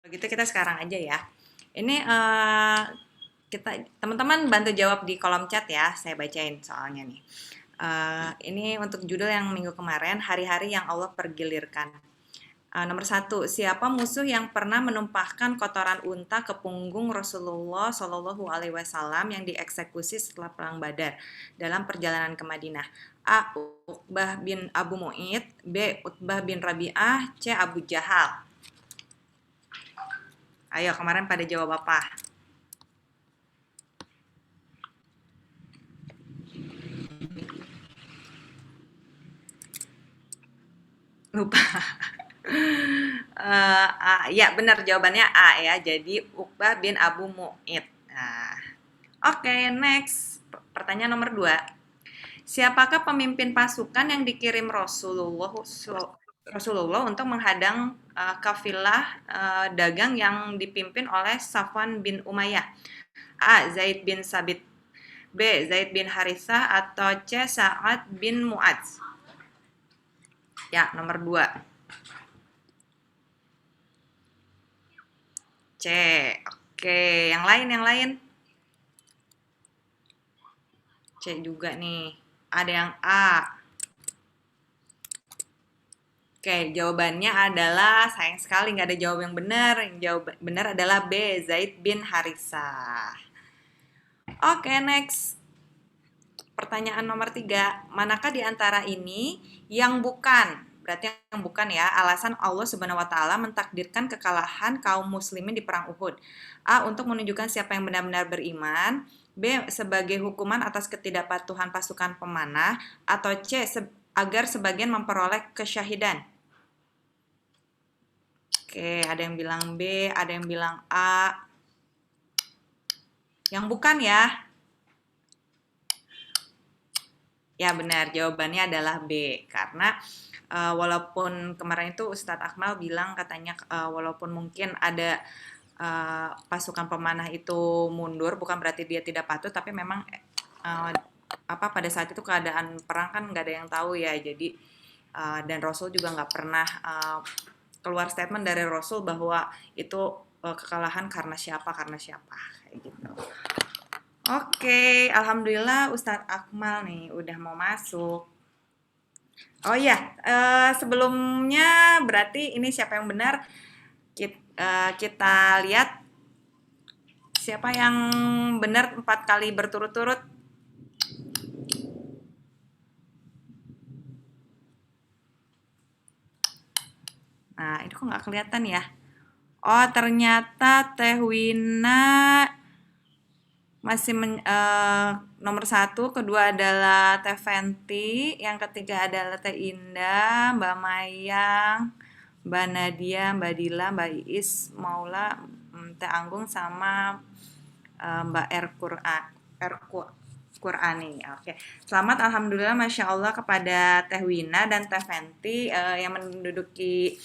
Gitu kita sekarang aja ya. Ini kita teman-teman bantu jawab di kolom chat ya. Saya bacain soalnya nih. Ini untuk judul yang minggu kemarin, hari-hari yang Allah pergilirkan. Nomor satu, siapa musuh yang pernah menumpahkan kotoran unta ke punggung Rasulullah Shallallahu Alaihi Wasallam yang dieksekusi setelah perang Badar dalam perjalanan ke Madinah? A. Uqbah bin Abu Mu'id, B. Utbah bin Rabi'ah, C. Abu Jahal. Ayo, kemarin pada jawab apa? Lupa. Ya benar jawabannya A ya. Jadi Uqbah bin Abu Mu'id. Nah, oke, next. Pertanyaan nomor 2. Siapakah pemimpin pasukan yang dikirim Rasulullah untuk menghadang kafilah dagang yang dipimpin oleh Safwan bin Umayyah? A. Zaid bin Sabit, B. Zaid bin Harithah, atau C. Sa'ad bin Mu'adz? Ya, nomor 2. C. Oke, yang lain. C juga nih. Ada yang A. Oke, jawabannya adalah sayang sekali nggak ada jawab yang benar. Yang jawab benar adalah B. Zaid bin Harithah. Oke, next. Pertanyaan nomor 3. Manakah di antara ini yang bukan? Berarti yang bukan ya. Alasan Allah Subhanahu wa taala mentakdirkan kekalahan kaum muslimin di perang Uhud. A. Untuk menunjukkan siapa yang benar-benar beriman. B. Sebagai hukuman atas ketidakpatuhan pasukan pemanah. Atau C. Agar sebagian memperoleh kesyahidan. Oke, ada yang bilang B, ada yang bilang A. Yang bukan ya. Ya benar, jawabannya adalah B. Karena walaupun kemarin itu Ustadz Akmal bilang katanya walaupun mungkin ada pasukan pemanah itu mundur, bukan berarti dia tidak patuh, tapi memang pada saat itu keadaan perang kan nggak ada yang tahu ya. Jadi dan Rasul juga nggak pernah keluar statement dari Rasul bahwa itu kekalahan karena siapa kayak gitu. Oke, alhamdulillah Ustadz Akmal nih udah mau masuk. Oh iya, sebelumnya berarti ini siapa yang benar? Kita lihat siapa yang benar 4 kali berturut-turut. Nah, ini kok nggak kelihatan ya? Oh, ternyata Teh Wina masih nomor 1, kedua adalah Teh Fenty, yang ketiga adalah Teh Indah, Mbak Mayang, Mbak Nadia, Mbak Dila, Mbak Iis, Maula, Teh Anggung, sama Mbak Qur'ani. Oke. Selamat alhamdulillah Masya Allah kepada Teh Wina dan Teh Fenty yang menduduki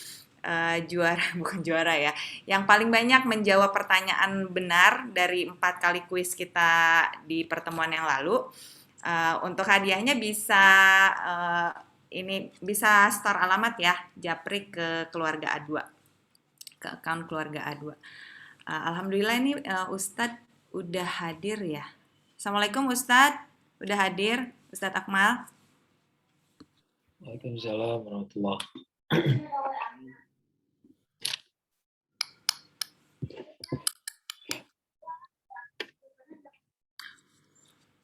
juara, bukan juara ya, yang paling banyak menjawab pertanyaan benar dari 4 kali kuis kita di pertemuan yang lalu. Untuk hadiahnya bisa ini bisa store alamat ya, Japri ke keluarga A2, ke account keluarga A2. Alhamdulillah ini Ustadz udah hadir ya. Assalamualaikum Ustadz, udah hadir Ustadz Akmal. Waalaikumsalam warahmatullahi.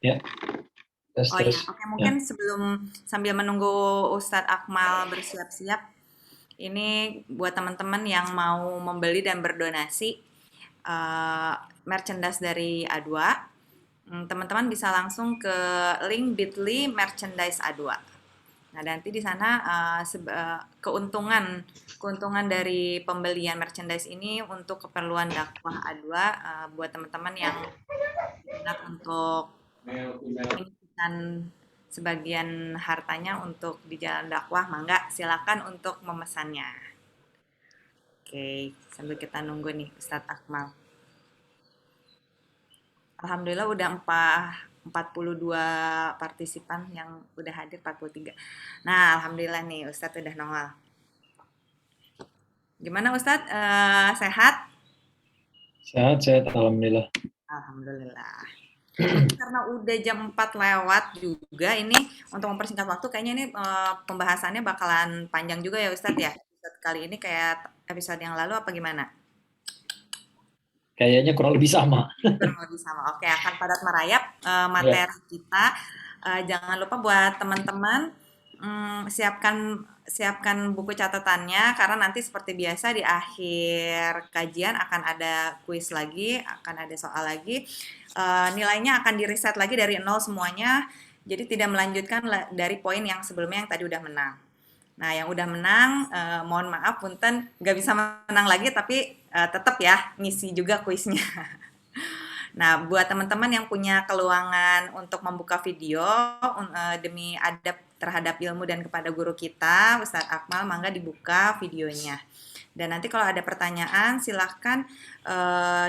Ya. Oh iya, oke, mungkin sambil menunggu Ustadz Akmal bersiap-siap, ini buat teman-teman yang mau membeli dan berdonasi merchandise dari A2, teman-teman bisa langsung ke link bit.ly merchandise A2. Nah, nanti di sana keuntungan dari pembelian merchandise ini untuk keperluan dakwah A2 buat teman-teman yang minat untuk menginvestasikan sebagian hartanya untuk di jalan dakwah, mangga silakan untuk memesannya. Oke, sambil kita nunggu nih Ustadz Akmal. Alhamdulillah udah 42 partisipan yang udah hadir, 43. Nah, alhamdulillah nih Ustadz udah nongol. Gimana Ustadz? Sehat? Sehat-sehat, alhamdulillah. Alhamdulillah. Oke, karena udah jam 4 lewat juga ini untuk mempersingkat waktu kayaknya ini pembahasannya bakalan panjang juga ya Ustadz ya. Episode kali ini kayak episode yang lalu apa gimana? Kayaknya kurang lebih sama. Kurang lebih sama. Oke, akan padat merayap Ya, materi kita. Jangan lupa buat teman-teman siapkan siapkan buku catatannya karena nanti seperti biasa di akhir kajian akan ada kuis lagi, akan ada soal lagi. Nilainya akan di-reset lagi dari nol semuanya. Jadi tidak melanjutkan dari poin yang sebelumnya yang tadi udah menang. Nah, yang udah menang, mohon maaf, punten nggak bisa menang lagi, tapi tetap ya ngisi juga kuisnya. Nah, buat teman-teman yang punya keluangan untuk membuka video demi adab terhadap ilmu dan kepada guru kita, Ustadz Akmal, mangga dibuka videonya. Dan nanti kalau ada pertanyaan, silahkan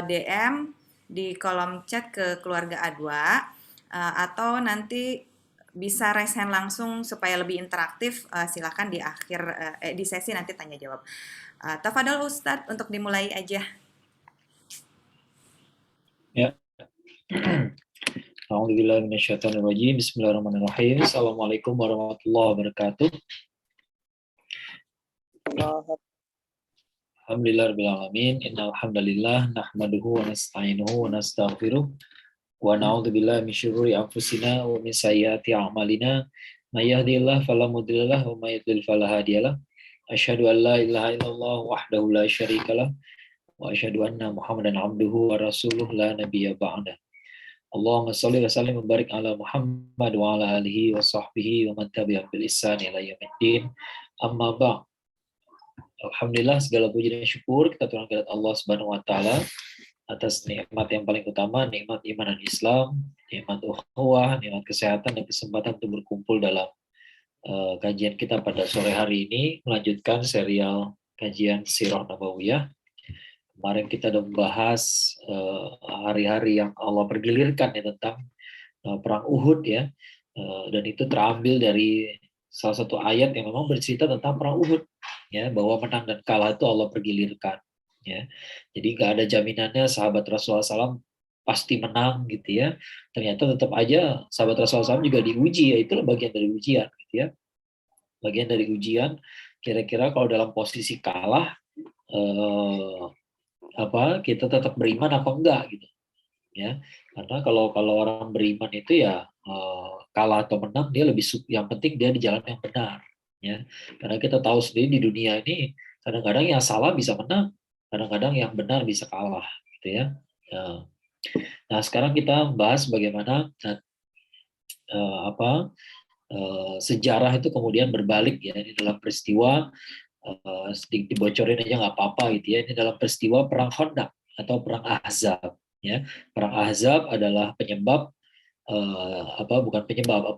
DM di kolom chat ke keluarga A2 atau nanti bisa raise hand langsung supaya lebih interaktif. Silahkan di akhir di sesi nanti tanya jawab. Tafadhol Ustadz untuk dimulai aja. ya. Alhamdulillah minasyaitonirrajim. Bismillahirrahmanirrahim. Assalamualaikum warahmatullahi wabarakatuh. Alhamdulillahirabbil alamin. Innal hamdalillah nahmaduhu wa nasta'inuhu wa nastaghfiruh wa na'udzubillahi min syururi anfusina wa min sayyiati a'malina. May yahdihillahu fala mudhillalah wa may yudhlil fala hadiyalah. Asyhadu an la ilaha illallah wahdahu la syarikalah wa asyhadu anna Muhammadan abduhu wa rasuluh la nabiyya ba'da. Allahumma shalli wa sallim wa barik ala Muhammad wa ala alihi wa sahbihi wa man tabi'ahum bil ihsan ila yaumiddin. Amma ba'd. Alhamdulillah segala puji dan syukur kita turunkan kepada Allah Subhanahu wa taala atas nikmat yang paling utama, nikmat iman dan Islam, nikmat ukhuwah, nikmat kesehatan dan kesempatan untuk berkumpul dalam kajian kita pada sore hari ini, melanjutkan serial kajian Sirah Nabawiyah. Kemarin kita sudah membahas hari-hari yang Allah pergilirkan ya tentang perang Uhud ya, dan itu terambil dari salah satu ayat yang memang bercerita tentang perang Uhud ya, bahwa menang dan kalah itu Allah pergilirkan ya. Jadi nggak ada jaminannya sahabat Rasulullah SAW pasti menang gitu ya. Ternyata tetap aja sahabat Rasulullah SAW juga diuji, ya itulah bagian dari ujian gitu ya. Bagian dari ujian, kira-kira kalau dalam posisi kalah kita tetap beriman apa enggak gitu ya. Karena kalau orang beriman itu ya kalah atau menang dia lebih yang penting dia di jalan yang benar ya. Karena kita tahu sendiri di dunia ini kadang-kadang yang salah bisa menang, kadang-kadang yang benar bisa kalah gitu ya. Nah, sekarang kita bahas bagaimana sejarah itu kemudian berbalik ya, ini dalam peristiwa sedikit dibocorin aja nggak apa-apa gitu ya. Ini dalam peristiwa perang Khandaq atau perang Ahzab ya. Perang Ahzab adalah penyebab bukan penyebab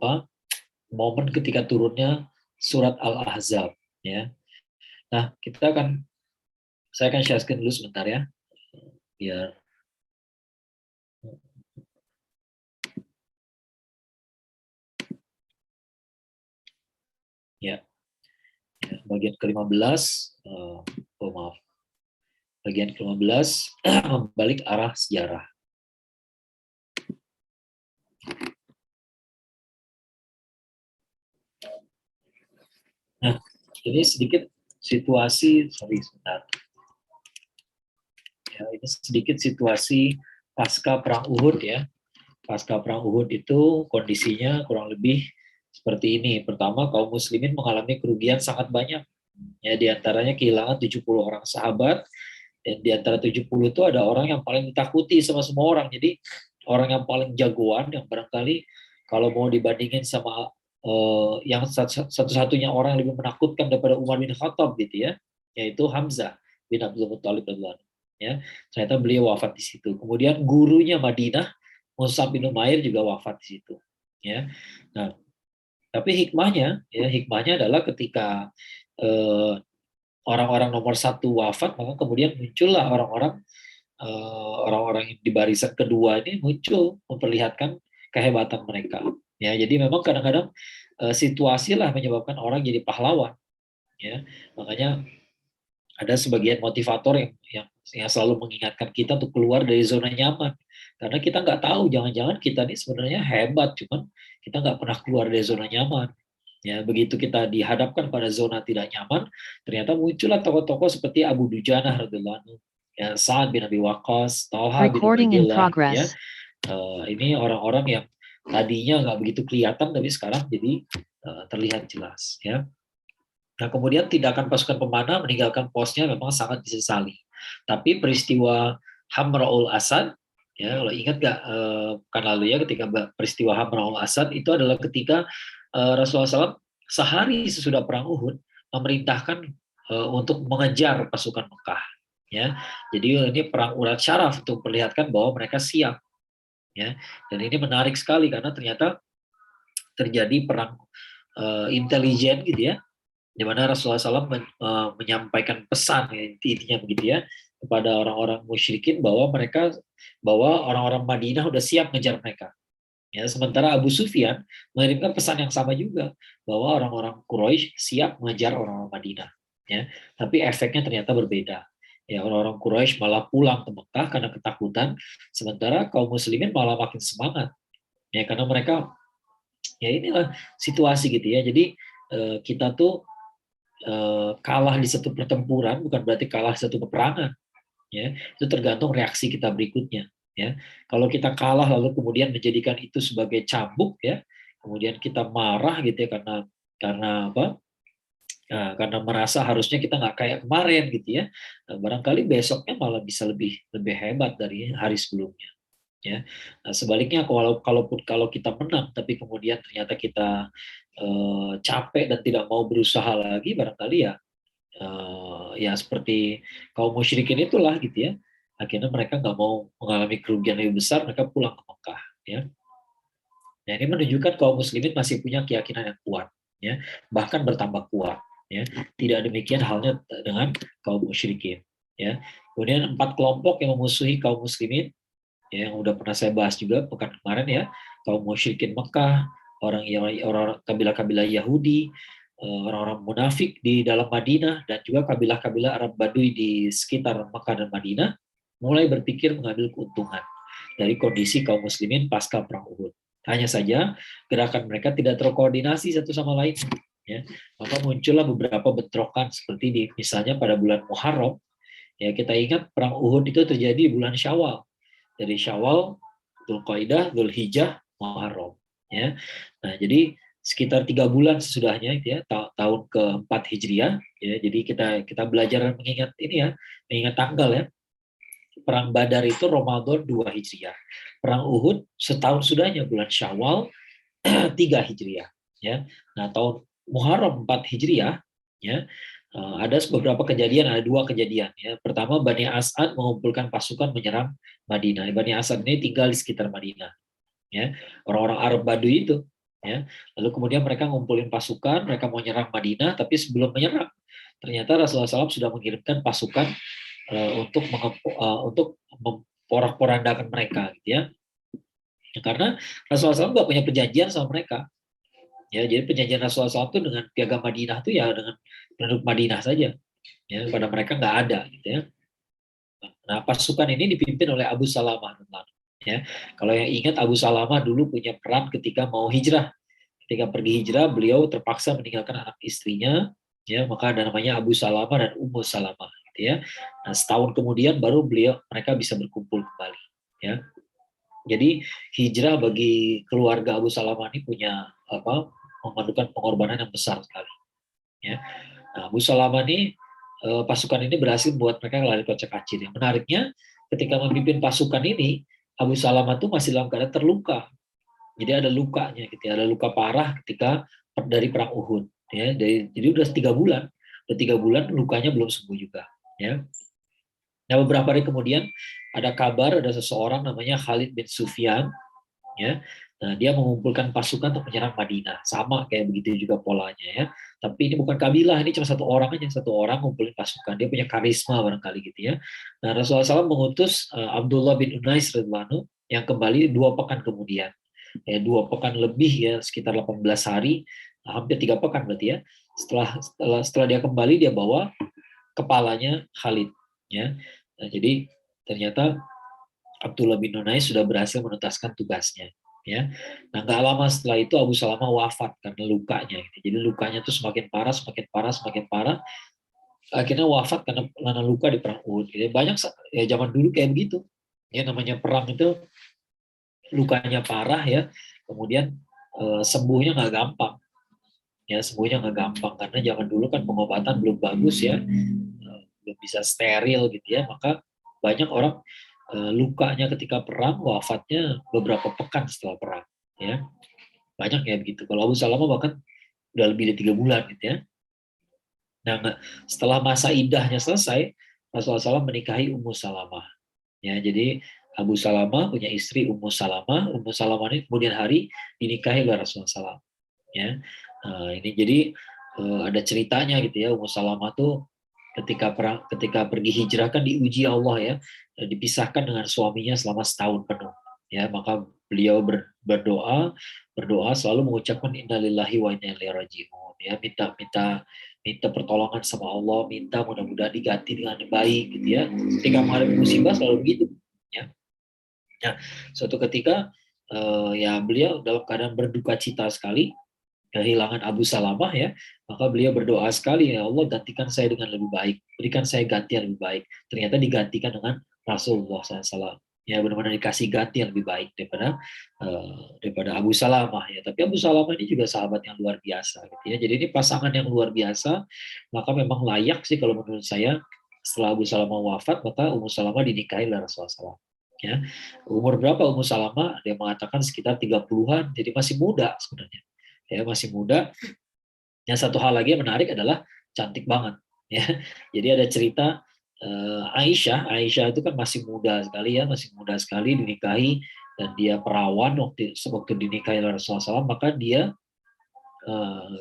momen ketika turunnya surat Al-Ahzab ya. Nah, saya akan share screen dulu sebentar ya. Biar ya. Bagian ke-15 maaf. Bagian ke-15 membalik arah sejarah. Nah, ini sedikit situasi, sebentar. Ya, ini sedikit situasi pasca perang Uhud ya. Pasca perang Uhud itu kondisinya kurang lebih seperti ini. Pertama, kaum muslimin mengalami kerugian sangat banyak. Ya, di antaranya kehilangan 70 orang sahabat, dan di antara 70 itu ada orang yang paling ditakuti sama semua orang. Jadi orang yang paling jagoan yang barangkali kalau mau dibandingin sama yang satu-satunya orang yang lebih menakutkan daripada Umar bin Khattab gitu ya, yaitu Hamzah bin Abdul Muthalib ya. Ternyata beliau wafat di situ. Kemudian gurunya Madinah Mus'ab bin Umair juga wafat di situ ya. Nah, tapi hikmahnya adalah ketika orang-orang nomor satu wafat, maka kemudian muncullah orang-orang yang di barisan kedua ini muncul memperlihatkan kehebatan mereka. Ya, jadi memang kadang-kadang situasi lah menyebabkan orang jadi pahlawan. Ya, makanya ada sebagian motivator yang selalu mengingatkan kita untuk keluar dari zona nyaman. Karena kita nggak tahu, jangan-jangan kita ini sebenarnya hebat, cuman kita nggak pernah keluar dari zona nyaman. Ya, begitu kita dihadapkan pada zona tidak nyaman, ternyata muncullah tokoh-tokoh seperti Abu Dujanah radhiyallahu anhu, ya, Sa'ad bin Abi Waqqas, Talha bin Recording in Ubaidillah, ya. progress. Ini orang-orang yang tadinya nggak begitu kelihatan, tapi sekarang jadi terlihat jelas, ya. Nah, kemudian tindakan pasukan pemanah meninggalkan posnya memang sangat disesali. Tapi peristiwa Hamraul Asad, ya, kalau ingat nggak kan lalu ya, ketika peristiwa Hamraul Asad itu adalah ketika Rasulullah SAW sehari sesudah perang Uhud memerintahkan untuk mengejar pasukan Mekah. Ya, jadi ini perang urat syaraf untuk memperlihatkan bahwa mereka siap. Ya, dan ini menarik sekali karena ternyata terjadi perang intelijen gitu ya, di mana Rasulullah SAW menyampaikan pesan, intinya begitu ya, kepada orang-orang musyrikin bahwa orang-orang Madinah udah siap ngejar mereka. Ya, sementara Abu Sufyan mengirimkan pesan yang sama juga, bahwa orang-orang Quraisy siap mengejar orang-orang Madinah. Ya, tapi efeknya ternyata berbeda. Ya, orang-orang Quraisy malah pulang ke Mekah karena ketakutan, sementara kaum muslimin malah makin semangat. Ya, karena mereka, ya inilah situasi gitu ya. Jadi kita tuh kalah di satu pertempuran bukan berarti kalah di satu peperangan, ya. Itu tergantung reaksi kita berikutnya, ya. Kalau kita kalah lalu kemudian menjadikan itu sebagai cambuk, ya, kemudian kita marah gitu ya, karena apa, nah, karena merasa harusnya kita nggak kayak kemarin gitu ya. Nah, barangkali besoknya malah bisa lebih lebih hebat dari hari sebelumnya, ya. Nah, sebaliknya kalau kita menang tapi kemudian ternyata kita capek dan tidak mau berusaha lagi, barangkali ya ya seperti kaum musyrikin itulah gitu ya. Akhirnya mereka nggak mau mengalami kerugian lebih besar, mereka pulang ke Mekah, ya. Nah, ini menunjukkan kaum muslimin masih punya keyakinan yang kuat, ya, bahkan bertambah kuat, ya. Tidak demikian halnya dengan kaum musyrikin, ya. Kemudian 4 kelompok yang memusuhi kaum muslimin, ya, yang udah pernah saya bahas juga pekan kemarin ya, kaum musyrikin Mekah, orang kabilah-kabilah Yahudi, orang-orang munafik di dalam Madinah, dan juga kabilah-kabilah Arab Badui di sekitar Mekah dan Madinah mulai berpikir mengambil keuntungan dari kondisi kaum muslimin pasca perang Uhud. Hanya saja gerakan mereka tidak terkoordinasi satu sama lain, ya. Maka muncullah beberapa bentrokan seperti di misalnya pada bulan Muharram, ya, kita ingat perang Uhud itu terjadi di bulan Syawal. Dari Syawal, Dzulqa'dah, Dzulhijjah, Muharram, ya. Nah, jadi sekitar 3 bulan sesudahnya itu ya, tahun keempat Hijriah, ya. Jadi kita belajar mengingat ini ya, mengingat tanggal ya. Perang Badar itu Ramadan 2 Hijriah. Perang Uhud setahun sudahnya bulan Syawal 3 Hijriah, ya. Nah, tahun Muharram 4 Hijriah, ya, ada beberapa kejadian, ada 2 kejadian, ya. Pertama, Bani As'ad mengumpulkan pasukan menyerang Madinah. Bani As'ad ini tinggal di sekitar Madinah, ya. Orang-orang Arab Badui itu, ya. Lalu kemudian mereka ngumpulin pasukan, mereka mau nyerang Madinah, tapi sebelum menyerang ternyata Rasulullah SAW sudah mengirimkan pasukan untuk memporak-porandakan mereka, gitu ya. Karena Rasulullah SAW nggak punya perjanjian sama mereka. Ya, jadi perjanjian Rasulullah SAW itu dengan piagam Madinah itu ya dengan penduduk Madinah saja. Ya, pada mereka nggak ada, gitu ya. Nah, pasukan ini dipimpin oleh Abu Salamah. Ya, kalau yang ingat, Abu Salamah dulu punya peran ketika mau hijrah. Ketika pergi hijrah, beliau terpaksa meninggalkan anak istrinya. Ya, maka ada namanya Abu Salamah dan Ummu Salamah. Gitu ya. Nah, setahun kemudian baru mereka bisa berkumpul kembali. Ya. Jadi hijrah bagi keluarga Abu Salamah ini punya memerlukan pengorbanan yang besar sekali. Ya. Nah, Abu Salamah ini pasukan ini berhasil membuat mereka lari kocak-kacir. Yang menariknya, ketika memimpin pasukan ini, Abu Salamah itu masih dalam keadaan terluka. Jadi ada lukanya, gitu ya. Ada luka parah ketika dari perang Uhud. Ya. Jadi udah 3 bulan, lukanya belum sembuh juga. Ya. Nah, beberapa hari kemudian ada kabar ada seseorang namanya Khalid bin Sufyan, ya. Nah, dia mengumpulkan pasukan untuk menyerang Madinah. Sama kayak begitu juga polanya, ya. Tapi ini bukan kabilah, ini cuma satu orang aja, satu orang ngumpulin pasukan. Dia punya karisma barangkali gitu ya. Nah, Rasulullah SAW mengutus Abdullah bin Unais radhiyallahu anhu yang kembali 2 pekan kemudian. Ya, 2 pekan lebih ya, sekitar 18 hari, hampir 3 pekan berarti ya. Setelah dia kembali, dia bawa kepalanya Khalid, ya. Nah, jadi ternyata Abdullah bin Unais sudah berhasil menuntaskan tugasnya, ya. Nah, nggak lama setelah itu Abu Salamah wafat karena lukanya, gitu. Jadi lukanya tuh semakin parah, semakin parah, semakin parah. Akhirnya wafat karena luka di perang Uhud. Gitu. Banyak ya zaman dulu kayak begitu. Ya namanya perang itu lukanya parah ya, kemudian sembuhnya nggak gampang. Ya sembuhnya nggak gampang karena zaman dulu kan pengobatan belum bagus ya, belum bisa steril gitu ya, maka banyak orang lukanya ketika perang wafatnya beberapa pekan setelah perang ya, banyak ya begitu. Kalau Abu Salamah bahkan udah lebih dari 3 bulan gitu ya. Nah setelah masa idahnya selesai, Rasulullah SAW menikahi Ummu Salamah ya. Jadi Abu Salamah punya istri Ummu Salamah. Ummu Salamah ini kemudian hari dinikahi oleh Rasulullah SAW ya. Ini jadi ada ceritanya gitu ya. Ummu Salamah tuh ketika pergi hijrah kan diuji Allah ya, dipisahkan dengan suaminya selama setahun penuh ya. Maka beliau berdoa selalu mengucapkan innalillahi wa inna ilaihi raji'un ya, minta pertolongan sama Allah, minta mudah-mudahan diganti dengan yang baik gitu ya. Ketika menghadapi musibah selalu begitu ya. Nah, suatu ketika ya beliau dalam keadaan berduka cita sekali kehilangan Abu Salamah ya, maka beliau berdoa sekali, ya Allah gantikan saya dengan lebih baik, berikan saya ganti yang lebih baik. Ternyata digantikan dengan Rasulullah SAW. Ya benar-benar dikasih ganti yang lebih baik daripada Abu Salamah ya. Tapi Abu Salamah ini juga sahabat yang luar biasa gitu ya. Jadi ini pasangan yang luar biasa, maka memang layak sih kalau menurut saya setelah Abu Salamah wafat maka Ummu Salamah dinikahi oleh Rasulullah SAW. Ya. Umur berapa Ummu Salamah? Dia mengatakan sekitar 30-an, jadi masih muda sebenarnya ya, masih muda. Yang satu hal lagi yang menarik adalah cantik banget ya. Jadi ada cerita Aisyah itu kan masih muda sekali ya, masih muda sekali dinikahi, dan dia perawan waktu dinikahi oleh Rasulullah SAW, maka dia uh,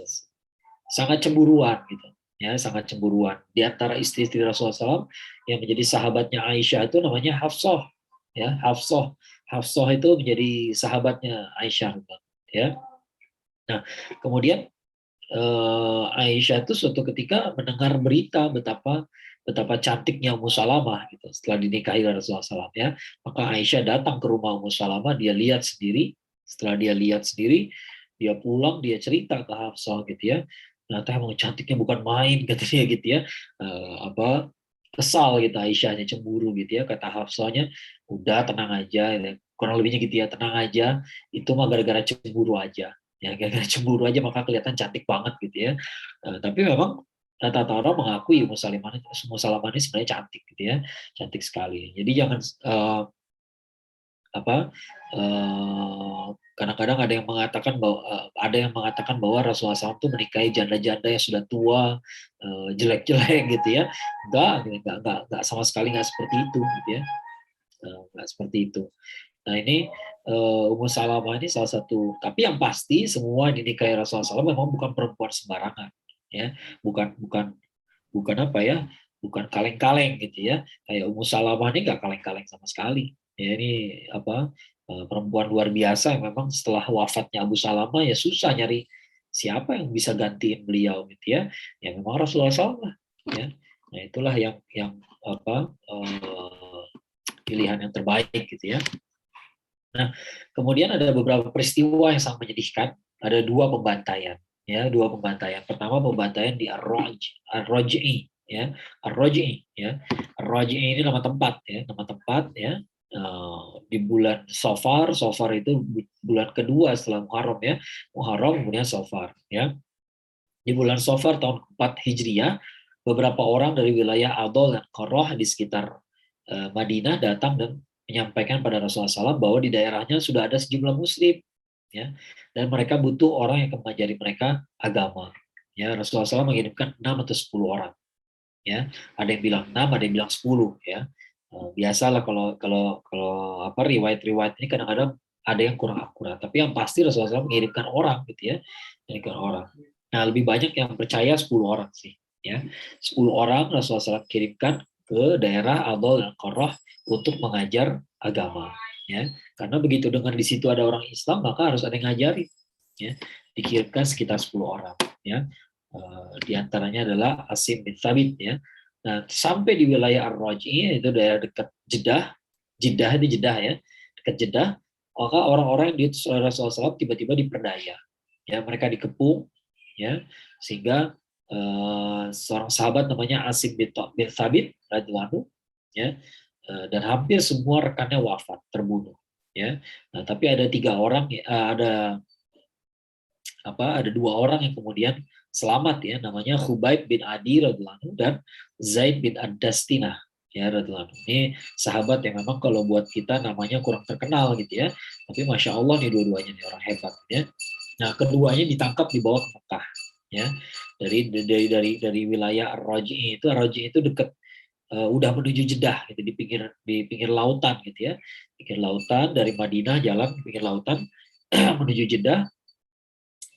sangat cemburuan gitu ya, sangat cemburuan. Di antara istri-istri Rasulullah SAW yang menjadi sahabatnya Aisyah itu namanya Hafsah ya. Hafsah itu menjadi sahabatnya Aisyah ya. Nah kemudian Aisyah itu suatu ketika mendengar berita betapa betapa cantiknya Ummu Salamah gitu setelah dinikahi Rasulullah SAW ya. Maka Aisyah datang ke rumah Ummu Salamah, dia lihat sendiri. Setelah dia lihat sendiri, dia pulang, dia cerita ke Hafsah gitu ya. Ternyata emang cantiknya bukan main katanya gitu ya. Apa kesal gitu Aisyahnya, cemburu gitu ya. Kata Hafsahnya, udah tenang aja ya. Kurang lebihnya gitu ya, tenang aja, itu mah gara-gara cemburu aja ya, gara-gara cemburu aja maka kelihatan cantik banget gitu ya. Tapi memang rata-rata orang mengakui Ummu Salamah ini sebenarnya cantik gitu ya, cantik sekali. Jadi jangan apa kadang-kadang ada yang mengatakan bahwa Rasulullah SAW itu menikahi janda-janda yang sudah tua, jelek-jelek gitu ya. Enggak sama sekali nggak seperti itu gitu ya. Nggak seperti itu. Nah ini Ummu Salamah ini salah satu, tapi yang pasti semua dinikahi Rasulullah SAW memang bukan perempuan sembarangan, ya, bukan bukan bukan apa ya, bukan kaleng-kaleng gitu ya. Kayak Ummu Salamah ini nggak kaleng-kaleng sama sekali. Ya ini apa perempuan luar biasa yang memang setelah wafatnya Abu Salamah ya susah nyari siapa yang bisa gantiin beliau gitu ya. Ya memang Rasulullah SAW ya. Nah itulah yang apa pilihan yang terbaik gitu ya. Nah, kemudian ada beberapa peristiwa yang sangat menyedihkan. Ada dua pembantaian, ya, dua pembantaian. Pertama pembantaian di Ar-Raj'i, ya, Ar-Raj'i, ya. Ar-Raj'i ini nama tempat, ya, nama tempat, ya. Di bulan Safar, Safar itu bulan kedua setelah Muharram, ya. Muharram kemudian Safar, ya. Di bulan Safar tahun 4 Hijriah, beberapa orang dari wilayah Adol dan Qarrah di sekitar Madinah datang dan menyampaikan pada Rasulullah SAW bahwa di daerahnya sudah ada sejumlah muslim ya, dan mereka butuh orang yang akan mengajari mereka agama ya. Rasulullah SAW mengirimkan 6 atau 10 orang ya, ada yang bilang 6, ada yang bilang 10 ya. Biasalah kalau kalau kalau apa riwayat-riwayat ini kadang-kadang ada yang kurang akurat, tapi yang pasti Rasulullah SAW mengirimkan orang gitu ya, mengirimkan orang. Nah lebih banyak yang percaya 10 orang sih ya. 10 orang Rasulullah SAW kirimkan ke daerah Adol dan Qarrah untuk mengajar agama ya, karena begitu dengar di situ ada orang Islam maka harus ada yang ngajarin ya. Dikirimkan sekitar 10 orang ya. Di antaranya adalah Asim bin Thabit ya. Nah, sampai di wilayah Ar-Raj'i, itu daerah dekat Jeddah, Jeddah itu Jeddah ya, dekat Jeddah, maka orang-orang yang diutus oleh Rasulullah SAW tiba-tiba diperdaya. Ya, mereka dikepung, ya, sehingga seorang sahabat namanya Asim bin Thabit radhiyallahu anhu, ya, dan hampir semua rekannya wafat, terbunuh. Ya, nah, tapi ada 3 orang, ada 2 orang yang kemudian selamat ya, namanya Khubaib bin Adi radhiyallahu anhu dan Zaid bin Ad-Dastinah ya radhiyallahu anhu. Ini sahabat yang memang kalau buat kita namanya kurang terkenal gitu ya, tapi masya Allah nih dua-duanya nih orang hebat ya. Nah, keduanya ditangkap dibawa ke Mekah ya, dari wilayah Ar-Raji'. Ar-Raji' itu dekat, udah menuju Jeddah gitu, di pinggir lautan gitu ya, pinggir lautan dari Madinah, jalan di pinggir lautan menuju Jeddah.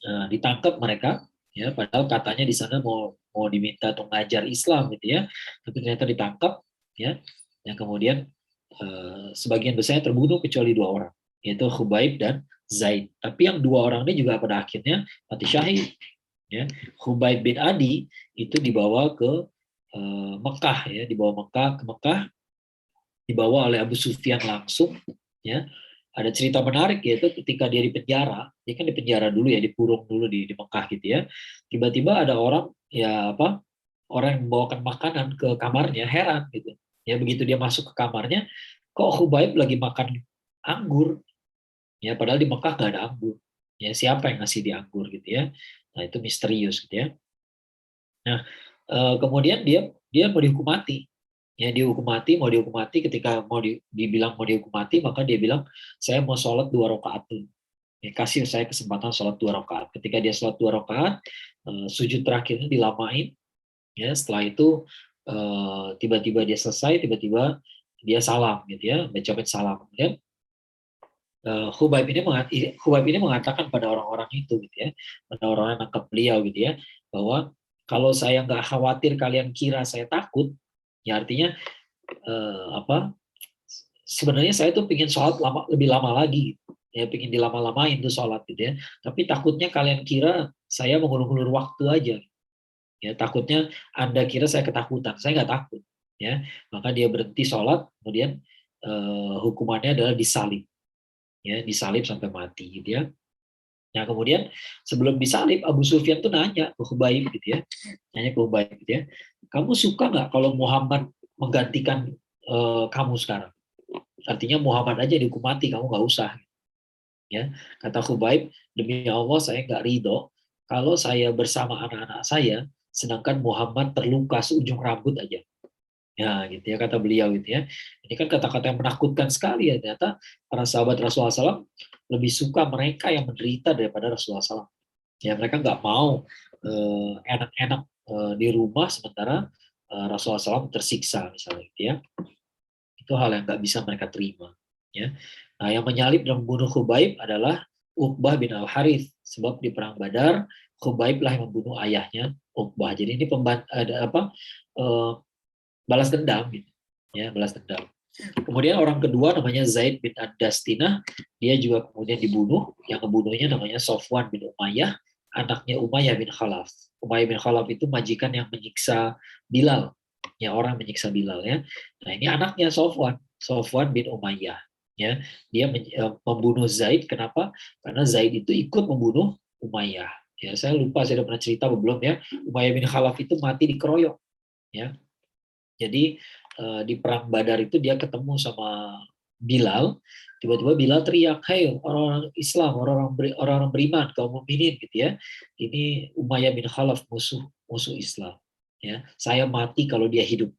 Ditangkap mereka ya, padahal katanya di sana mau mau diminta untuk ngajar Islam gitu ya, tapi ternyata ditangkap ya, yang kemudian sebagian besarnya terbunuh kecuali 2 orang, yaitu Khubaib dan Zaid. Tapi yang 2 orang ini juga pada akhirnya mati syahid ya. Khubaib bin Adi itu dibawa ke Mekah ya, dibawa ke Mekah, dibawa oleh Abu Sufyan langsung ya. Ada cerita menarik, yaitu ketika dia di penjara, dia kan di penjara dulu ya, dikurung dulu di Mekah gitu ya. Tiba-tiba ada orang ya orang yang membawakan makanan ke kamarnya, heran gitu. Ya begitu dia masuk ke kamarnya, kok Khubaib lagi makan anggur? Ya padahal di Mekah nggak ada anggur. Ya siapa yang ngasih dia anggur gitu ya? Nah itu misterius gitu ya. Nah, kemudian dia dia mau dihukum mati. Ya, mau dihukum mati ketika dibilang mau dihukum mati, maka dia bilang, saya mau sholat 2 rakaat dulu. Ya, kasih saya kesempatan sholat 2 rakaat. Ketika dia sholat 2 rakaat, sujud terakhirnya dilamain. Ya, setelah itu tiba-tiba dia selesai, tiba-tiba dia salam gitu ya, baca salam. Kemudian Khubaib ini mengatakan pada orang-orang itu gitu ya, pada orang-orang yang nangkap beliau gitu ya, bahwa kalau saya nggak khawatir kalian kira saya takut, ya artinya sebenarnya saya tuh pingin sholat lebih lama lagi, ya pingin dilama-lamain tuh sholat gitu ya, tapi takutnya kalian kira saya mengulur-ulur waktu aja, ya takutnya Anda kira saya ketakutan, saya nggak takut, ya maka dia berhenti sholat, kemudian hukumannya adalah disalib, ya disalib sampai mati gitu ya. Nah kemudian sebelum disalib, Abu Sufyan tuh nanya ke Khubaib gitu ya, nanya ke Khubaib gitu ya, kamu suka nggak kalau Muhammad menggantikan kamu sekarang? Artinya Muhammad aja dihukum mati, kamu nggak usah. Ya, kata Khubaib, demi Allah saya nggak ridho kalau saya bersama anak-anak saya, sedangkan Muhammad terluka seujung rambut aja. Ya, gitu ya kata beliau gitu ya. Ini kan kata-kata yang menakutkan sekali ya. Ternyata para sahabat Rasulullah SAW lebih suka mereka yang menderita daripada Rasulullah SAW. Ya, mereka nggak mau enak-enak di rumah sementara Rasulullah SAW tersiksa misalnya gitu ya. Itu hal yang nggak bisa mereka terima. Ya. Nah, yang menyalib dan membunuh Khubaib adalah Uqbah bin Al-Harith. Sebab di Perang Badar, Khubaib lah yang membunuh ayahnya Uqbah. Jadi ini balas dendam. Gitu. Ya, balas dendam. Kemudian orang kedua namanya Zaid bin Ad-Dastinah. Dia juga kemudian dibunuh. Yang membunuhnya namanya Sofwan bin Umayyah, anaknya Umayyah bin Khalaf. Umayyah bin Khalaf itu majikan yang menyiksa Bilal. Ya, orang menyiksa Bilal ya. Nah, ini anaknya Sofwan bin Umayyah. Ya, dia membunuh Zaid. Kenapa? Karena Zaid itu ikut membunuh Umayyah. Ya, saya lupa saya udah pernah cerita belum ya. Umayyah bin Khalaf itu mati dikeroyok. Ya, jadi di perang Badar itu dia ketemu sama Bilal, tiba-tiba Bilal teriak, "Hai orang-orang Islam, orang-orang beriman, kaum mukminin," gitu ya. Ini Umayyah bin Khalaf, musuh musuh Islam. Ya, saya mati kalau dia hidup.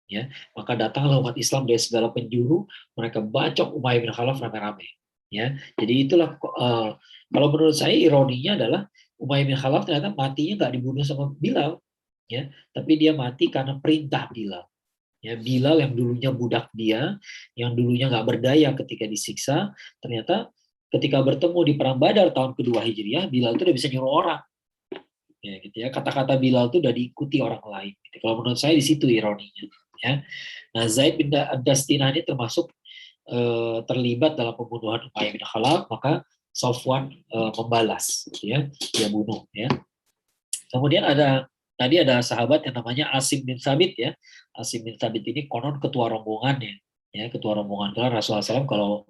Ya, maka datanglah umat Islam dari segala penjuru, mereka bacok Umayyah bin Khalaf rame-rame. Ya, jadi itulah kalau menurut saya ironinya adalah Umayyah bin Khalaf ternyata matinya nggak dibunuh sama Bilal, ya, tapi dia mati karena perintah Bilal. Ya, Bilal yang dulunya budak dia, yang dulunya nggak berdaya ketika disiksa, ternyata ketika bertemu di perang Badar tahun kedua Hijriah, Bilal itu udah bisa nyuruh orang. Ya, gitu ya. Kata-kata Bilal itu udah diikuti orang lain. Gitu. Kalau menurut saya di situ ironinya. Ya. Nah, Zaid bin Dastinah ini termasuk terlibat dalam pembunuhan Umayyah bin Khalaf, maka Sofwan membalas, gitu ya, dia bunuh. Ya. Kemudian ada tadi ada sahabat yang namanya Asim bin Sabit ya. Asim bin Sabit ini konon ketua rombongannya, ya ketua rombongan. Karena Rasulullah SAW kalau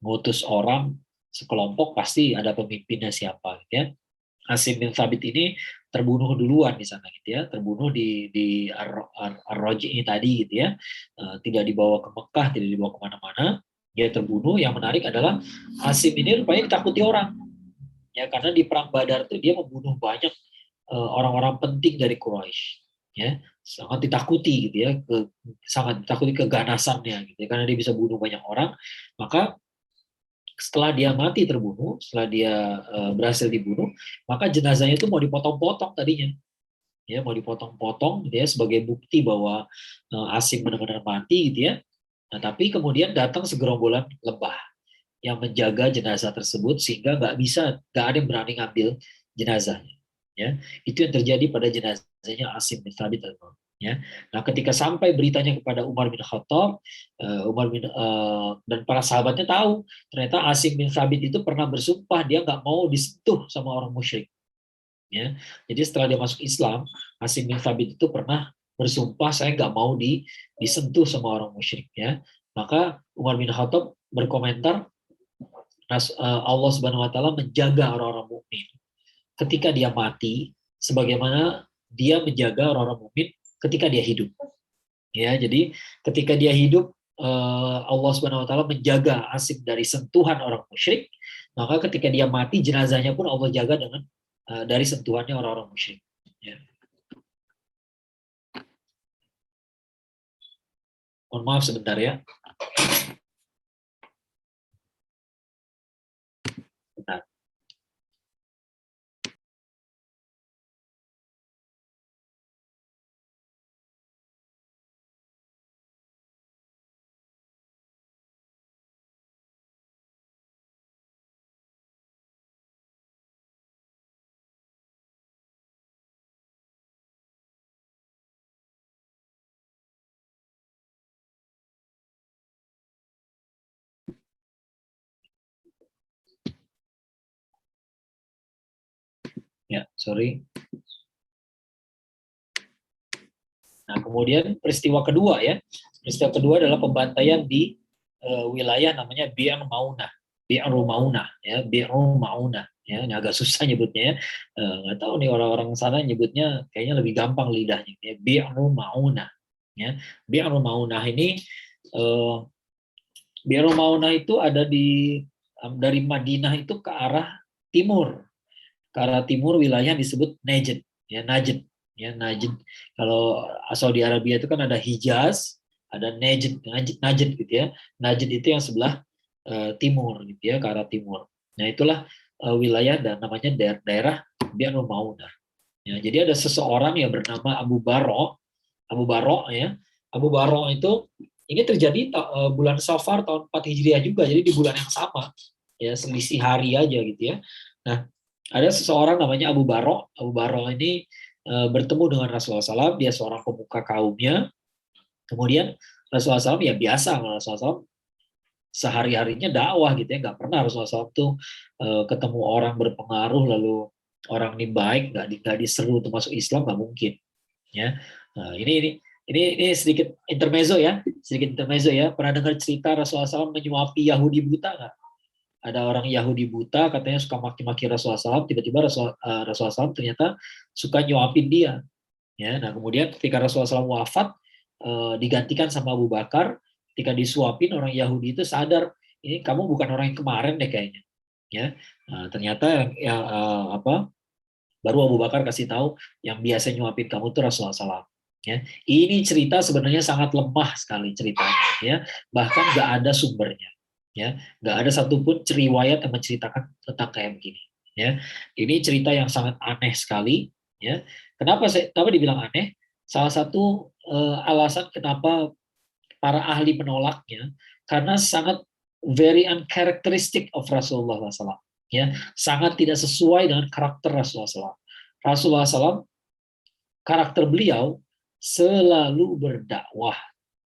ngutus orang sekelompok pasti ada pemimpinnya siapa, gitu ya. Asim bin Sabit ini terbunuh duluan di sana gitu ya, terbunuh di Ar-Raji ini tadi gitu ya. Tidak dibawa ke Mekah, tidak dibawa kemana-mana, dia terbunuh. Yang menarik adalah Asim ini rupanya ditakuti orang ya, karena di perang Badar itu dia membunuh banyak orang-orang penting dari Quraisy ya, sangat ditakuti gitu ya, sangat ditakuti keganasannya gitu ya, karena dia bisa bunuh banyak orang. Maka setelah dia mati terbunuh, setelah dia berhasil dibunuh, maka jenazahnya itu mau dipotong-potong tadinya, ya mau dipotong-potong gitu ya, sebagai bukti bahwa Asim benar-benar mati gitu ya. Nah tapi kemudian datang segerombolan lebah yang menjaga jenazah tersebut sehingga nggak ada yang berani ngambil jenazahnya. Ya, itu yang terjadi pada jenazahnya Asim bin Thabit ya. Nah, ketika sampai beritanya kepada Umar bin Khattab, dan para sahabatnya tahu ternyata Asim bin Thabit itu pernah bersumpah dia nggak mau disentuh sama orang musyrik. Ya, jadi setelah dia masuk Islam, Asim bin Thabit itu pernah bersumpah saya nggak mau disentuh sama orang musyrik ya. Maka Umar bin Khattab berkomentar, Allah Subhanahu wa taala menjaga orang-orang mukmin ketika dia mati sebagaimana dia menjaga orang-orang mukmin ketika dia hidup. Ya, jadi ketika dia hidup Allah Subhanahu wa taala menjaga Asim dari sentuhan orang musyrik, maka ketika dia mati jenazahnya pun Allah jaga dengan dari sentuhannya orang-orang musyrik. Ya. Mohon maaf sebentar ya. Bentar. Ya, sorry. Nah, kemudian peristiwa kedua ya. Peristiwa kedua adalah pembantaian di wilayah namanya Bi'ar Maunah. Bi'ar Maunah ya, Bi'ar Maunah ya. Ini agak susah nyebutnya ya. Nggak tahu nih orang-orang sana nyebutnya kayaknya lebih gampang lidahnya ya. Bi'ar Maunah ya. Bi'ar Maunah ini eh, Bi'ar Maunah itu ada dari Madinah itu ke arah timur. Ke arah timur wilayah disebut Najd ya, Najd ya, Najd. Kalau Saudi Arabia itu kan ada Hijaz, ada Najd gitu ya. Najd itu yang sebelah timur gitu ya, ke arah timur. Nah, itulah wilayah dan namanya daerah Bi'ar Maunah. Ya, jadi ada seseorang yang bernama Abu Baro ya. Abu Baro itu ini terjadi bulan Safar tahun 4 Hijriah juga, jadi di bulan yang sama ya, selisih hari aja gitu ya. Nah, ada seseorang namanya Abu Baro. Abu Baro ini bertemu dengan Rasulullah SAW, dia seorang pemuka kaumnya. Kemudian Rasulullah SAW ya biasa, Rasulullah SAW sehari-harinya dakwah gitu ya, nggak pernah Rasulullah SAW tuh ketemu orang berpengaruh lalu orang ini baik nggak diseru untuk masuk Islam, nggak mungkin ya. Nah, ini sedikit intermezzo ya, sedikit intermezzo ya. Pernah dengar cerita Rasulullah SAW menyuapi Yahudi buta nggak? Ada orang Yahudi buta katanya suka maki-maki Rasulullah SAW, tiba-tiba Rasulullah SAW ternyata suka nyuapin dia. Ya, nah kemudian ketika Rasulullah SAW wafat, digantikan sama Abu Bakar. Ketika disuapin orang Yahudi itu sadar, ini kamu bukan orang yang kemarin deh kayaknya. Ya, nah, ternyata baru Abu Bakar kasih tahu yang biasa nyuapin kamu itu Rasulullah SAW. Ya, ini cerita sebenarnya sangat lemah sekali ceritanya. Ya, bahkan nggak ada sumbernya. Ya, nggak ada satupun riwayat yang menceritakan tentang kayak begini. Ya, ini cerita yang sangat aneh sekali. Ya, kenapa dibilang aneh? Salah satu alasan kenapa para ahli menolaknya karena sangat very uncharacteristic of Rasulullah SAW. Ya, sangat tidak sesuai dengan karakter Rasulullah SAW. Rasulullah SAW, karakter beliau selalu berdakwah,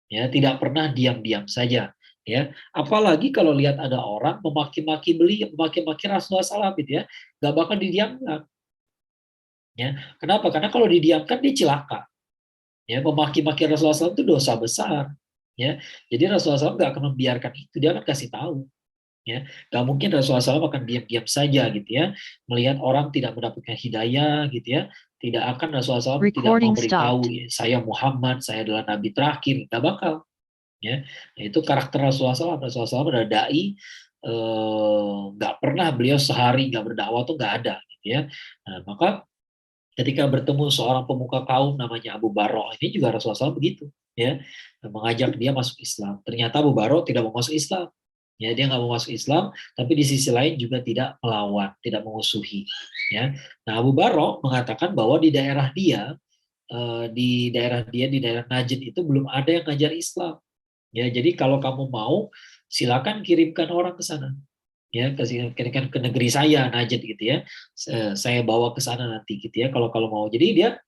ya, tidak pernah diam-diam saja. Ya, apalagi kalau lihat ada orang memaki-maki beliau, memaki-maki Rasulullah SAW, gitu ya, nggak bakal didiamkan. Ya, kenapa? Karena kalau didiamkan dia celaka. Ya, memaki-maki Rasulullah SAW itu dosa besar. Ya, jadi Rasulullah SAW nggak akan membiarkan itu, dia akan kasih tahu. Ya, nggak mungkin Rasulullah SAW akan diam-diam saja gitu ya, melihat orang tidak mendapatkan hidayah gitu ya. Tidak akan Rasulullah SAW tidak Recording memberitahu stopped. saya Muhammad, saya adalah Nabi terakhir, nggak bakal. Ya, nah, itu karakter Rasulullah SAW. Rasulullah SAW adalah dai, nggak pernah beliau sehari nggak berdakwah tuh nggak ada gitu ya. Nah, maka ketika bertemu seorang pemuka kaum namanya Abu Barok, ini juga Rasulullah SAW begitu ya, mengajak dia masuk Islam. Ternyata Abu Barok tidak mau masuk Islam. Ya, dia nggak mau masuk Islam, tapi di sisi lain juga tidak melawan, tidak mengusuhi. Ya, nah Abu Barok mengatakan bahwa di daerah Najd itu belum ada yang ngajar Islam. Ya, jadi kalau kamu mau, silakan kirimkan orang ke sana. Ya, kirimkan ke negeri saya Najd gitu ya. Saya bawa ke sana nanti gitu ya. Kalau mau. Jadi dia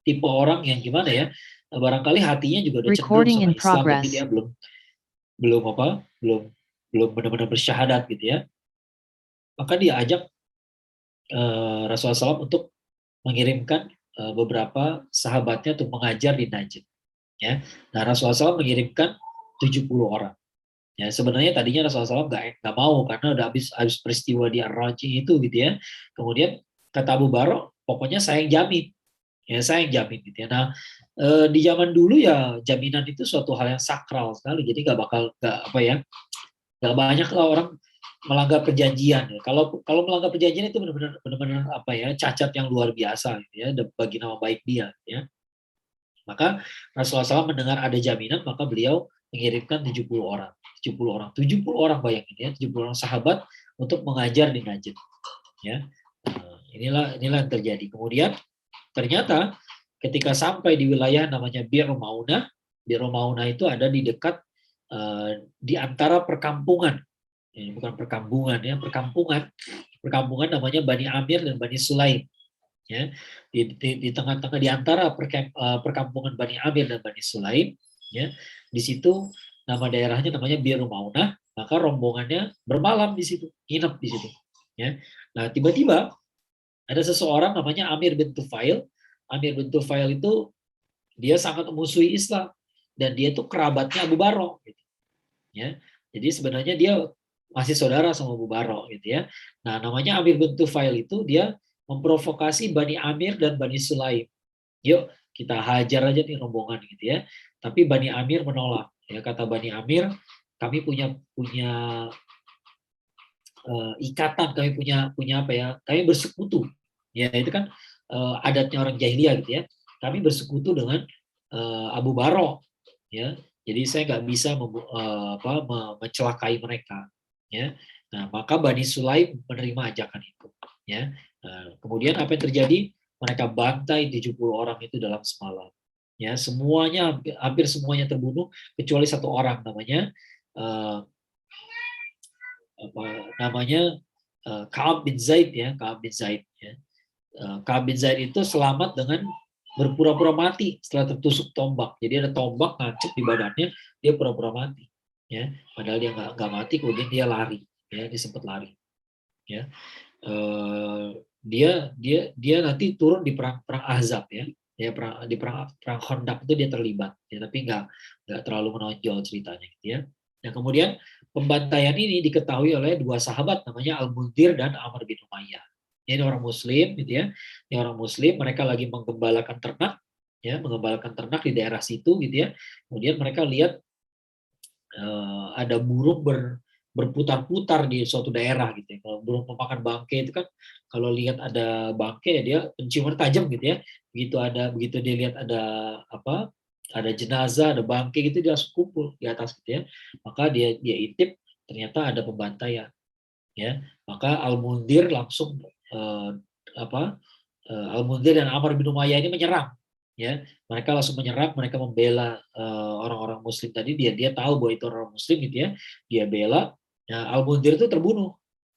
tipe orang yang gimana ya? Barangkali hatinya juga udah cenderung Recording sama in Islam, tapi dia progress. belum belum apa? Belum belum benar-benar bersyahadat gitu ya. Maka dia ajak Rasulullah SAW untuk mengirimkan beberapa sahabatnya untuk mengajar di Najd. Ya, nah Rasulullah SAW mengirimkan 70 orang. Ya, sebenarnya tadinya Rasulullah SAW nggak mau karena udah habis peristiwa di Ar-Raji itu gitu ya. Kemudian kata Abu Barok, pokoknya saya yang jamin. Ya, saya yang jamin gitu ya. Nah, di zaman dulu ya jaminan itu suatu hal yang sakral sekali. Jadi nggak bakal nggak apa ya, nggak banyak lah orang melanggar perjanjian. Ya. Kalau kalau melanggar perjanjian itu benar-benar apa ya, cacat yang luar biasa gitu ya bagi nama baik dia ya. Maka Rasulullah SAW mendengar ada jaminan, maka beliau mengirimkan 70 orang. 70 orang. 70 orang bayangin ya, 70 orang sahabat untuk mengajar di Najd. Ya. Inilah yang terjadi. Kemudian ternyata ketika sampai di wilayah namanya Bir Maunah, Bir Maunah itu ada di dekat di antara perkampungan. Ini bukan perkampungan ya, perkampungan. Perkampungan namanya Bani Amir dan Bani Sulaim. Ya, di tengah-tengah di antara perkampungan Bani Amir dan Bani Sulaim, ya, di situ nama daerahnya namanya Biru Maunah, maka rombongannya bermalam di situ, nginep di situ, ya. Nah, tiba-tiba ada seseorang namanya Amir bin Tufail. Amir bin Tufail itu dia sangat memusuhi Islam dan dia itu kerabatnya Abu Barok, gitu, ya. Jadi sebenarnya dia masih saudara sama Abu Barok gitu ya. Nah, namanya Amir bin Tufail itu dia memprovokasi Bani Amir dan Bani Sulaim. Yuk kita hajar aja nih rombongan gitu ya. Tapi Bani Amir menolak. Ya, kata Bani Amir, kami punya punya ikatan, kami punya apa ya? Kami bersekutu. Ya itu kan adatnya orang jahiliyah gitu ya. Kami bersekutu dengan Abu Barok. Ya, jadi saya nggak bisa mencelakai mereka. Ya, nah maka Bani Sulaim menerima ajakan itu. Ya, nah, kemudian apa yang terjadi? Mereka bantai 70 orang itu dalam semalam. Ya, semuanya hampir semuanya terbunuh kecuali satu orang namanya uh, apa namanya Ka'ab bin Zaid ya, Ka'ab bin Zaid ya. Ka'ab bin Zaid itu selamat dengan berpura-pura mati setelah tertusuk tombak. Jadi ada tombak ngancep di badannya, dia pura-pura mati. Ya, padahal dia nggak mati, kemudian dia lari, ya, dia sempat lari. Ya, dia nanti turun di perang Ahzab ya, di perang Khandaq itu dia terlibat, ya, tapi nggak terlalu menonjol ceritanya, gitu ya. Nah kemudian pembantaian ini diketahui oleh dua sahabat namanya Al-Munzir dan Amr bin Umayyah. Ini orang Muslim, gitu ya. Ini orang Muslim, mereka lagi menggembalakan ternak, ya, menggembalakan ternak di daerah situ, gitu ya. Kemudian mereka lihat ada burung berputar-putar di suatu daerah gitu ya. Kalau burung pemakan bangke itu kan kalau lihat ada bangke ya dia penciuman tajam gitu ya. Begitu dia lihat ada apa? Ada jenazah, ada bangke gitu dia langsung kumpul di atas gitu ya. Maka dia intip ternyata ada pembantaian ya. Maka Al-Munzir langsung Al-Munzir dan Amr bin Umayyah ini menyerang ya, mereka langsung menyerang, mereka membela orang-orang Muslim tadi, dia tahu bahwa itu orang Muslim gitu ya, dia bela. Nah, Al-Munzir itu terbunuh,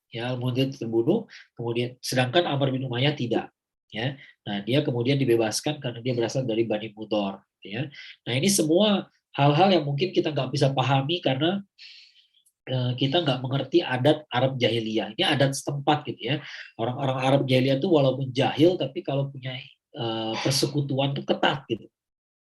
ya, Al-Munzir terbunuh, kemudian sedangkan Amr bin Umayyah tidak, ya. Nah, dia kemudian dibebaskan karena dia berasal dari Bani Mudhar, ya. Nah, ini semua hal-hal yang mungkin kita nggak bisa pahami karena kita nggak mengerti adat Arab jahiliyah. Ini adat setempat gitu ya. Orang-orang Arab jahiliyah itu walaupun jahil tapi kalau punya persekutuan itu ketat gitu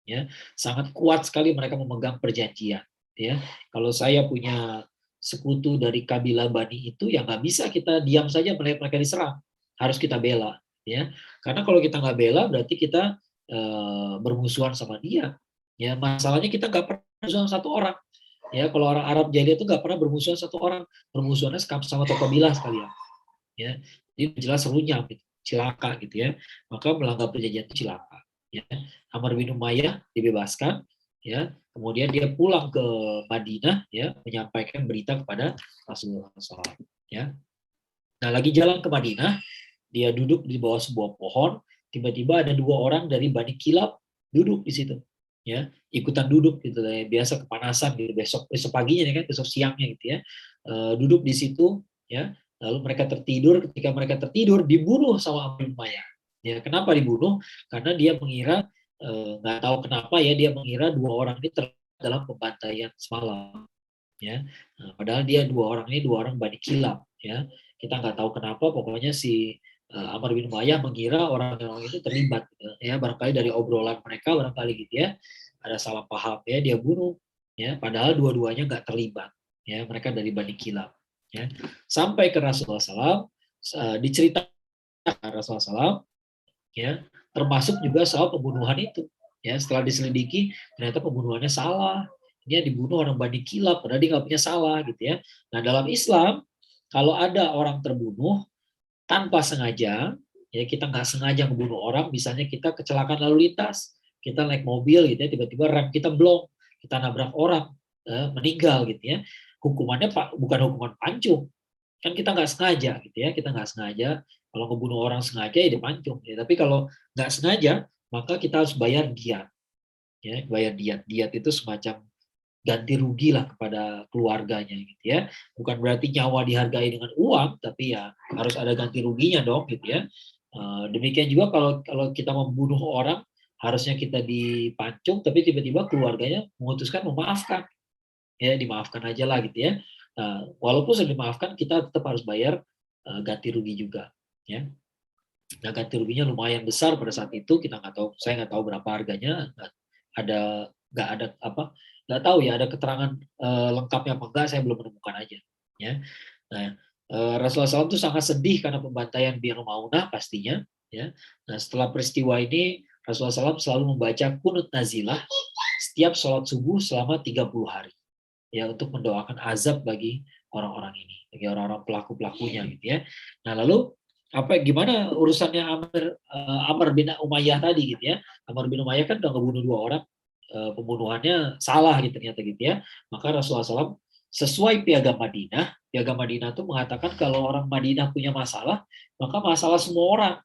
ya. Sangat kuat sekali mereka memegang perjanjian ya. Kalau saya punya sekutu dari kabilah Bani itu ya nggak bisa kita diam saja melihat mereka diserang. Harus kita bela ya. Karena kalau kita nggak bela berarti kita bermusuhan sama dia. Ya, masalahnya kita nggak pernah bermusuhan satu orang. Ya, kalau orang Arab jahiliyah itu nggak pernah bermusuhan satu orang, bermusuhannya sama tokoh kabilah sekalian. Ya, jadi jelas runyam, gitu, cilaka gitu ya. Maka melanggar perjanjian itu cilaka. Ya, Amr bin Umayyah dibebaskan. Ya, kemudian dia pulang ke Madinah, ya, menyampaikan berita kepada Rasulullah SAW. Ya, nah lagi jalan ke Madinah, dia duduk di bawah sebuah pohon, tiba-tiba ada dua orang dari Bani Kilab duduk di situ, ya, ikutan duduk gitu ya, biasa kepanasan gitu, besok besok paginya ya kan, besok siangnya gitu ya. Duduk di situ ya, lalu mereka tertidur, ketika mereka tertidur dibunuh sama Abu Umayyah. Ya, kenapa dibunuh? Karena dia mengira nggak tahu kenapa ya, dia mengira dua orang ini terlibat dalam pembantaian semalam ya. Nah, padahal dia dua orang Bani Kilab ya. Kita nggak tahu kenapa, pokoknya si Amr bin Umayyah mengira orang-orang itu terlibat ya, barangkali dari obrolan mereka barangkali gitu ya, ada salah paham ya, dia bunuh ya, padahal dua-duanya nggak terlibat ya, mereka dari Bani Kilab ya. Sampai ke Rasulullah SAW, diceritakan Rasulullah SAW ya, termasuk juga soal pembunuhan itu ya. Setelah diselidiki ternyata pembunuhannya salah, dia dibunuh orang Bani Kilab padahal dia nggak punya salah gitu ya. Nah, dalam Islam kalau ada orang terbunuh tanpa sengaja, ya, kita nggak sengaja membunuh orang, misalnya kita kecelakaan lalu lintas, kita naik mobil gitu ya, tiba-tiba rem kita blong, kita nabrak orang, meninggal gitu ya, hukumannya bukan hukuman pancung, kan kita nggak sengaja gitu ya, kita nggak sengaja. Kalau ngebunuh orang sengaja ya dipancung ya, tapi kalau nggak sengaja maka kita harus bayar diat ya, bayar diat. Diat itu semacam ganti rugi lah kepada keluarganya gitu ya, bukan berarti nyawa dihargai dengan uang, tapi ya harus ada ganti ruginya dong gitu ya. Demikian juga kalau kalau kita membunuh orang, harusnya kita dipancung tapi tiba-tiba keluarganya memutuskan memaafkan, ya dimaafkan aja lah gitu ya. Walaupun sudah dimaafkan kita tetap harus bayar ganti rugi juga ya. Nah, ganti ruginya lumayan besar pada saat itu, kita nggak tahu, saya nggak tahu berapa harganya, nggak ada apa, nggak tahu ya ada keterangan lengkapnya apa enggak, saya belum menemukan aja ya. Nah, Rasulullah SAW itu sangat sedih karena pembantaian Bi'r Maunah pastinya ya. Nah, setelah peristiwa ini Rasulullah SAW selalu membaca kunut nazilah setiap sholat subuh selama 30 hari ya, untuk mendoakan azab bagi orang-orang ini, bagi orang-orang pelaku-pelakunya gitu ya. Nah, lalu gimana urusannya Amr bin Umayyah tadi gitu ya. Amr bin Umayyah kan udah ngebunuh dua orang, pembunuhannya salah gitu ternyata gitu ya. Maka Rasulullah SAW sesuai Piagam Madinah itu mengatakan kalau orang Madinah punya masalah, maka masalah semua orang.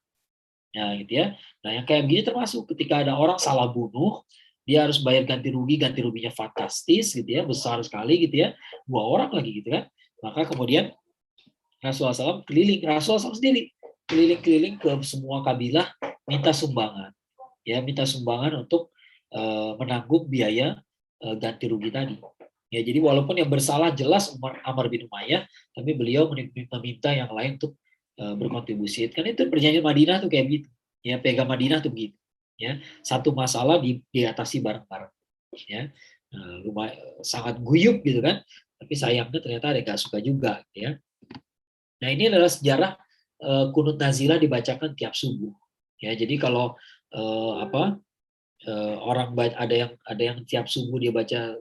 Nah, gitu ya. Nah, yang kayak gini termasuk ketika ada orang salah bunuh, dia harus bayar ganti ruginya fantastis gitu ya, besar sekali gitu ya, dua orang lagi gitu kan. Maka kemudian Rasulullah SAW keliling, Rasulullah SAW sendiri keliling-keliling ke semua kabilah minta sumbangan, ya minta sumbangan untuk menanggung biaya ganti rugi tadi. Ya, jadi walaupun yang bersalah jelas Amr bin Umayyah, tapi beliau meminta yang lain untuk berkontribusi. Kan itu perjanjian Madinah tuh kayak gitu. Ya, Piagam Madinah tuh begitu. Ya, satu masalah diatasi bareng-bareng. Ya, sangat guyup gitu kan. Tapi sayangnya ternyata ada yang gak suka juga. Ya. Nah, ini adalah sejarah kunut nazilah dibacakan tiap subuh. Ya, jadi kalau orang ada yang tiap subuh dia baca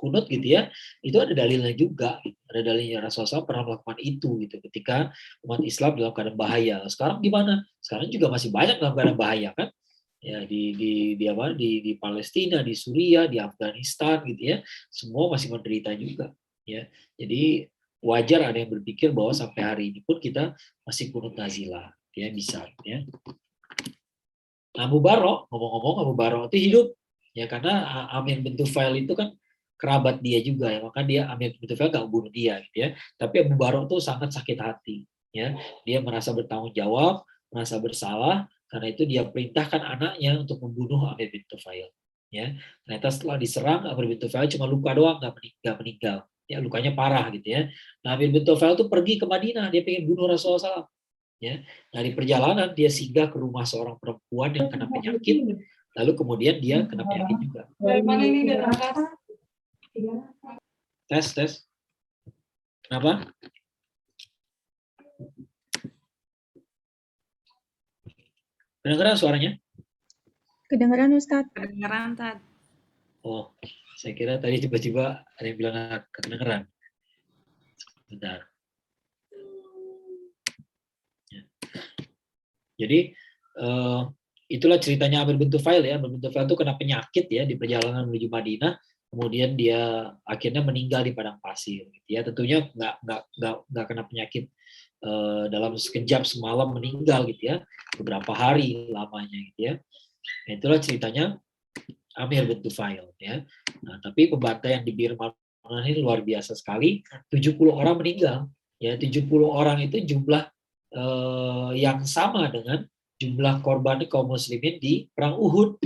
kunut gitu ya, itu ada dalilnya juga. Ada dalilnya Rasulullah SAW pernah melakukan itu gitu ketika umat Islam dalam keadaan bahaya. Sekarang gimana? Sekarang juga masih banyak dalam keadaan bahaya kan? Ya di Palestina, di Suriah, di Afghanistan gitu ya. Semua masih menderita juga ya. Jadi wajar ada yang berpikir bahwa sampai hari ini pun kita masih kunut nazilah ya, bisa ya. Nah, Abu Barok, ngomong-ngomong Abu Barok itu hidup ya, karena Amir bin Tufail itu kan kerabat dia juga ya, maka dia Amir bin Tufail gak bunuh dia gitu ya. Tapi Abu Barok tuh sangat sakit hati ya. Dia merasa bertanggung jawab, merasa bersalah, karena itu dia perintahkan anaknya untuk membunuh Amir bin Tufail ya. Ternyata setelah diserang Amir bin Tufail cuma luka doang, gak meninggal ya lukanya parah gitu ya. Nah, Amir bin Tufail itu pergi ke Madinah, dia pengen bunuh Rasulullah SAW. Ya, dari perjalanan dia singgah ke rumah seorang perempuan yang kena penyakit, lalu kemudian dia kena penyakit juga. Dari mana ini datang? Tes. Kenapa? Kedengeran suaranya? Kedengeran Ustadz. Kedengeran Tad. Oh, saya kira tadi tiba-tiba ada yang bilang nggak kedengeran. Bentar. Ya. Jadi itulah ceritanya Amir bin Tufail ya. Amir bin Tufail itu kena penyakit ya di perjalanan menuju Madinah, kemudian dia akhirnya meninggal di padang pasir. Gitu ya. Tentunya nggak kena penyakit dalam sekejap semalam meninggal gitu ya, beberapa hari lamanya gitu ya. Nah, itulah ceritanya Amir bin Tufail ya. Nah, tapi pembantaian di Bir Marmana ini luar biasa sekali. 70 orang meninggal. Ya, 70 orang itu jumlah yang sama dengan jumlah korban kaum muslimin di perang Uhud.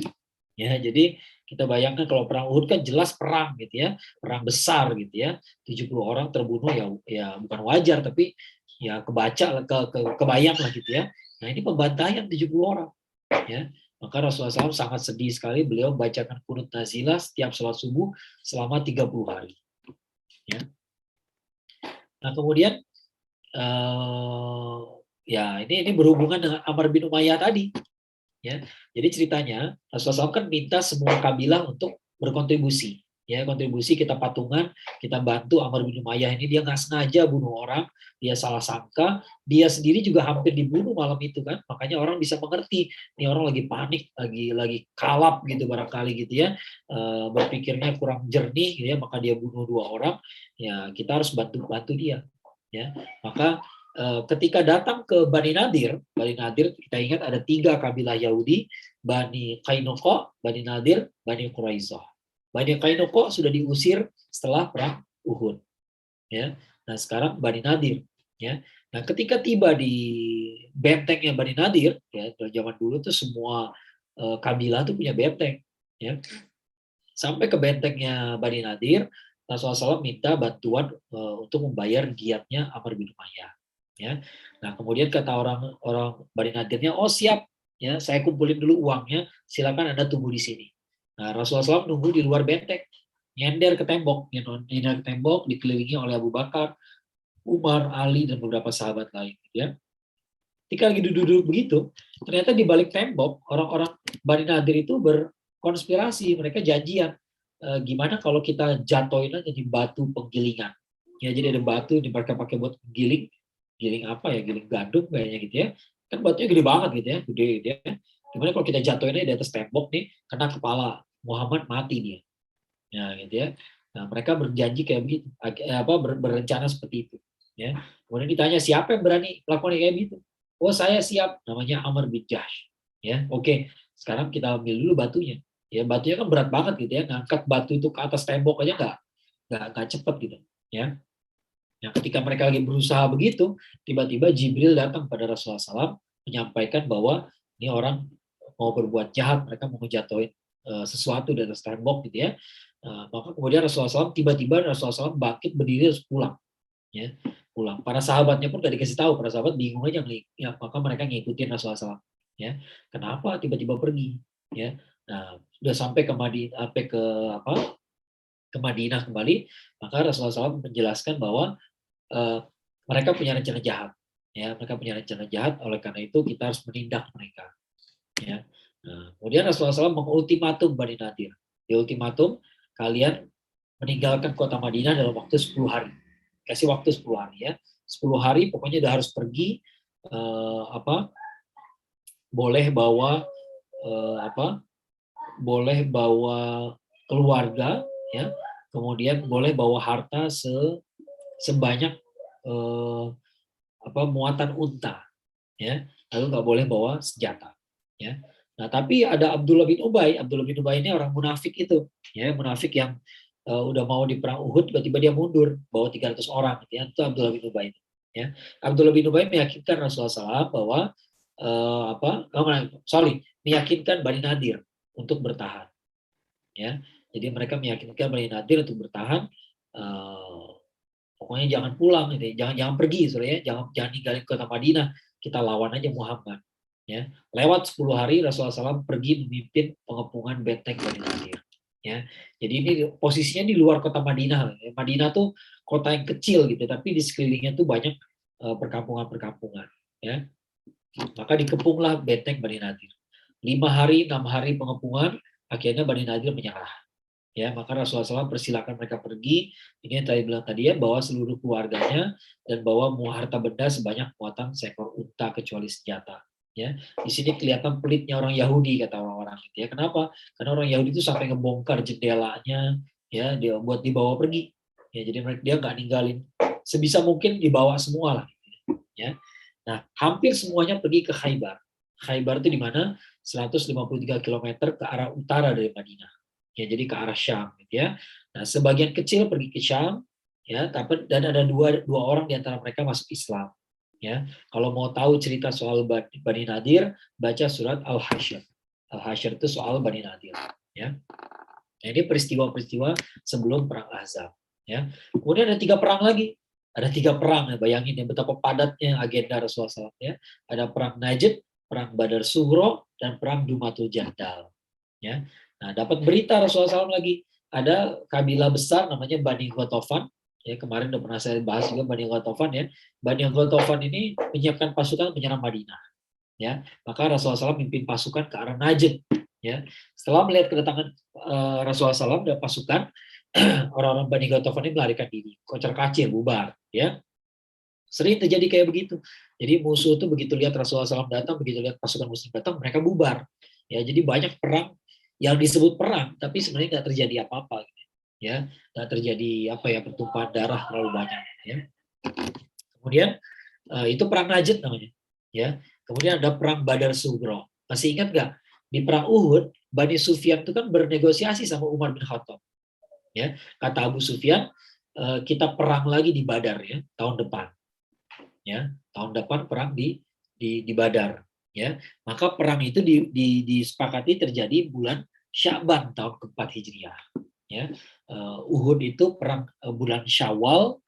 Ya, jadi kita bayangkan kalau perang Uhud kan jelas perang gitu ya, perang besar gitu ya. 70 orang terbunuh ya bukan wajar tapi ya kebayang lah gitu ya. Nah, ini pembantaian 70 orang ya. Maka Rasulullah SAW sangat sedih sekali, beliau bacakan kunut nazilah setiap sholat subuh selama 30 hari. Ya. Nah, kemudian ya ini berhubungan dengan Amr bin Umayyah tadi. Ya. Jadi ceritanya Rasulullah SAW kan minta semua kabilah untuk berkontribusi. Ya, kontribusi kita patungan, kita bantu Amr bin Umayyah ini, dia nggak sengaja bunuh orang, dia salah sangka, dia sendiri juga hampir dibunuh malam itu kan, makanya orang bisa mengerti, ini orang lagi panik, lagi kalap gitu barangkali gitu ya, berpikirnya kurang jernih, ya, maka dia bunuh 2 orang, ya kita harus bantu dia, ya, maka ketika datang ke Bani Nadir kita ingat ada 3 kabilah Yahudi, Bani Qainuqa, Bani Nadir, Bani Quraisyah. Bani Qainuqa sudah diusir setelah perang Uhud. Ya. Nah, sekarang Bani Nadir. Ya. Nah, ketika tiba di bentengnya Bani Nadir, ya, zaman dulu tuh semua kabilah tuh punya benteng. Ya. Sampai ke bentengnya Bani Nadir, Rasulullah SAW minta bantuan untuk membayar giatnya Amr bin Umayyah. Ya. Nah, kemudian kata orang Bani Nadirnya, oh siap, ya, saya kumpulin dulu uangnya, silakan Anda tunggu di sini. Nah, Rasulullah SAW nunggu di luar benteng, nyender ke tembok, dikelilingi oleh Abu Bakar, Umar, Ali, dan beberapa sahabat lain. Ya. Ketika lagi duduk-duduk begitu, ternyata di balik tembok, orang-orang Bani Nadir itu berkonspirasi, mereka janjian, gimana kalau kita jatuhin aja di batu penggilingan. Ya, jadi ada batu yang mereka pakai buat giling apa ya, giling gandum kayaknya gitu ya. Kan batunya gede banget gitu ya, gede gitu ya. Gimana kalau kita jatuhin aja di atas tembok nih, kena kepala Muhammad, mati dia. Ya, gitu ya. Nah, mereka berjanji kayak begitu, berencana seperti itu. Ya. Kemudian ditanya siapa yang berani melakukan kayak gitu. Oh, saya siap, namanya Amr bin Jahsh. Ya, oke. Sekarang kita ambil dulu batunya. Ya, batunya kan berat banget gitu ya. Ngangkat batu itu ke atas tembok aja nggak cepet gitu. Ya. Nah, ketika mereka lagi berusaha begitu, tiba-tiba Jibril datang pada Rasulullah SAW menyampaikan bahwa ini orang mau berbuat jahat, mereka mau ngejatuhin sesuatu di atas tembok gitu ya. Maka kemudian Rasulullah SAW tiba-tiba Rasulullah SAW bangkit berdiri terus pulang. Ya, pulang. Para sahabatnya pun gak dikasih tahu, para sahabat bingung aja, ya, maka mereka ngikutin Rasulullah SAW. Ya, kenapa tiba-tiba pergi? Ya, nah sudah sampai ke Madinah, ke Madinah kembali, maka Rasulullah SAW menjelaskan bahwa mereka punya rencana jahat. Ya, mereka punya rencana jahat, oleh karena itu kita harus menindak mereka. Ya. Nah, kemudian Rasulullah SAW mengultimatum Bani Nadir. Di ultimatum, kalian meninggalkan kota Madinah dalam waktu 10 hari. Kasih waktu 10 hari ya. 10 hari pokoknya udah harus pergi, boleh bawa boleh bawa keluarga ya. Kemudian boleh bawa harta sebanyak muatan unta ya, lalu nggak boleh bawa senjata ya. Nah, tapi ada Abdullah bin Ubay ini orang munafik itu ya, munafik yang udah mau di perang Uhud tiba-tiba dia mundur bawa 300 orang gitu ya. Itu Abdullah bin Ubay ya. Abdullah bin Ubay meyakinkan Rasulullah SAW bahwa meyakinkan Bani Nadir untuk bertahan ya. Jadi mereka meyakinkan Bani Nadir untuk bertahan Pokoknya jangan pulang gitu ya. Jangan pergi ya. Jangan ninggalin kota Madinah. Kita lawan aja Muhammad. Ya. Lewat 10 hari Rasulullah SAW pergi memimpin pengepungan benteng Bani Nadir. Ya. Jadi ini posisinya di luar kota Madinah. Ya. Madinah tuh kota yang kecil gitu, tapi di sekelilingnya tuh banyak perkampungan-perkampungan. Ya. Maka dikepunglah benteng Bani Nadir. 5 hari, 6 hari pengepungan, akhirnya Bani Nadir menyerah. Ya, maka Rasulullah SAW persilakan mereka pergi. Ini yang tadi bilang tadi ya, bawa seluruh keluarganya dan bawa harta benda sebanyak muatan seekor unta kecuali senjata. Ya, di sini kelihatan pelitnya orang Yahudi kata orang-orang itu ya. Kenapa? Karena orang Yahudi itu sampai ngebongkar jendelanya, ya, dia buat dibawa pergi. Ya, jadi dia nggak ninggalin. Sebisa mungkin dibawa semua lah. Ya, nah hampir semuanya pergi ke Khaybar. Khaybar itu di mana 153 km ke arah utara dari Madinah. Ya, jadi ke arah Syam gitu ya. Nah, sebagian kecil pergi ke Syam ya, dan ada dua orang di antara mereka masuk Islam. Ya, kalau mau tahu cerita soal Bani Nadir, baca surat Al-Hasyr. Al-Hasyr itu soal Bani Nadir. Ya, nah, ini peristiwa-peristiwa sebelum perang Ahzab. Ya, kemudian ada 3 perang lagi. Ada 3 perang ya, bayangin ya betapa padatnya agenda Rasulullah SAW. Ya, ada perang Najd, perang Badar Sughra, dan perang Dumatul Jandal. Ya, nah dapat berita Rasulullah SAW lagi ada kabilah besar namanya Bani Ghatafan. Ya, kemarin udah pernah saya bahas juga Bani Ghatafan ya. Bani Ghatafan ini menyiapkan pasukan menyerang Madinah. Ya, maka Rasulullah SAW memimpin pasukan ke arah Najd. Ya, setelah melihat kedatangan Rasulullah SAW dan pasukan, orang-orang Bani Ghatafan ini melarikan diri, kocar-kacir, bubar. Ya, sering terjadi kayak begitu. Jadi musuh itu begitu lihat Rasulullah SAW datang, begitu lihat pasukan muslim datang, mereka bubar. Ya, jadi banyak perang yang disebut perang, tapi sebenarnya nggak terjadi apa-apa. Ya, nggak terjadi pertumpahan darah terlalu banyak. Ya. Kemudian itu perang Najd namanya. Ya, kemudian ada perang Badar Sughra. Masih ingat nggak? Di perang Uhud, Bani Sufyan itu kan bernegosiasi sama Umar bin Khattab. Ya, kata Abu Sufyan, kita perang lagi di Badar ya tahun depan. Ya, tahun depan perang di Badar. Ya, maka perang itu disepakati terjadi bulan Sya'ban tahun keempat Hijriah. Ya, Uhud itu perang bulan Syawal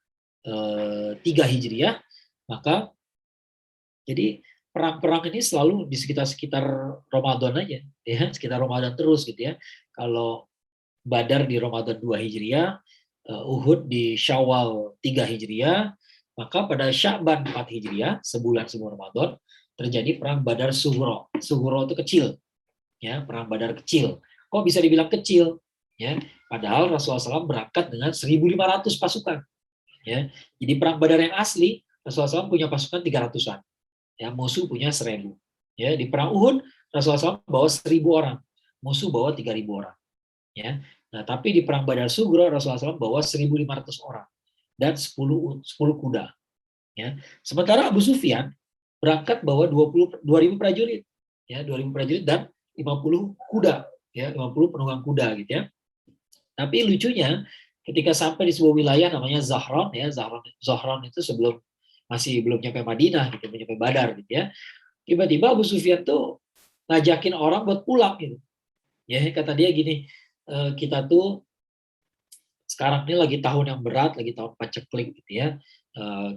3 Hijriah. Maka jadi perang-perang ini selalu di sekitar Ramadan aja, ya, sekitar Ramadan terus gitu ya. Kalau Badar di Ramadan 2 Hijriah, Uhud di Syawal 3 Hijriah, maka pada Sya'ban 4 Hijriah, sebulan sebelum Ramadan, terjadi perang Badar Sughra. Sughra itu kecil, ya, perang Badar kecil. Kok bisa dibilang kecil? Ya, padahal Rasulullah SAW berangkat dengan 1.500 pasukan. Ya, jadi perang Badar yang asli, Rasulullah SAW punya pasukan 300-an. Ya, musuh punya 1.000. Ya, di perang Uhud Rasulullah SAW bawa 1.000 orang, musuh bawa 3.000 orang. Ya, nah tapi di perang Badar Sughra Rasulullah SAW bawa 1.500 orang dan 10 kuda. Ya, sementara Abu Sufyan berangkat bawa 2.000 prajurit, ya 2.000 prajurit dan 50 kuda, ya 50 penunggang kuda gitu ya. Tapi lucunya ketika sampai di sebuah wilayah namanya Zahran, ya Zahran itu masih belum nyampe Madinah gitu, belum nyampe Badar gitu ya. Tiba-tiba Abu Sufyan tuh ngajakin orang buat pulang gitu. Ya, kata dia gini, kita tuh sekarang ini lagi tahun yang berat, lagi tahun paceklik gitu ya.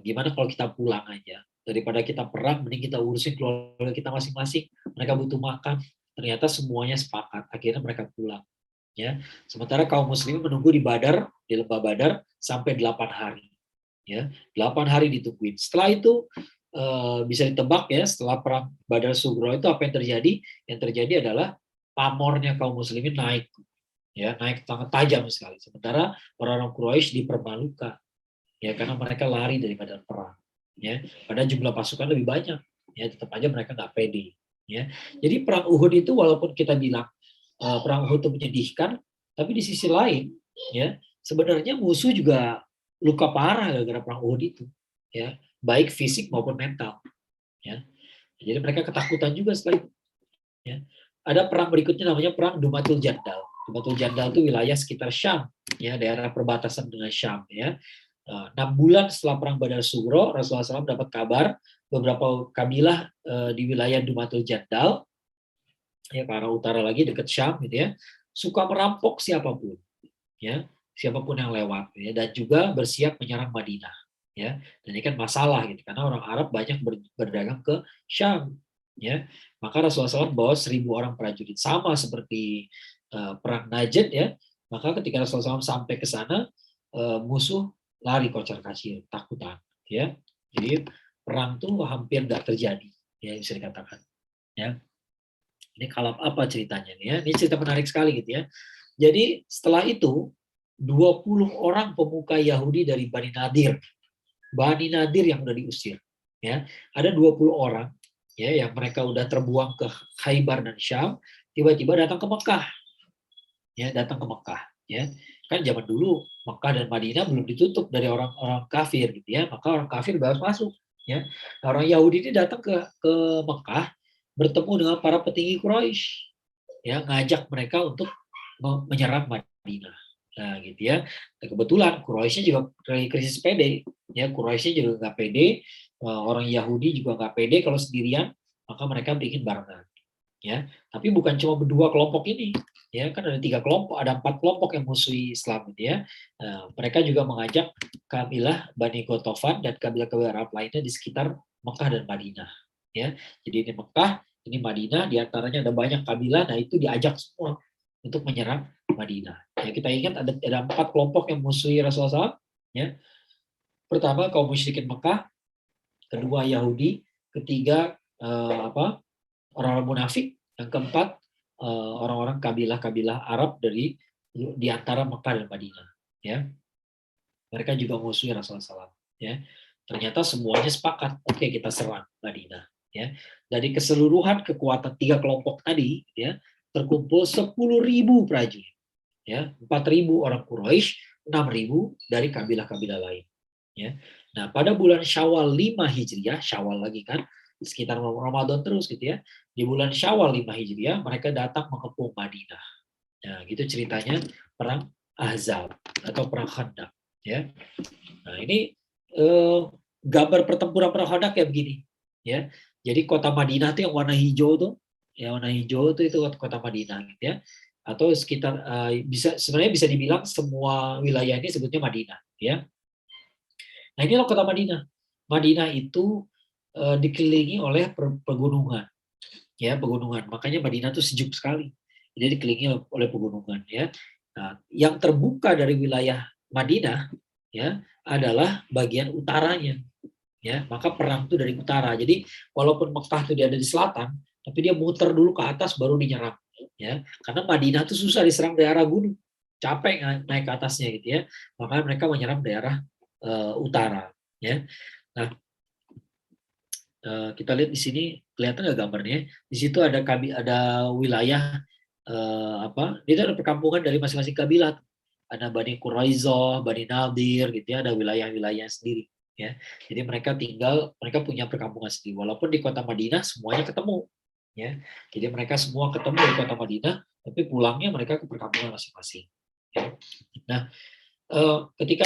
Gimana kalau kita pulang aja? Daripada kita perang, mending kita urusin keluarga kita masing-masing. Mereka butuh makan. Ternyata semuanya sepakat. Akhirnya mereka pulang. Ya, sementara kaum muslimin menunggu di Badar, di lembah Badar sampai 8 hari. Ya, 8 hari ditungguin. Setelah itu bisa ditebak ya, setelah perang Badar Sughra itu apa yang terjadi? Yang terjadi adalah pamornya kaum muslimin naik. Ya, naik sangat tajam sekali. Sementara orang-orang Quraisy dipermalukan. Ya, karena mereka lari dari medan perang. Ya, padahal jumlah pasukan lebih banyak. Ya, tetap aja mereka nggak pede. Ya, jadi perang Uhud itu walaupun kita bilang perang Uhud itu menyedihkan, tapi di sisi lain, ya sebenarnya musuh juga luka parah gara-gara perang Uhud itu, ya baik fisik maupun mental, ya. Jadi mereka ketakutan juga setelah itu. Ya. Ada perang berikutnya namanya perang Dumatul Jandal. Dumatul Jandal itu wilayah sekitar Syam, ya daerah perbatasan dengan Syam, ya. 6 bulan setelah perang Badar Sughra, Rasulullah SAW dapat kabar beberapa kabilah di wilayah Dumatul Jandal, ya ke arah utara lagi dekat Syam gitu ya, suka merampok siapapun, ya siapapun yang lewat, ya, dan juga bersiap menyerang Madinah. Ya, dan ini kan masalah gitu, karena orang Arab banyak berdagang ke Syam. Ya, maka Rasulullah SAW bawa 1.000 orang prajurit, sama seperti perang Najd ya. Maka ketika Rasulullah SAW sampai ke sana, musuh lari kocar-kacir, takutan. Ya, jadi perang tuh hampir nggak terjadi, ya bisa dikatakan. Ya, ini kalap apa ceritanya nih ya? Ini cerita menarik sekali gitu ya. Jadi setelah itu 20 orang pemuka Yahudi dari Bani Nadir yang udah diusir. Ya, ada 20 orang ya yang mereka udah terbuang ke Khaybar dan Syam, tiba-tiba datang ke Mekah. Ya, datang ke Mekah. Ya, kan zaman dulu Mekah dan Madinah belum ditutup dari orang-orang kafir gitu ya, maka orang kafir bebas masuk. Ya, nah, orang Yahudi ini datang ke Mekah bertemu dengan para petinggi Quraisy, ya ngajak mereka untuk menyerang Madinah. Nah, gitu ya. Dan kebetulan Quraisy juga krisis pede, ya Quraisy juga nggak pede, orang Yahudi juga nggak pede kalau sendirian, maka mereka bikin barengan. Ya, tapi bukan cuma berdua kelompok ini, ya kan ada 3 kelompok, ada 4 kelompok yang musuhi Islam gitu ya. Nah, mereka juga mengajak kabilah Bani Ghatafan dan kabilah-kabilah Arab lainnya di sekitar Mekah dan Madinah. Ya, jadi ini Mekah, ini Madinah, di antaranya ada banyak kabilah, nah itu diajak semua untuk menyerang Madinah. Ya, kita ingat ada 4 kelompok yang musuhi Rasulullah SAW. Ya, pertama kaum musyrikin Mekah, kedua Yahudi, ketiga orang-orang munafik, yang keempat orang-orang kabilah-kabilah Arab dari di antara Mekah dan Madinah. Ya, mereka juga musuhi Rasulullah SAW. Ya, ternyata semuanya sepakat, oke kita serang Madinah. Ya, dari keseluruhan kekuatan 3 kelompok tadi, ya terkumpul 10.000 prajurit. Ya, 4.000 orang Quraisy, 6.000 dari kabilah-kabilah lain. Ya, nah pada bulan Syawal 5 Hijriah, Syawal lagi kan, sekitar Ramadan terus gitu ya. Di bulan Syawal 5 Hijriah mereka datang mengepung Madinah. Nah, gitu ceritanya perang Ahzab atau perang Khandaq ya. Nah, ini gambar pertempuran perang Khandaq kayak begini ya. Jadi kota Madinah itu yang warna hijau tuh, ya warna hijau itu kota Madinah gitu ya. Atau sekitar sebenarnya bisa dibilang semua wilayah ini sebutnya Madinah ya. Nah, inilah kota Madinah. Madinah itu dikelilingi oleh pegunungan, ya pegunungan. Makanya Madinah itu sejuk sekali. Jadi dikelilingi oleh pegunungan, ya. Nah, yang terbuka dari wilayah Madinah, ya, adalah bagian utaranya, ya. Maka perang itu dari utara. Jadi walaupun Mekah itu dia ada di selatan, tapi dia muter dulu ke atas baru dinyerang, ya. Karena Madinah itu susah diserang daerah gunung, capek naik ke atasnya gitu ya. Makanya mereka menyerang daerah utara, ya. Nah, kita lihat di sini, kelihatan nggak gambarnya? Di situ ada wilayah itu ada perkampungan dari masing-masing kabilah. Ada Bani Quraizoh, Bani Nadir gitu ya, ada wilayah-wilayah sendiri ya. Jadi mereka punya perkampungan sendiri. Walaupun di kota Madinah semuanya ketemu ya. Jadi mereka semua ketemu di kota Madinah, tapi pulangnya mereka ke perkampungan masing-masing. Ya. Nah, ketika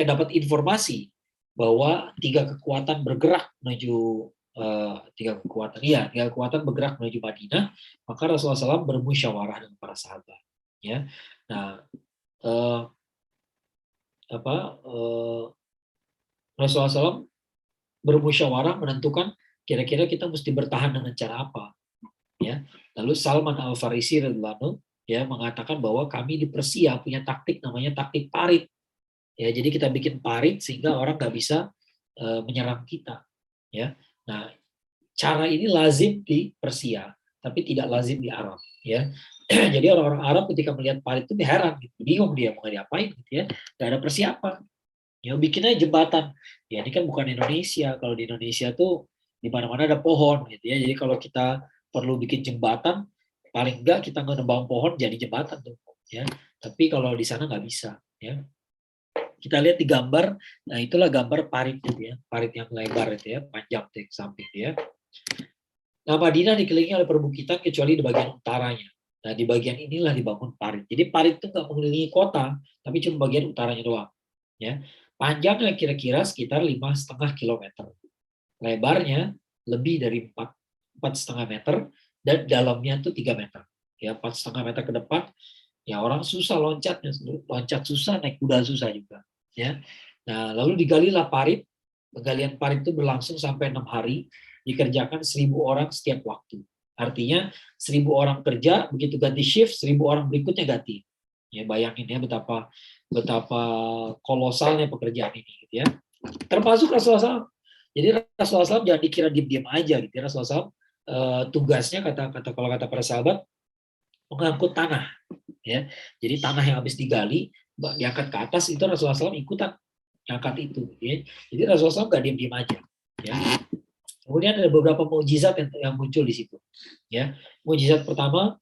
dapat informasi bahwa 3 kekuatan bergerak menuju tiga kekuatan bergerak menuju Madinah, maka Rasulullah SAW bermusyawarah dengan para sahabat. Ya, nah Rasulullah SAW bermusyawarah menentukan kira-kira kita mesti bertahan dengan cara apa. Ya, lalu Salman Al Farisi radhiyallahu ya mengatakan bahwa kami di Persia punya taktik namanya taktik parit. Ya, jadi kita bikin parit sehingga orang nggak bisa menyerang kita. Ya, nah cara ini lazim di Persia, tapi tidak lazim di Arab. Ya, jadi orang-orang Arab ketika melihat parit itu heran, gitu. Bingung dia mau diapain, gitu ya, nggak ada persiapan. Ya bikin aja jembatan. Ya ini kan bukan Indonesia. Kalau di Indonesia tuh di mana-mana ada pohon, gitu ya. Jadi kalau kita perlu bikin jembatan, paling enggak kita nebang pohon jadi jembatan tuh. Ya, tapi kalau di sana nggak bisa. Ya, kita lihat di gambar, nah itulah gambar parit itu ya, parit yang lebar itu ya, panjang di samping ya. Nah, Madinah dikelilingi oleh perbukitan kecuali di bagian utaranya. Nah, di bagian inilah dibangun parit. Jadi parit itu nggak mengelilingi kota, tapi cuma bagian utaranya doang. Ya, panjangnya kira-kira sekitar 5,5 kilometer, lebarnya lebih dari 4,5 meter, dan dalamnya itu 3 meter. Ya, 4,5 meter ke depan, Ya orang susah loncatnya, loncat susah, naik kuda susah juga. Ya. Nah lalu digalilah parit. Penggalian parit itu berlangsung sampai 6 hari, dikerjakan 1.000 orang setiap waktu. Artinya 1.000 orang kerja, begitu ganti shift, 1.000 orang berikutnya ganti. Ya bayangin ya betapa betapa kolosalnya pekerjaan ini, gitu ya. Termasuk Rasulullah SAW. Jadi Rasulullah SAW jangan dikira diam-diam aja, gitu ya. Rasulullah SAW tugasnya kalau kata para sahabat mengangkut tanah, ya. Jadi tanah yang habis digali diangkat ke atas itu Rasulullah SAW ikutan angkat itu, ya. Jadi Rasulullah SAW nggak diam-diam aja, ya. Kemudian ada beberapa mukjizat yang muncul di situ, ya. Mukjizat pertama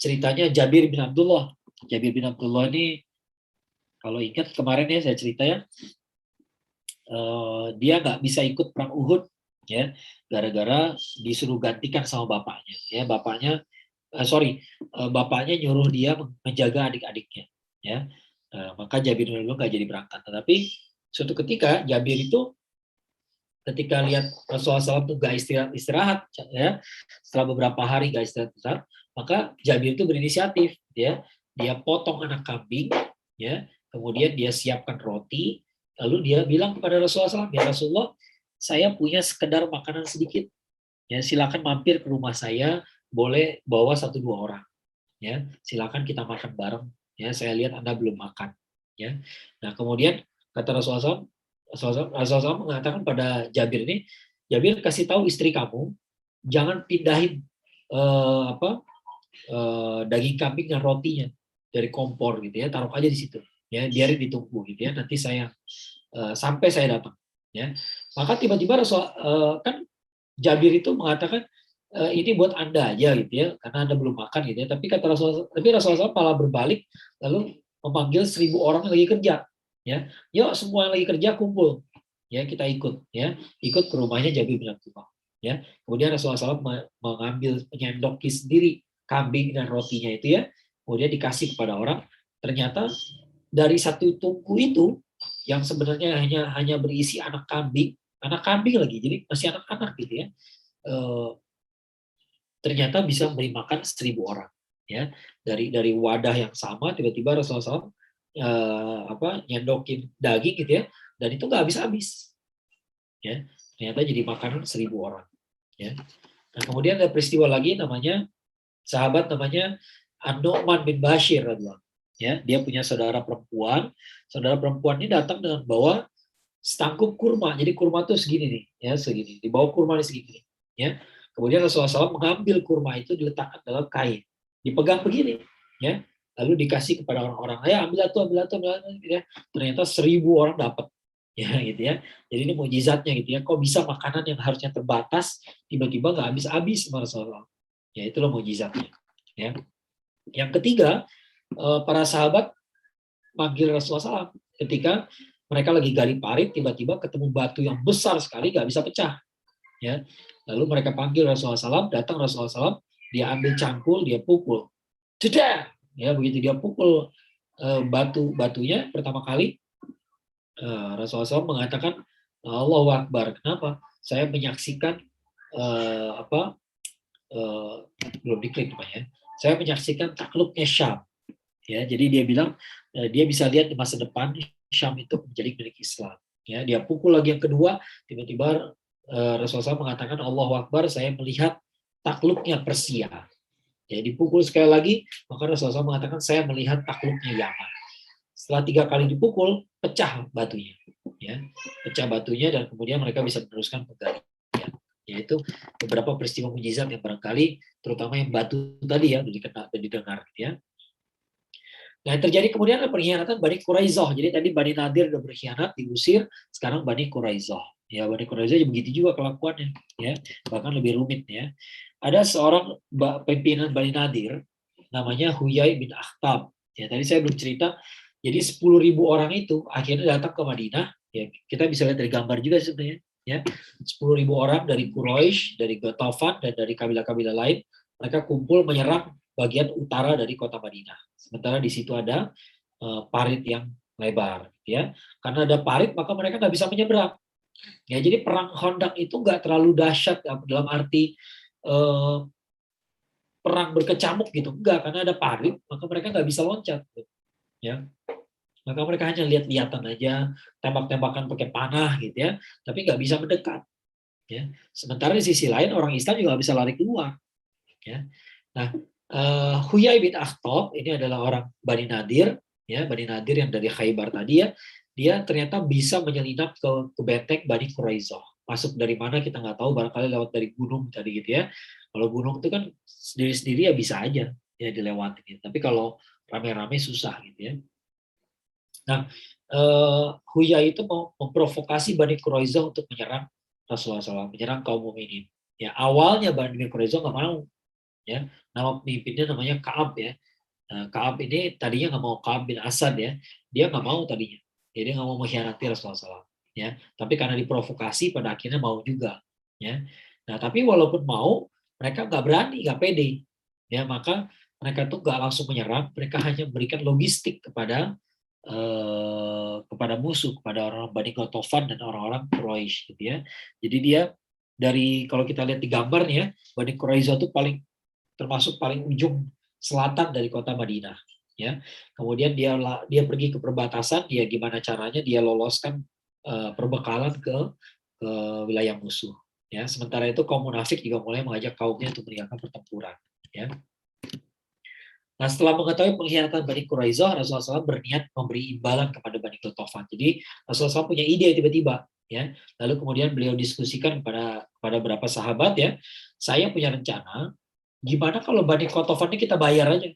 ceritanya Jabir bin Abdullah. Jabir bin Abdullah ini kalau ingat kemarin ya saya cerita ya, dia nggak bisa ikut perang Uhud, ya, gara-gara disuruh gantikan sama bapaknya, ya. Bapaknya nyuruh dia menjaga adik-adiknya, ya. Maka Jabir bin Abdullah nggak jadi berangkat. Tetapi suatu ketika Jabir itu ketika lihat Rasulullah SAW tuh gak istirahat, ya, setelah beberapa hari gak istirahat, maka Jabir itu berinisiatif, ya, dia potong anak kambing, ya, kemudian dia siapkan roti, lalu dia bilang kepada Rasulullah SAW, ya Rasulullah, saya punya sekedar makanan sedikit, ya, silakan mampir ke rumah saya, boleh bawa 1-2 orang, ya, silakan kita makan bareng, ya, saya lihat Anda belum makan, ya. Nah kemudian kata Rasulullah SAW mengatakan pada Jabir ini, Jabir kasih tahu istri kamu jangan pindahin daging kambing dan rotinya dari kompor, gitu ya, taruh aja di situ, ya, biarin ditunggu, gitu ya, nanti saya sampai saya datang, ya. Maka tiba-tiba kan Jabir itu mengatakan ini buat Anda aja, gitu ya, karena Anda belum makan, gitu ya. Tapi Rasulullah SAW malah berbalik lalu memanggil 1.000 orang yang lagi kerja, ya. Yuk semua yang lagi kerja kumpul, ya, kita ikut, ya, ikut ke rumahnya Jabir bin Abdullah, ya. Kemudian Rasulullah SAW mengambil menyendoki sendiri kambing dan rotinya itu, ya, kemudian dikasih kepada orang. Ternyata dari satu tungku itu yang sebenarnya hanya berisi anak kambing lagi, jadi masih anak-anak, gitu ya, ternyata bisa memberi makan 1.000 orang, ya, dari wadah yang sama. Tiba-tiba Rasulullah SAW nyendokin daging, gitu ya, dan itu nggak habis-habis, ya, ternyata jadi makanan 1.000 orang, ya. Nah kemudian ada peristiwa lagi namanya sahabat namanya An-Nu'man bin Bashir, ya, dia punya saudara perempuan ini datang dengan bawa setangkup kurma. Jadi kurma tuh segini nih, ya, segini. Dibawa kurma di segini, ya. Kemudian Rasulullah SAW mengambil kurma itu diletakkan dalam kain, dipegang begini, ya. Lalu dikasih kepada orang-orang, ya ambil itu, ya. Ternyata 1.000 orang dapat, ya, gitu ya. Jadi ini mukjizatnya, gitu ya. Kok bisa makanan yang harusnya terbatas tiba-tiba nggak habis-habis sama Rasulullah. Ya itulah mukjizatnya, ya. Yang ketiga, para sahabat panggil Rasulullah SAW ketika mereka lagi gali parit, tiba-tiba ketemu batu yang besar sekali, nggak bisa pecah, ya. Lalu mereka panggil Rasulullah SAW, datang Rasulullah SAW, dia ambil cangkul, dia pukul, cedak, ya, begitu dia pukul batunya pertama kali, Rasulullah SAW mengatakan Allahu Akbar. Kenapa? Saya menyaksikan belum diklik namanya. Saya menyaksikan takluknya Syam. Ya, jadi dia bilang dia bisa lihat di masa depan Syam itu menjadi milik Islam. Ya, dia pukul lagi yang kedua, tiba-tiba Rasulullah SAW mengatakan Allahu Akbar, saya melihat takluknya Persia. Ya, dipukul sekali lagi, maka Rasulullah SAW mengatakan saya melihat takluknya Yaman. Setelah 3 kali dipukul, pecah batunya. Ya, pecah batunya dan kemudian mereka bisa meneruskan penggalian. Yaitu beberapa peristiwa mukjizat yang barangkali terutama yang batu tadi ya didengar, ya. Nah, yang terjadi kemudian adalah pengkhianatan Bani Quraisyah. Jadi tadi Bani Nadir sudah berkhianat, diusir, sekarang Bani Quraisyah. Ya, Bani Quraisyah begitu juga kelakuannya, ya, bahkan lebih rumit, ya. Ada seorang pimpinan Bani Nadir namanya Huyai bin Akhtab. Ya, tadi saya belum cerita. Jadi 10.000 orang itu akhirnya datang ke Madinah. Ya, kita bisa lihat dari gambar juga sebenarnya. Ya, 10.000 orang dari Quraisy, dari Ghatafan, dan dari kabilah-kabilah lain, mereka kumpul menyerang bagian utara dari kota Madinah. Sementara di situ ada parit yang lebar, ya. Karena ada parit, maka mereka nggak bisa menyeberang. Ya, jadi perang Khandaq itu nggak terlalu dahsyat dalam arti perang berkecamuk gitu, enggak, karena ada parit, maka mereka nggak bisa loncat, ya. Maka mereka hanya lihat-lihatan aja, tembak-tembakan pakai panah gitu ya, tapi nggak bisa mendekat. Ya. Sementara di sisi lain orang Islam juga nggak bisa lari keluar. Ya. Nah, Huyai bin Akhtab ini adalah orang Bani Nadir, ya Bani Nadir yang dari Khaybar tadi ya, dia ternyata bisa menyelinap ke benteng Bani Quraizoh. Masuk dari mana kita nggak tahu, barangkali lewat dari gunung tadi gitu ya. Kalau gunung itu kan sendiri-sendiri ya bisa aja ya dilewatin. Gitu. Tapi kalau rame-rame susah gitu ya. Nah, Huyai itu mau memprovokasi Bani Quraizoh untuk menyerang Rasulullah SAW, menyerang kaum mukminin. Ya, awalnya Bani Quraizoh nggak mau. Ya, nama pemimpinnya namanya Ka'ab ya. Nah, Ka'ab ini tadinya nggak mau, Ka'ab bin Asad ya, dia nggak mau tadinya. Jadi nggak mau mengkhianati Rasulullah SAW. Ya, tapi karena diprovokasi pada akhirnya mau juga. Ya, nah tapi walaupun mau, mereka nggak berani, nggak pede. Ya, maka mereka tuh nggak langsung menyerang, mereka hanya memberikan logistik kepada musuh, kepada orang Bani Ghatafan dan orang-orang Quraisy gitu ya. Jadi dia dari, kalau kita lihat di gambar nih ya, Bani Quraisyah itu termasuk paling ujung selatan dari kota Madinah ya. Kemudian dia pergi ke perbatasan, dia gimana caranya dia loloskan perbekalan ke wilayah musuh ya. Sementara itu kaum munafik juga mulai mengajak kaumnya untuk meninggalkan pertempuran ya. Nah, setelah mengetahui pengkhianatan Bani Quraizoh, Rasulullah SAW berniat memberi imbalan kepada Bani Ghatafan. Jadi Rasulullah SAW punya ide tiba-tiba, ya. Lalu kemudian beliau diskusikan kepada beberapa sahabat, ya. Saya punya rencana, gimana kalau Bani Ghatafan ini kita bayar aja.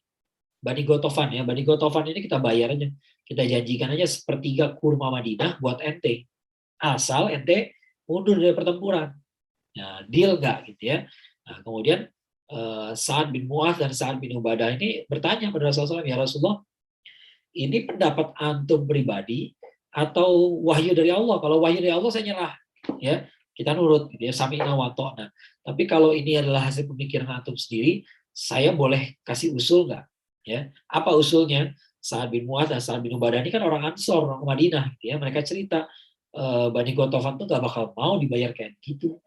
Bani Ghatafan ya, Bani Ghatafan ini kita bayar aja. Kita janjikan aja sepertiga kurma Madinah buat ente. Asal ente mundur dari pertempuran. Nah, deal nggak gitu ya. Nah, kemudian Sa'ad bin Mu'adz dan Sa'ad bin Ubadah ini bertanya pada Rasulullah SAW, ya Rasulullah, ini pendapat antum pribadi atau wahyu dari Allah? Kalau wahyu dari Allah saya nyerah, ya kita nurut, gitu ya, sami'na wa ta'na. Tapi kalau ini adalah hasil pemikiran antum sendiri, saya boleh kasih usul nggak? Ya, apa usulnya? Sa'ad bin Mu'adz dan Sa'ad bin Ubadah ini kan orang Ansor, orang Madinah, gitu ya. Mereka cerita Bani Ghatafan tuh nggak bakal mau dibayar kayak gitu.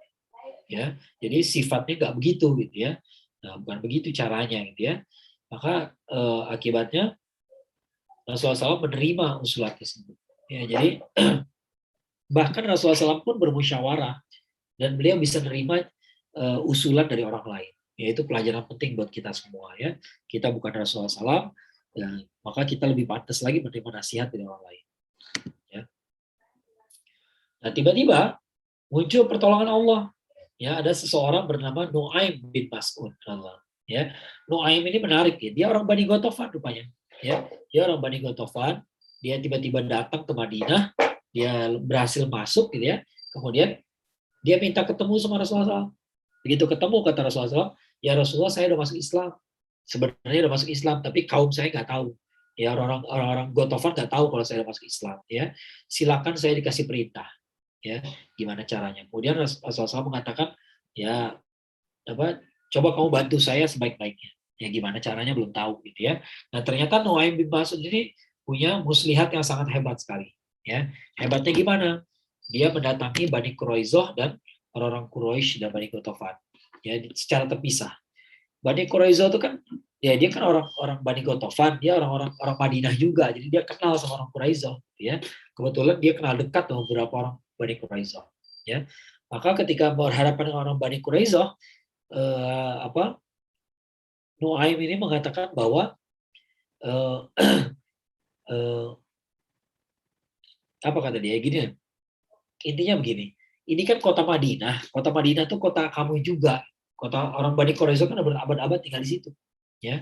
Ya, jadi sifatnya nggak begitu gitu ya. Nah, bukan begitu caranya gitu ya. Maka akibatnya Rasulullah SAW menerima usulan tersebut. Ya, jadi bahkan Rasulullah SAW pun bermusyawarah dan beliau bisa menerima usulan dari orang lain. Yaitu pelajaran penting buat kita semua ya. Kita bukan Rasulullah SAW, dan maka kita lebih pantas lagi menerima nasihat dari orang lain. Ya. Nah, tiba-tiba muncul pertolongan Allah. Ya, ada seseorang bernama Nuaim bin Mas'ud. Ya, Nuaim ini menarik ya. Dia orang Bani Ghatafan rupanya. Ya, dia orang Bani Ghatafan. Dia tiba-tiba datang ke Madinah. Dia berhasil masuk gitu ya. Kemudian dia minta ketemu sama Rasulullah SAW. Begitu ketemu kata Rasulullah SAW, ya Rasulullah saya udah masuk Islam. Sebenarnya udah masuk Islam, tapi kaum saya nggak tahu. Ya, orang-orang Ghatafan nggak tahu kalau saya udah masuk Islam. Ya, silakan saya dikasih perintah. Ya, gimana caranya? Kemudian Rasulullah SAW mengatakan, ya coba kamu bantu saya sebaik-baiknya. Ya gimana caranya belum tahu gitu ya. Nah, ternyata Nuaim bin Mas'ud ini punya muslihat yang sangat hebat sekali. Ya, hebatnya gimana? Dia mendatangi Bani Quraizoh dan orang-orang Quraisy dan Bani Ghatafan. Ya, secara terpisah. Bani Quraizoh itu kan ya dia kan orang Bani Ghatafan, dia orang Madinah juga. Jadi dia kenal sama orang Quraizoh, ya. Kebetulan dia kenal dekat dengan beberapa orang Bani Quraizoh, ya. Maka ketika berhadapan dengan orang Bani Quraizoh, Nuaim ini mengatakan bahwa apa kata dia gini, intinya begini, ini kan kota Madinah itu kota kamu juga, kota orang Bani Quraizoh kan berabad-abad tinggal di situ, ya.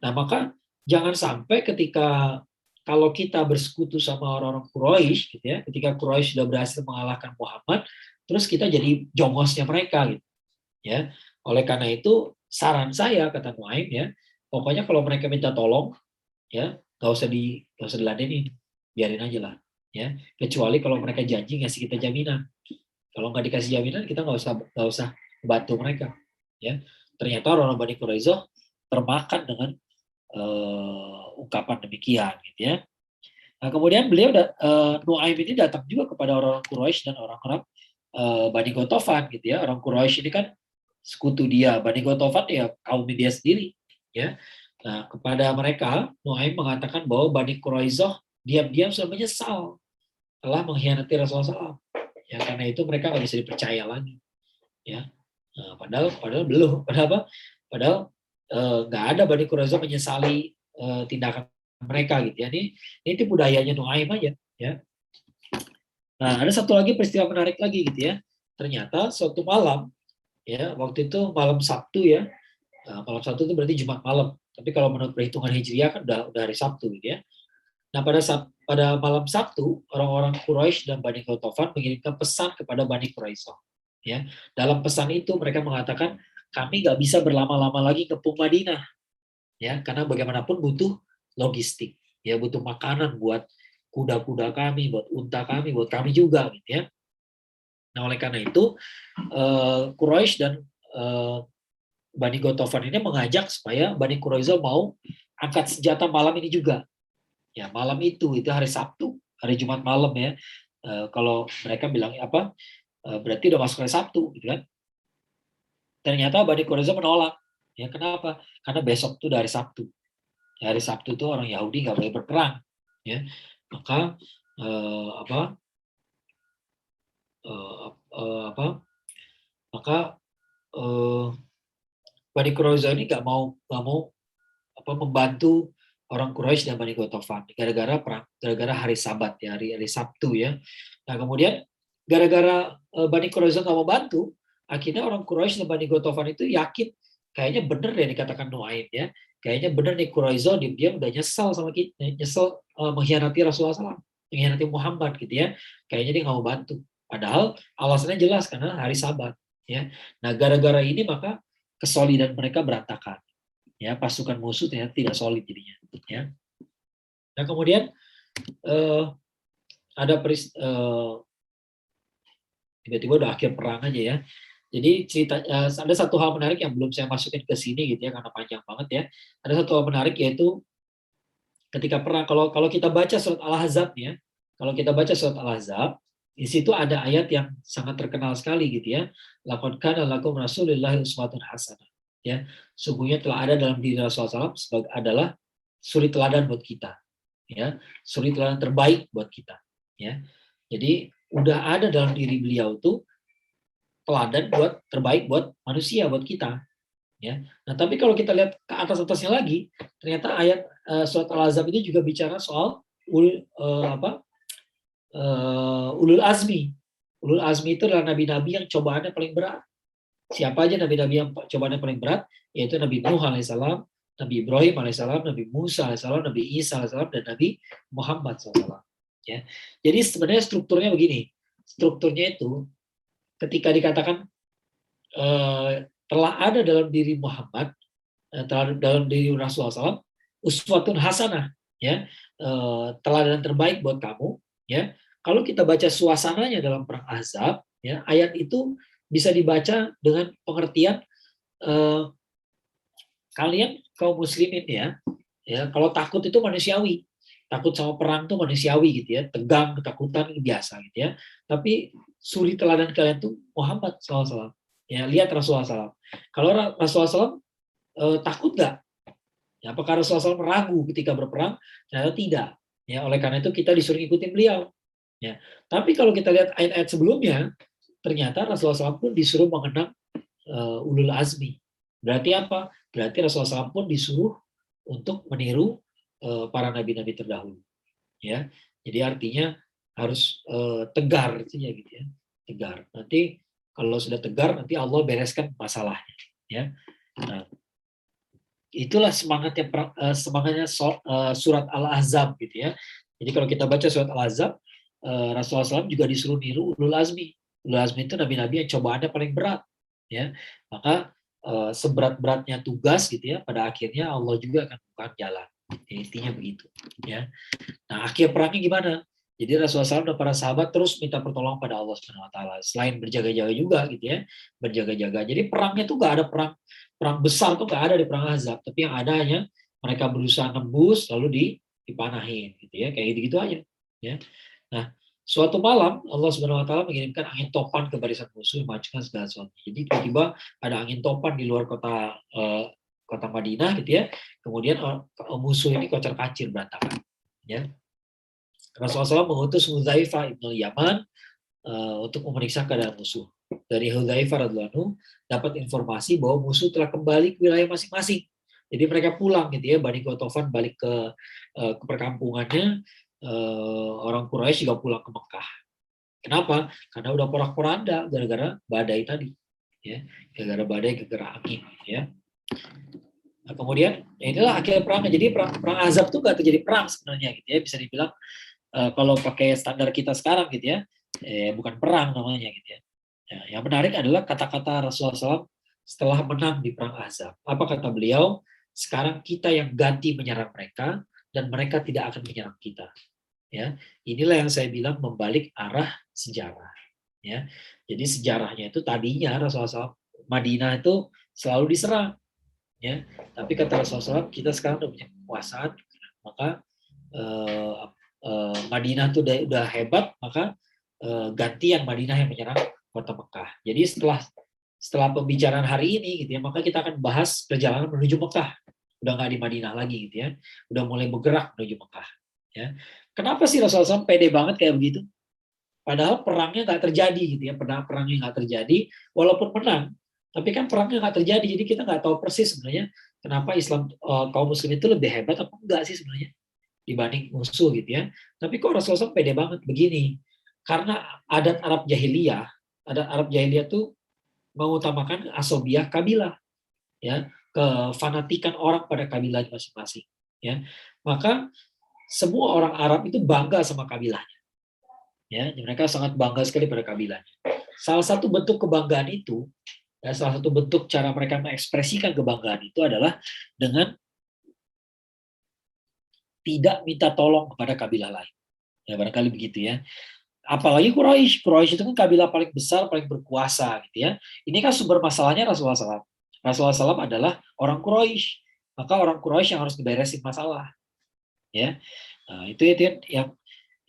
Nah, maka jangan sampai ketika kalau kita bersekutu sama orang-orang Quraisy gitu ya, ketika Quraisy sudah berhasil mengalahkan Muhammad, terus kita jadi jongosnya mereka gitu, ya. Oleh karena itu saran saya kata Nuaim ya, pokoknya kalau mereka minta tolong ya nggak usah diladenin, biarin aja lah ya, kecuali kalau mereka janji ngasih kita jaminan. Kalau nggak dikasih jaminan kita nggak usah bantu mereka ya. Ternyata orang Bani Quraizoh termakan dengan ungkapan demikian gitu ya. Nah, kemudian Nuaim ini datang juga kepada orang-orang Quraisy dan orang-orang Bani Ghatafan gitu ya. Orang Quraisy ini kan sekutu dia. Bani Ghatafan ya kaum dia sendiri, ya. Nah, kepada mereka Nuaim mengatakan bahwa Bani Quraisyah diam-diam sudah menyesal telah mengkhianati Rasulullah SAW. Ya, karena itu mereka nggak bisa dipercaya lagi, ya. Nah, padahal belum, padahal nggak ada Bani Quraisyah menyesali tindakan mereka gitu ya. Ini budayanya Nuaim aja, ya. Nah, ada satu lagi peristiwa menarik lagi gitu ya. Ternyata suatu malam, ya, waktu itu malam Sabtu ya. Nah, malam Sabtu itu berarti Jumat malam. Tapi kalau menurut perhitungan Hijriah kan udah hari Sabtu gitu ya. Nah, pada malam Sabtu, orang-orang Quraisy dan Bani Ghatafan mengirimkan pesan kepada Bani Quraisyah. Ya, dalam pesan itu mereka mengatakan kami nggak bisa berlama-lama lagi kepung Madinah, ya, karena bagaimanapun butuh logistik, ya, butuh makanan buat kuda-kuda kami, buat unta kami, buat kami juga, gitu ya. Nah, oleh karena itu Quraisy dan Bani Ghatafan ini mengajak supaya Bani Quraisyah mau angkat senjata malam ini juga. Ya, malam itu hari Sabtu, hari Jumat malam ya. Kalau mereka bilang apa? Berarti udah masuk hari Sabtu, gitu kan? Ternyata Bani Quraisyah menolak. Ya, kenapa? Karena besok tuh dari Sabtu. Ya, hari Sabtu itu orang Yahudi nggak boleh berperang. Ya, maka eh, apa? Eh, apa? Maka eh, Bani Quraisyah ini nggak mau membantu orang Quraisy dan Bani Ghatafan gara-gara hari Sabat ya, hari Sabtu ya. Nah, kemudian gara-gara Bani Quraisyah nggak mau bantu, akhirnya orang Quraisy dan Bani Ghatafan itu yakin kayaknya bener deh dikatakan Nuaim ya. Kayaknya bener nih Quraisy dia udah nyesel sama kita, nyesel mengkhianati Rasulullah SAW, mengkhianati Muhammad gitu ya. Kayaknya dia nggak mau bantu. Padahal alasannya jelas karena hari Sabat ya. Nah, gara-gara ini maka kesolidan mereka berantakan. Ya, pasukan musuh ternyata tidak solid jadinya, ya. Nah, kemudian ada tiba-tiba udah akhir perang aja ya. Jadi ada satu hal menarik yang belum saya masukin ke sini gitu ya karena panjang banget ya. Ada satu hal menarik yaitu ketika perang, kalau kita baca surat Al-Ahzab ya, kalau kita baca surat Al-Ahzab, di situ ada ayat yang sangat terkenal sekali gitu ya. Laqad kana lakum rasulillahi uswatun hasanah. Ya, sungguhnya telah ada dalam diri Rasulullah SAW sebagai adalah suri teladan buat kita, ya, suri teladan terbaik buat kita, ya. Jadi udah ada dalam diri beliau tuh teladan terbaik buat manusia, buat kita, ya. Nah, tapi kalau kita lihat ke atas-atasnya lagi, ternyata ayat surat Al-Ahzab ini juga bicara soal ulul azmi. Ulul azmi itu adalah nabi-nabi yang cobaannya paling berat. Siapa aja nabi-nabi yang cobaannya paling berat? Yaitu Nabi Nuh alaihissalam, Nabi Ibrahim alaihissalam, Nabi Musa alaihissalam, Nabi Isa alaihissalam, dan Nabi Muhammad SAW. Ya. Jadi sebenarnya strukturnya begini. Strukturnya itu ketika dikatakan telah ada dalam diri Muhammad, telah dalam diri Rasulullah SAW, uswatun hasanah, ya, teladan terbaik buat kamu, ya. Kalau kita baca suasananya dalam perang Ahzab, ya, ayat itu bisa dibaca dengan pengertian kalian kaum muslimin ya kalau takut itu manusiawi, takut sama perang itu manusiawi gitu ya, tegang, ketakutan itu biasa gitu ya. Tapi suri teladan kalian tuh Muhammad SAW. Ya, lihat Rasulullah SAW. Kalau Rasulullah SAW takut nggak? Ya, apakah Rasulullah SAW ragu ketika berperang? Ternyata tidak. Ya, oleh karena itu kita disuruh ikutin beliau. Ya, tapi kalau kita lihat ayat-ayat sebelumnya, ternyata Rasulullah SAW pun disuruh mengenang ulul azmi. Berarti apa? Berarti Rasulullah SAW pun disuruh untuk meniru para nabi-nabi terdahulu. Ya, jadi artinya harus tegar gitu ya. Tegar. Nanti kalau sudah tegar, nanti Allah bereskan masalahnya. Ya. Nah, itulah semangatnya surat Al-Ahzab gitu ya. Jadi kalau kita baca surat Al-Ahzab, Rasulullah SAW juga disuruh niru ulul azmi. Ulul azmi itu nabi-nabi yang cobaannya paling berat, ya. Maka seberat-beratnya tugas gitu ya, pada akhirnya Allah juga akan buka jalan. Ya, intinya begitu, ya. Nah, akhir perangnya gimana? Jadi Rasulullah SAW dan para sahabat terus minta pertolongan pada Allah Subhanahu Wa Taala. Selain berjaga-jaga juga gitu ya, berjaga-jaga. Jadi perangnya tuh nggak ada perang besar tuh nggak ada di perang Ahzab, tapi yang ada hanya mereka berusaha nembus lalu dipanahin gitu ya, kayak gitu aja. Ya. Nah, Suatu malam Allah Subhanahu wa taala mengirimkan angin topan ke barisan musuh memajukan segala sesuatu. Jadi tiba-tiba ada angin topan di luar kota Madinah gitu ya. Kemudian musuh ini kocar-kacir berantakan ya. Rasulullah SAW mengutus Hudzaifah ibn Yaman untuk memeriksa keadaan musuh. Dari Hudzaifah radhiyallahu anhu dapat informasi bahwa musuh telah kembali ke wilayah masing-masing. Jadi mereka pulang gitu ya, Bani Ghatafan balik ke perkampungannya, orang Quraisy juga pulang ke Mekah. Kenapa? Karena udah porak-poranda gara-gara badai tadi, ya, gara-gara badai, gara-gara angin, ya. Nah, kemudian inilah akhir perang. Jadi perang Azab tuh gak terjadi perang sebenarnya, gitu ya. Bisa dibilang kalau pakai standar kita sekarang, gitu ya, bukan perang namanya, gitu ya. Nah, yang menarik adalah kata-kata Rasulullah SAW setelah menang di perang Azab. Apa kata beliau? Sekarang kita yang ganti menyerang mereka dan mereka tidak akan menyerang kita. Ya, inilah yang saya bilang membalik arah sejarah. Ya, jadi sejarahnya itu tadinya Rasulullah SAW Madinah itu selalu diserang. Ya, tapi kata Rasulullah SAW kita sekarang udah punya kekuasaan, maka Madinah itu udah hebat, maka ganti yang Madinah yang menyerang kota Mekah. Jadi setelah pembicaraan hari ini gitu ya, maka kita akan bahas perjalanan menuju Mekah. Udah nggak di Madinah lagi gitu ya, udah mulai bergerak menuju Mekah. Ya, kenapa sih Rasulullah SAW pede banget kayak begitu? Padahal perangnya nggak terjadi gitu ya, perangnya nggak terjadi, walaupun menang, tapi kan perangnya nggak terjadi, jadi kita nggak tahu persis sebenarnya kenapa Islam kaum Muslim itu lebih hebat apa enggak sih sebenarnya dibanding musuh gitu ya. Tapi kok Rasulullah SAW pede banget begini? Karena adat Arab Jahiliyah tuh mengutamakan asobiah kabilah, ya, kefanatikan orang pada kabilah masing-masing, ya. Maka semua orang Arab itu bangga sama kabilahnya, ya. Mereka sangat bangga sekali pada kabilahnya. Salah satu bentuk kebanggaan itu, ya, salah satu bentuk cara mereka mengekspresikan kebanggaan itu adalah dengan tidak minta tolong kepada kabilah lain. Ya, barangkali begitu ya. Apalagi Quraisy itu kan kabilah paling besar, paling berkuasa gitu ya. Ini kan sumber masalahnya Rasulullah SAW. Rasulullah SAW adalah orang Quraisy, maka orang Quraisy yang harus diberesin masalah, ya. Nah, itu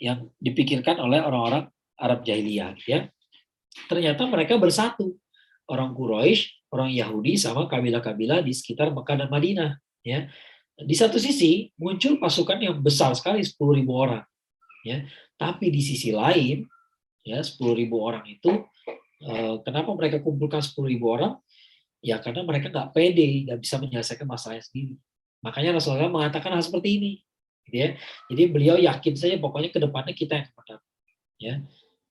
yang dipikirkan oleh orang-orang Arab Jahiliyah, gitu ya. Ternyata mereka bersatu, orang Quraisy, orang Yahudi, sama kabilah-kabilah di sekitar Mekah dan Madinah, ya. Di satu sisi muncul pasukan yang besar sekali, 10.000 orang, ya. Tapi di sisi lain, ya, 10.000 orang itu, kenapa mereka kumpulkan 10.000 orang? Ya karena mereka nggak pede, nggak bisa menyelesaikan masalahnya sendiri. Makanya Rasulullah mengatakan hal seperti ini, gitu ya. Jadi beliau yakin saja pokoknya ke depannya kita yang menang, ya.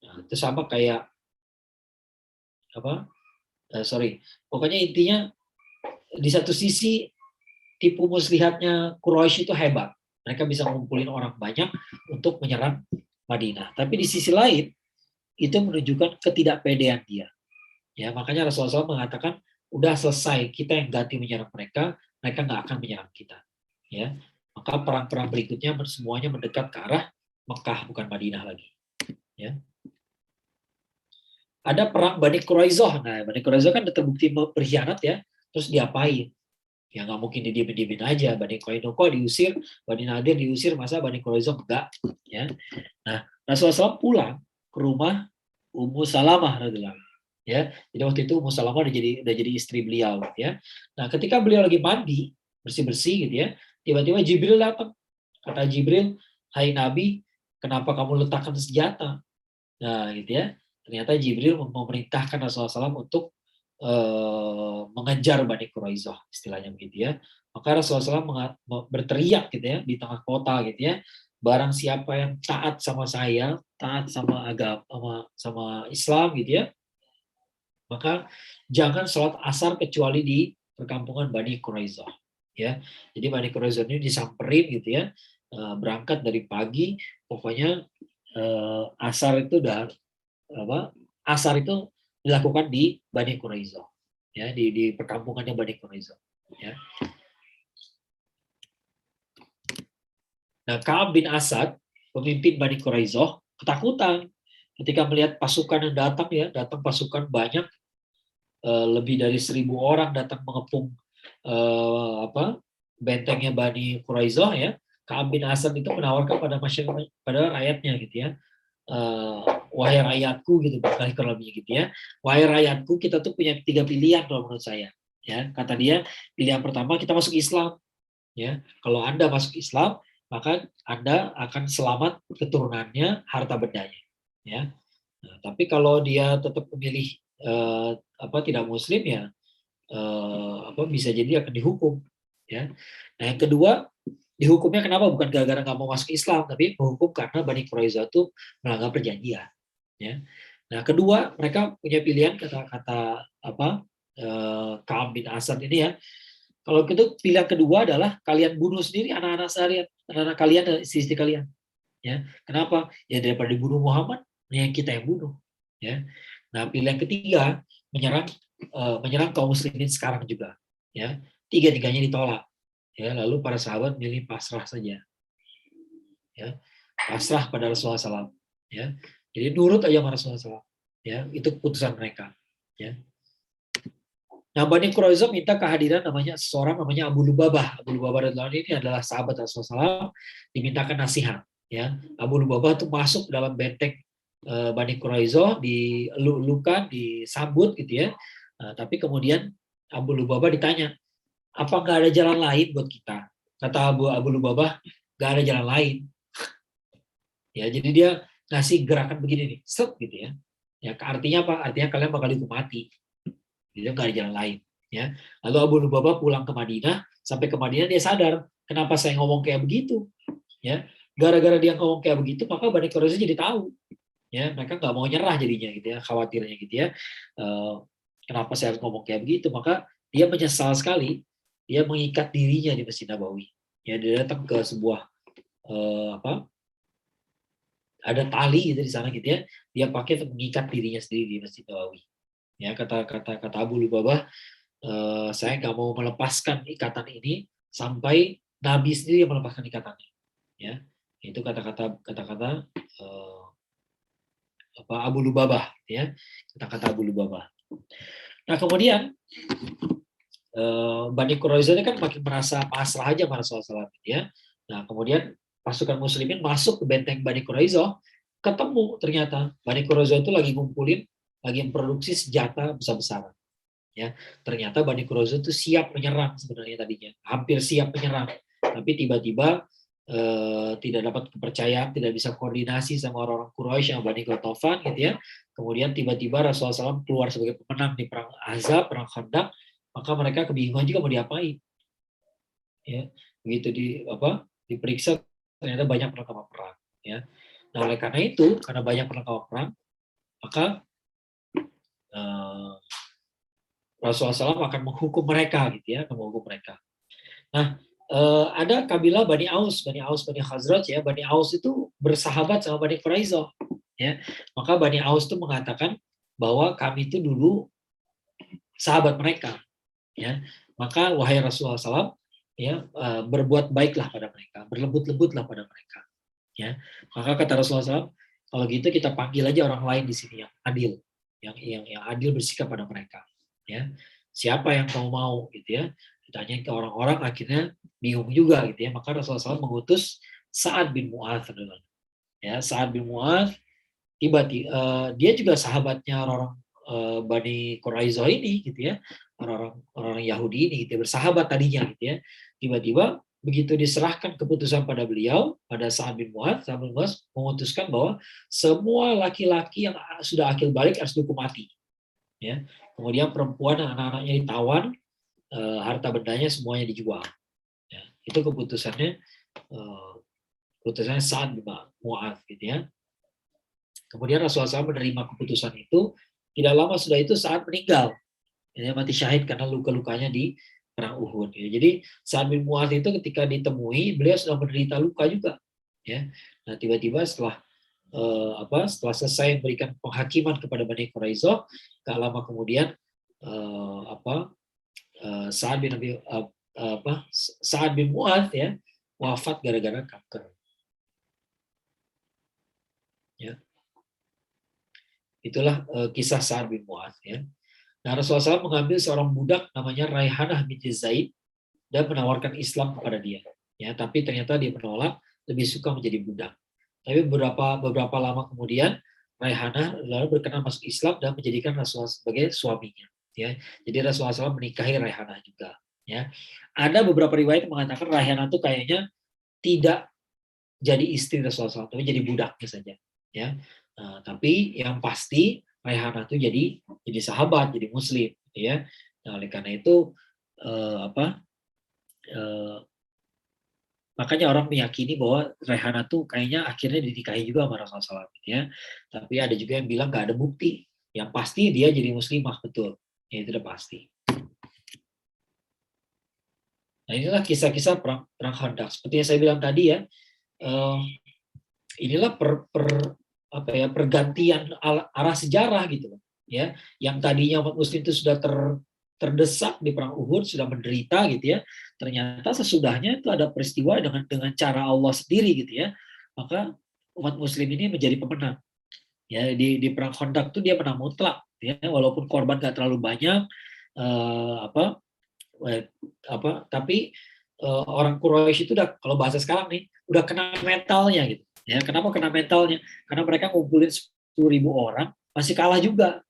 Nah, itu sama kayak apa? Pokoknya intinya di satu sisi tipu muslihatnya Quraisy itu hebat. Mereka bisa ngumpulin orang banyak untuk menyerang Madinah. Tapi di sisi lain itu menunjukkan ketidakpedean dia. Ya, makanya Rasulullah SAW mengatakan udah selesai, kita yang ganti menyerang mereka, mereka nggak akan menyerang kita. Ya, maka perang-perang berikutnya semuanya mendekat ke arah Mekah bukan Madinah lagi. Ya. Ada perang Bani Quraizoh. Nah, Bani Quraizoh kan terbukti berkhianat ya, terus diapain? Ya nggak mungkin didiemin aja. Bani Qainuqa diusir, Bani Nadir diusir, masa Bani Quraizoh enggak? Ya. Nah, Rasulullah SAW pulang ke rumah Ummu Salamah radhiyallahu anha. Ya, jadi waktu itu Ummu Salamah udah jadi istri beliau, gitu ya. Nah, ketika beliau lagi mandi bersih-bersih gitu ya, tiba-tiba Jibril datang. Kata Jibril, "Hai Nabi, kenapa kamu letakkan senjata?" Nah, gitu ya. Ternyata Jibril memerintahkan Rasulullah SAW untuk mengejar Bani Quraizoh, istilahnya begitu ya. Maka Rasulullah SAW berteriak gitu ya di tengah kota gitu ya. Barang siapa yang taat sama saya, taat sama agama, sama Islam gitu ya, maka jangan sholat asar kecuali di perkampungan Bani Quraizoh, ya. Jadi Bani Quraizoh ini disamperin gitu ya, berangkat dari pagi, pokoknya asar itu dilakukan di Bani Quraizoh, ya, di perkampungannya Bani Quraizoh, ya. Nah, Ka'ab bin Asad, pemimpin Bani Quraizoh, ketakutan ketika melihat pasukan yang datang pasukan banyak, lebih dari 1.000 orang datang mengepung bentengnya Bani Quraizoh, ya. Ka'ab bin Asad itu menawarkan pada masyarakat, pada rakyatnya gitu ya, wahai rakyatku gitu, berkali kurang lebihnya gitu ya. Wahai rakyatku, kita tuh punya 3 pilihan kalau menurut saya. Ya, kata dia, pilihan pertama kita masuk Islam. Ya, kalau Anda masuk Islam, maka Anda akan selamat keturunannya, harta bendanya. Ya, nah, tapi kalau dia tetap memilih tidak Muslim ya, bisa jadi akan dihukum. Ya, nah yang kedua dihukumnya kenapa? Bukan gara-gara nggak mau masuk Islam, tapi menghukum karena Bani Quraisyah itu melanggar perjanjian. Ya. Nah, kedua mereka punya pilihan kata-kata Ka'ab bin Asad ini ya. Kalau itu pilihan kedua adalah kalian bunuh sendiri anak-anak anak-anak kalian dan istri-istri kalian. Ya, kenapa? Ya daripada dibunuh Muhammad, yang kita yang bunuh. Ya. Nah, pilihan ketiga menyerang kaum muslimin sekarang juga. Ya, tiga-tiganya ditolak. Ya, lalu para sahabat milih pasrah saja. Ya, pasrah pada Rasulullah SAW. Ya, jadi nurut aja sama Rasulullah SAW. Ya, itu keputusan mereka. Ya. Nah, Bani Quraisyah minta kehadiran seorang namanya Abu Lubabah. Abu Lubabah radhiyallahu anhu ini adalah sahabat Rasulullah SAW, dimintakan nasihat. Ya, Abu Lubabah itu masuk dalam benteng Bani Quraisyah, dilulukan, disambut gitu ya. Tapi kemudian Abu Lubabah ditanya, apa nggak ada jalan lain buat kita? Kata Abu Lubabah, nggak ada jalan lain. Ya, jadi dia ngasih gerakan begini nih, set gitu ya. Ya, artinya apa? Artinya kalian bakal dihukum mati. Dia nggak ada jalan lain. Ya. Lalu Abu Lubabah pulang ke Madinah, sampai ke Madinah dia sadar, kenapa saya ngomong kayak begitu? Ya, gara-gara dia ngomong kayak begitu, maka Bani Quraisyah jadi tahu. Ya, mereka nggak mau nyerah jadinya gitu ya, khawatirnya gitu ya. Kenapa saya harus ngomong kayak begitu? Maka dia menyesal sekali. Dia mengikat dirinya di Masjid Nabawi. Ya, dia datang ke sebuah ada tali gitu di sana gitu ya. Dia pakai untuk mengikat dirinya sendiri di Masjid Nabawi. Ya, kata Abu Lubabah, saya nggak mau melepaskan ikatan ini sampai Nabi sendiri yang melepaskan ikatannya. Ya, itu kata-kata Abu Lubabah, ya, kata-kata Abu Lubabah. Nah, kemudian Bani Quraisyah ini kan makin merasa pasrah aja pada Rasulullah SAW, ya. Nah, kemudian pasukan Muslimin masuk ke benteng Bani Quraisyah, ketemu ternyata Bani Quraisyah itu lagi ngumpulin, lagi memproduksi senjata besar-besaran. Ya, ternyata Bani Quraisyah itu siap menyerang sebenarnya tadinya, hampir siap menyerang, tapi tiba-tiba tidak dapat kepercayaan, tidak bisa koordinasi sama orang-orang Quraisy yang Bani Ghatafan gitu ya. Kemudian tiba-tiba Rasulullah SAW keluar sebagai pemenang di perang Ahzab, perang Khandaq, maka mereka kebingungan juga mau diapain. Ya, begitu diperiksa ternyata banyak perlengkapan perang. Ya, nah oleh karena itu, karena banyak perlengkapan perang, maka Rasulullah SAW akan menghukum mereka gitu ya, menghukum mereka. Nah, ada kabilah Bani Aus, Bani Khazraj ya. Bani Aus itu bersahabat sama Bani Quraisyah ya. Maka Bani Aus itu mengatakan bahwa kami itu dulu sahabat mereka ya. Maka wahai Rasulullah SAW ya, berbuat baiklah pada mereka, berlembut-lembutlah pada mereka ya. Maka kata Rasulullah SAW, kalau gitu kita panggil aja orang lain di sini yang adil, yang adil bersikap pada mereka. Ya, siapa yang kamu mau gitu ya, ditanya ke orang-orang, akhirnya bingung juga gitu ya, maka Rasulullah SAW mengutus Sa'ad bin Mu'adz. Ya, Sa'ad bin Mu'adz tiba-tiba dia juga sahabatnya orang Bani Quraisyah ini gitu ya, orang Yahudi ini gitu, bersahabat tadinya gitu ya. Tiba-tiba begitu diserahkan keputusan pada beliau, pada Sa'ad bin Mu'adz, Sa'ad bin Mu'adz memutuskan bahwa semua laki-laki yang sudah akil balik harus dihukum mati. Ya, kemudian perempuan dan anak-anaknya ditawan, harta bendanya semuanya dijual. Ya, itu keputusannya Sa'ad bin Mu'adz gitu ya. Kemudian Rasulullah SAW menerima keputusan itu. Tidak lama sudah itu Sa'ad meninggal, ya, mati syahid karena luka-lukanya di perang Uhud. Ya. Jadi Sa'ad bin Mu'adz itu ketika ditemui beliau sudah menderita luka juga. Ya. Nah, tiba-tiba setelah selesai memberikan penghakiman kepada Bani Quraisyah, gak lama kemudian Sa'ad bin Mu'adz ya wafat gara-gara kanker. Ya. Itulah kisah Sa'ad bin Mu'adz ya. Nah, Rasulullah SAW mengambil seorang budak namanya Raihanah binti Zaid dan menawarkan Islam kepada dia. Ya, tapi ternyata dia menolak, lebih suka menjadi budak. Tapi beberapa lama kemudian Raihanah lalu berkenan masuk Islam dan menjadikan Rasulullah sebagai suaminya. Ya, jadi Rasulullah SAW menikahi Raihanah juga. Ya, ada beberapa riwayat yang mengatakan Raihanah itu kayaknya tidak jadi istri Rasulullah SAW, tapi jadi budaknya saja. Ya, tapi yang pasti Raihanah itu jadi sahabat, jadi Muslim. Gitu ya, nah, oleh karena itu apa? Makanya orang meyakini bahwa Raihanah tuh kayaknya akhirnya dinikahi juga sama Rasulullah SAW, ya. Tapi ada juga yang bilang nggak ada bukti. Yang pasti dia jadi muslimah, betul. Ya, itu udah pasti. Nah, inilah kisah-kisah perang Khandaq. Seperti yang saya bilang tadi ya, inilah pergantian arah sejarah gitu loh. Ya, yang tadinya umat muslim itu sudah terdesak di perang Uhud, sudah menderita gitu ya. Ternyata sesudahnya itu ada peristiwa dengan cara Allah sendiri gitu ya. Maka umat muslim ini menjadi pemenang. Ya, di perang Khandaq itu dia menang mutlak ya, walaupun korban gak terlalu banyak tapi orang Quraisy itu udah, kalau bahasa sekarang nih, udah kena mentalnya gitu. Ya, kenapa kena mentalnya? Karena mereka ngumpulin 10.000 orang masih kalah juga.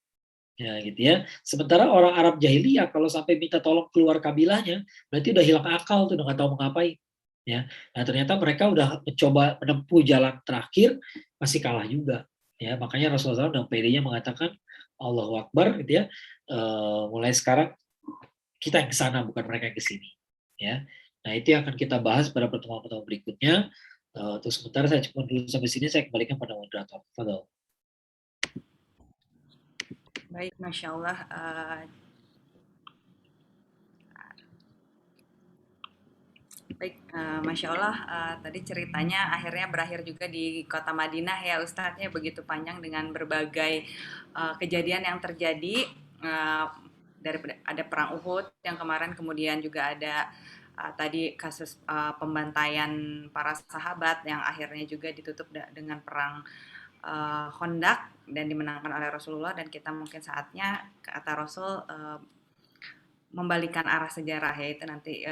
Ya, gitu ya. Sementara orang Arab jahiliyah kalau sampai minta tolong keluar kabilahnya, berarti udah hilang akal tuh, udah nggak tahu mau ngapain. Ya. Nah, ternyata mereka udah mencoba menempuh jalan terakhir, masih kalah juga. Ya, makanya Rasulullah SAW dengan pedenya mengatakan Allahu Akbar gitu ya. Mulai sekarang kita yang ke sana, bukan mereka yang ke sini. Ya. Nah, itu yang akan kita bahas pada pertemuan-pertemuan berikutnya. Untuk sementara saya cukup dulu sampai sini, saya kembalikan pada moderator. Fadol. Baik, Masya Allah. Baik, Masya Allah, tadi ceritanya akhirnya berakhir juga di kota Madinah ya Ustadz, ya begitu panjang dengan berbagai kejadian yang terjadi, dari ada perang Uhud yang kemarin, kemudian juga ada tadi kasus pembantaian para sahabat yang akhirnya juga ditutup dengan perang Khandaq dan dimenangkan oleh Rasulullah, dan kita mungkin saatnya kata Rasul membalikan arah sejarah, yaitu nanti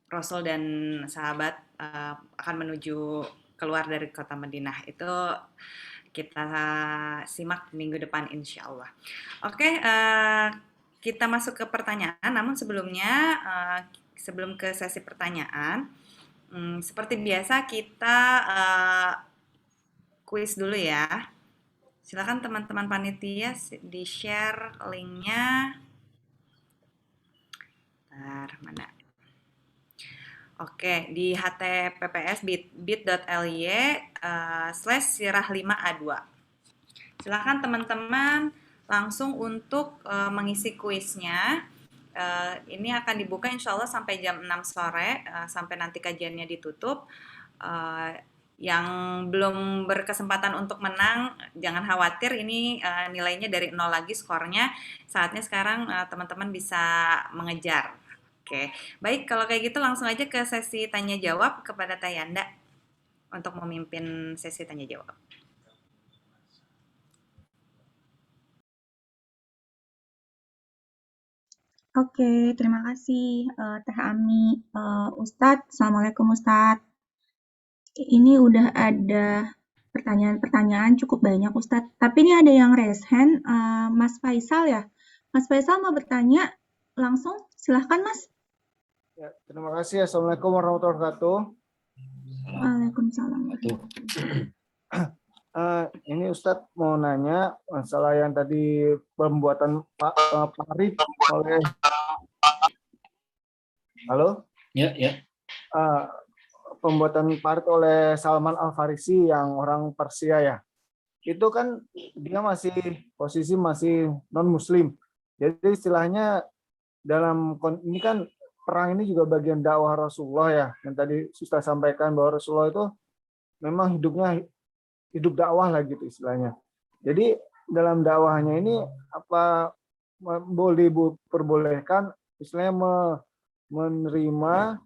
Rasul dan sahabat akan menuju keluar dari kota Madinah. Itu kita simak minggu depan insya Allah. Oke, kita masuk ke pertanyaan. Namun sebelumnya, sebelum ke sesi pertanyaan, seperti biasa kita kuis dulu ya. Silakan teman-teman panitia di-share linknya. Bentar, mana? Oke, di https bit.ly/sirah5a2. Silakan teman-teman langsung untuk mengisi kuisnya. Ini akan dibuka insya Allah sampai jam 6 sore, sampai nanti kajiannya ditutup. Yang belum berkesempatan untuk menang, jangan khawatir, ini nilainya dari 0 lagi skornya. Saatnya sekarang teman-teman bisa mengejar. Oke, baik, kalau kayak gitu langsung aja ke sesi tanya jawab kepada Tayanda untuk memimpin sesi tanya jawab. Oke, terima kasih Teh Ami. Ustadz, Assalamualaikum Ustadz. Ini udah ada pertanyaan-pertanyaan cukup banyak Ustadz. Tapi ini ada yang raise hand, Mas Faisal ya. Mas Faisal mau bertanya langsung, silahkan Mas. Ya, terima kasih. Assalamualaikum warahmatullahi wabarakatuh. Waalaikumsalam. Ini Ustadz mau nanya masalah yang tadi pembuatan parit oleh Ya. Pembuatan parit oleh Salman Al-Farisi yang orang Persia ya. Itu kan dia posisi masih non Muslim. Jadi istilahnya ini kan perang ini juga bagian dakwah Rasulullah ya. Yang tadi Ustaz sampaikan bahwa Rasulullah itu memang hidup dakwah lah gitu istilahnya. Jadi dalam dakwahnya ini apa boleh diperbolehkan istilahnya menerima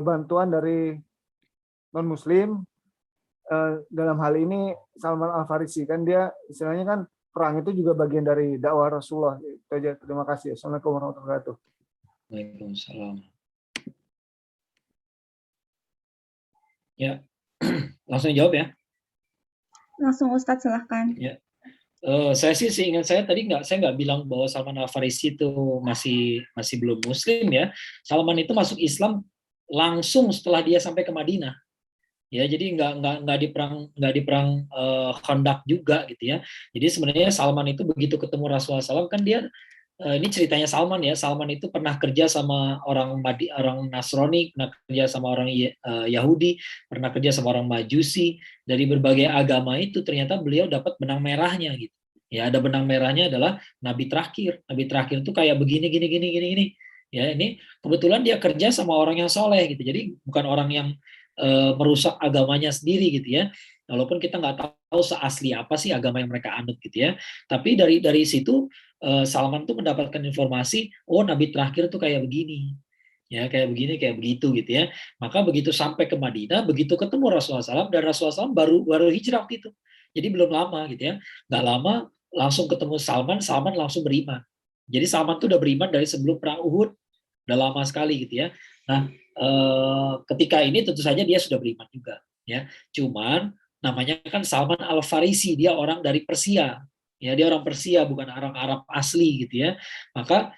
bantuan dari non Muslim, dalam hal ini Salman Al Farisi kan dia istilahnya kan perang itu juga bagian dari dakwah Rasulullah. Itu aja. Terima kasih. Assalamualaikum warahmatullahi wabarakatuh. Waalaikumsalam. Ya, Langsung jawab ya. Langsung Ustadz silahkan. Ya. Saya sih seingat saya tadi saya nggak bilang bahwa Salman Al Farisi itu masih belum Muslim ya. Salman itu masuk Islam langsung setelah dia sampai ke Madinah. Ya, jadi nggak di perang Khandaq juga gitu ya. Jadi sebenarnya Salman itu begitu ketemu Rasulullah SAW kan dia ini ceritanya Salman ya. Salman itu pernah kerja sama orang Nasrani, pernah kerja sama orang Yahudi, pernah kerja sama orang Majusi. Dari berbagai agama itu ternyata beliau dapat benang merahnya gitu. Ya, ada benang merahnya adalah Nabi terakhir. Nabi terakhir itu kayak begini gini gini gini gini. Ya, ini kebetulan dia kerja sama orang yang soleh gitu. Jadi bukan orang yang merusak agamanya sendiri gitu ya. Walaupun kita nggak tahu seasli apa sih agama yang mereka anut gitu ya. Tapi dari situ Salman tuh mendapatkan informasi, oh Nabi terakhir tuh kayak begini, ya kayak begini, kayak begitu gitu ya. Maka begitu sampai ke Madinah, begitu ketemu Rasulullah SAW dan Rasulullah SAW baru hijrah waktu itu, jadi belum lama gitu ya, nggak lama langsung ketemu Salman, Salman langsung beriman. Jadi Salman tuh udah beriman dari sebelum perang Uhud, udah lama sekali gitu ya. Nah ketika ini tentu saja dia sudah beriman juga, ya. Cuman namanya kan Salman Al Farisi, dia orang dari Persia. Ya, dia orang Persia, bukan orang Arab asli gitu ya. Maka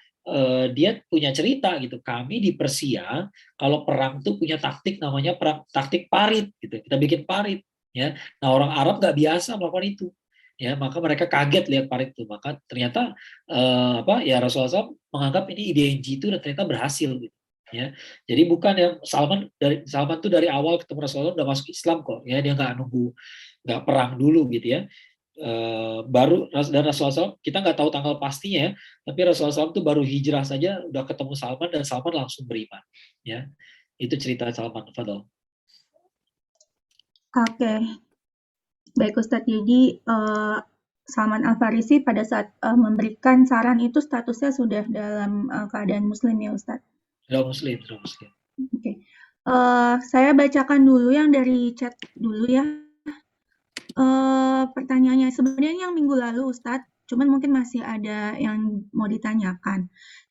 dia punya cerita gitu. Kami di Persia kalau perang tuh punya taktik namanya taktik parit gitu. Kita bikin parit ya. Nah, orang Arab nggak biasa melakukan itu. Ya, maka mereka kaget lihat parit itu. Maka ternyata ya Rasulullah SAW menganggap ini IDNG itu dan ternyata berhasil gitu. Ya, jadi bukan ya Salman tuh dari awal ketemu Rasulullah udah masuk Islam kok. Ya, dia nggak perang dulu gitu ya. Baru dan Rasulullah SAW kita nggak tahu tanggal pastinya ya, tapi Rasulullah SAW itu baru hijrah saja udah ketemu Salman dan Salman langsung beriman ya. Itu cerita Salman. Fadol. Oke, baik Ustadz. Jadi Salman Al Farisi pada saat memberikan saran itu statusnya sudah dalam keadaan Muslim ya Ustadz. Sudah Muslim. Oke. Saya bacakan dulu yang dari chat dulu ya. Pertanyaannya sebenarnya yang minggu lalu Ustadz, cuman mungkin masih ada yang mau ditanyakan.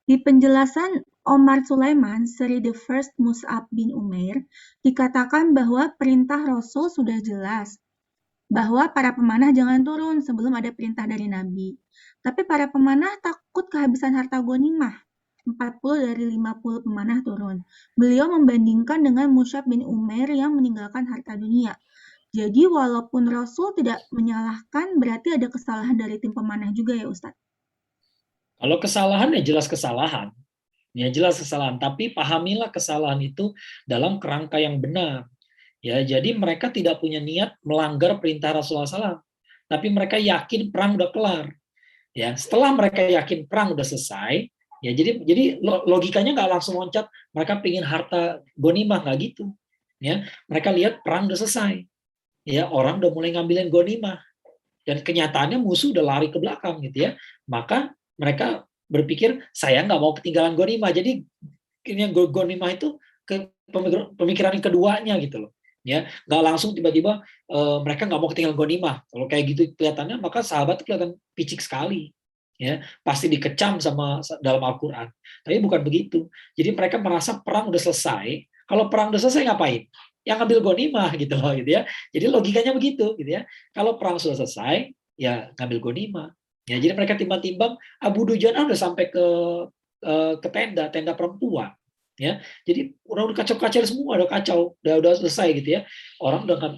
Di penjelasan Omar Sulaiman, seri The First Mus'ab bin Umair, dikatakan bahwa perintah Rasul sudah jelas, bahwa para pemanah jangan turun sebelum ada perintah dari Nabi. Tapi para pemanah takut kehabisan harta ghanimah. 40 dari 50 pemanah turun. Beliau membandingkan dengan Mus'ab bin Umair yang meninggalkan harta dunia. Jadi walaupun Rasul tidak menyalahkan, berarti ada kesalahan dari tim pemanah juga ya Ustadz? Kalau kesalahan ya jelas kesalahan. Ya jelas kesalahan, tapi pahamilah kesalahan itu dalam kerangka yang benar. Ya, jadi mereka tidak punya niat melanggar perintah Rasulullah SAW, tapi mereka yakin perang udah kelar. Ya, setelah mereka yakin perang udah selesai, ya jadi logikanya nggak langsung loncat mereka pingin harta ghanimah, nggak gitu. Ya, mereka lihat perang udah selesai. Ya, orang udah mulai ngambilin ghanimah dan kenyataannya musuh udah lari ke belakang gitu ya. Maka mereka berpikir saya nggak mau ketinggalan ghanimah. Jadi ini ghanimah itu pemikiran yang keduanya gitu loh. Ya, nggak langsung tiba-tiba mereka nggak mau ketinggalan ghanimah. Kalau kayak gitu kelihatannya maka sahabat itu kelihatan picik sekali. Ya, pasti dikecam sama dalam Al-Qur'an. Tapi bukan begitu. Jadi mereka merasa perang udah selesai. Kalau perang udah selesai ngapain? Yang ngambil ghanimah gitu loh gitu ya. Jadi logikanya begitu gitu ya. Kalau perang sudah selesai, ya ngambil ghanimah. Ya, jadi mereka timbang-timbang Abu Dujana udah sampai ke tenda perempuan. Ya, jadi udah kacau-kacau semua, udah kacau, udah selesai gitu ya. Orang udah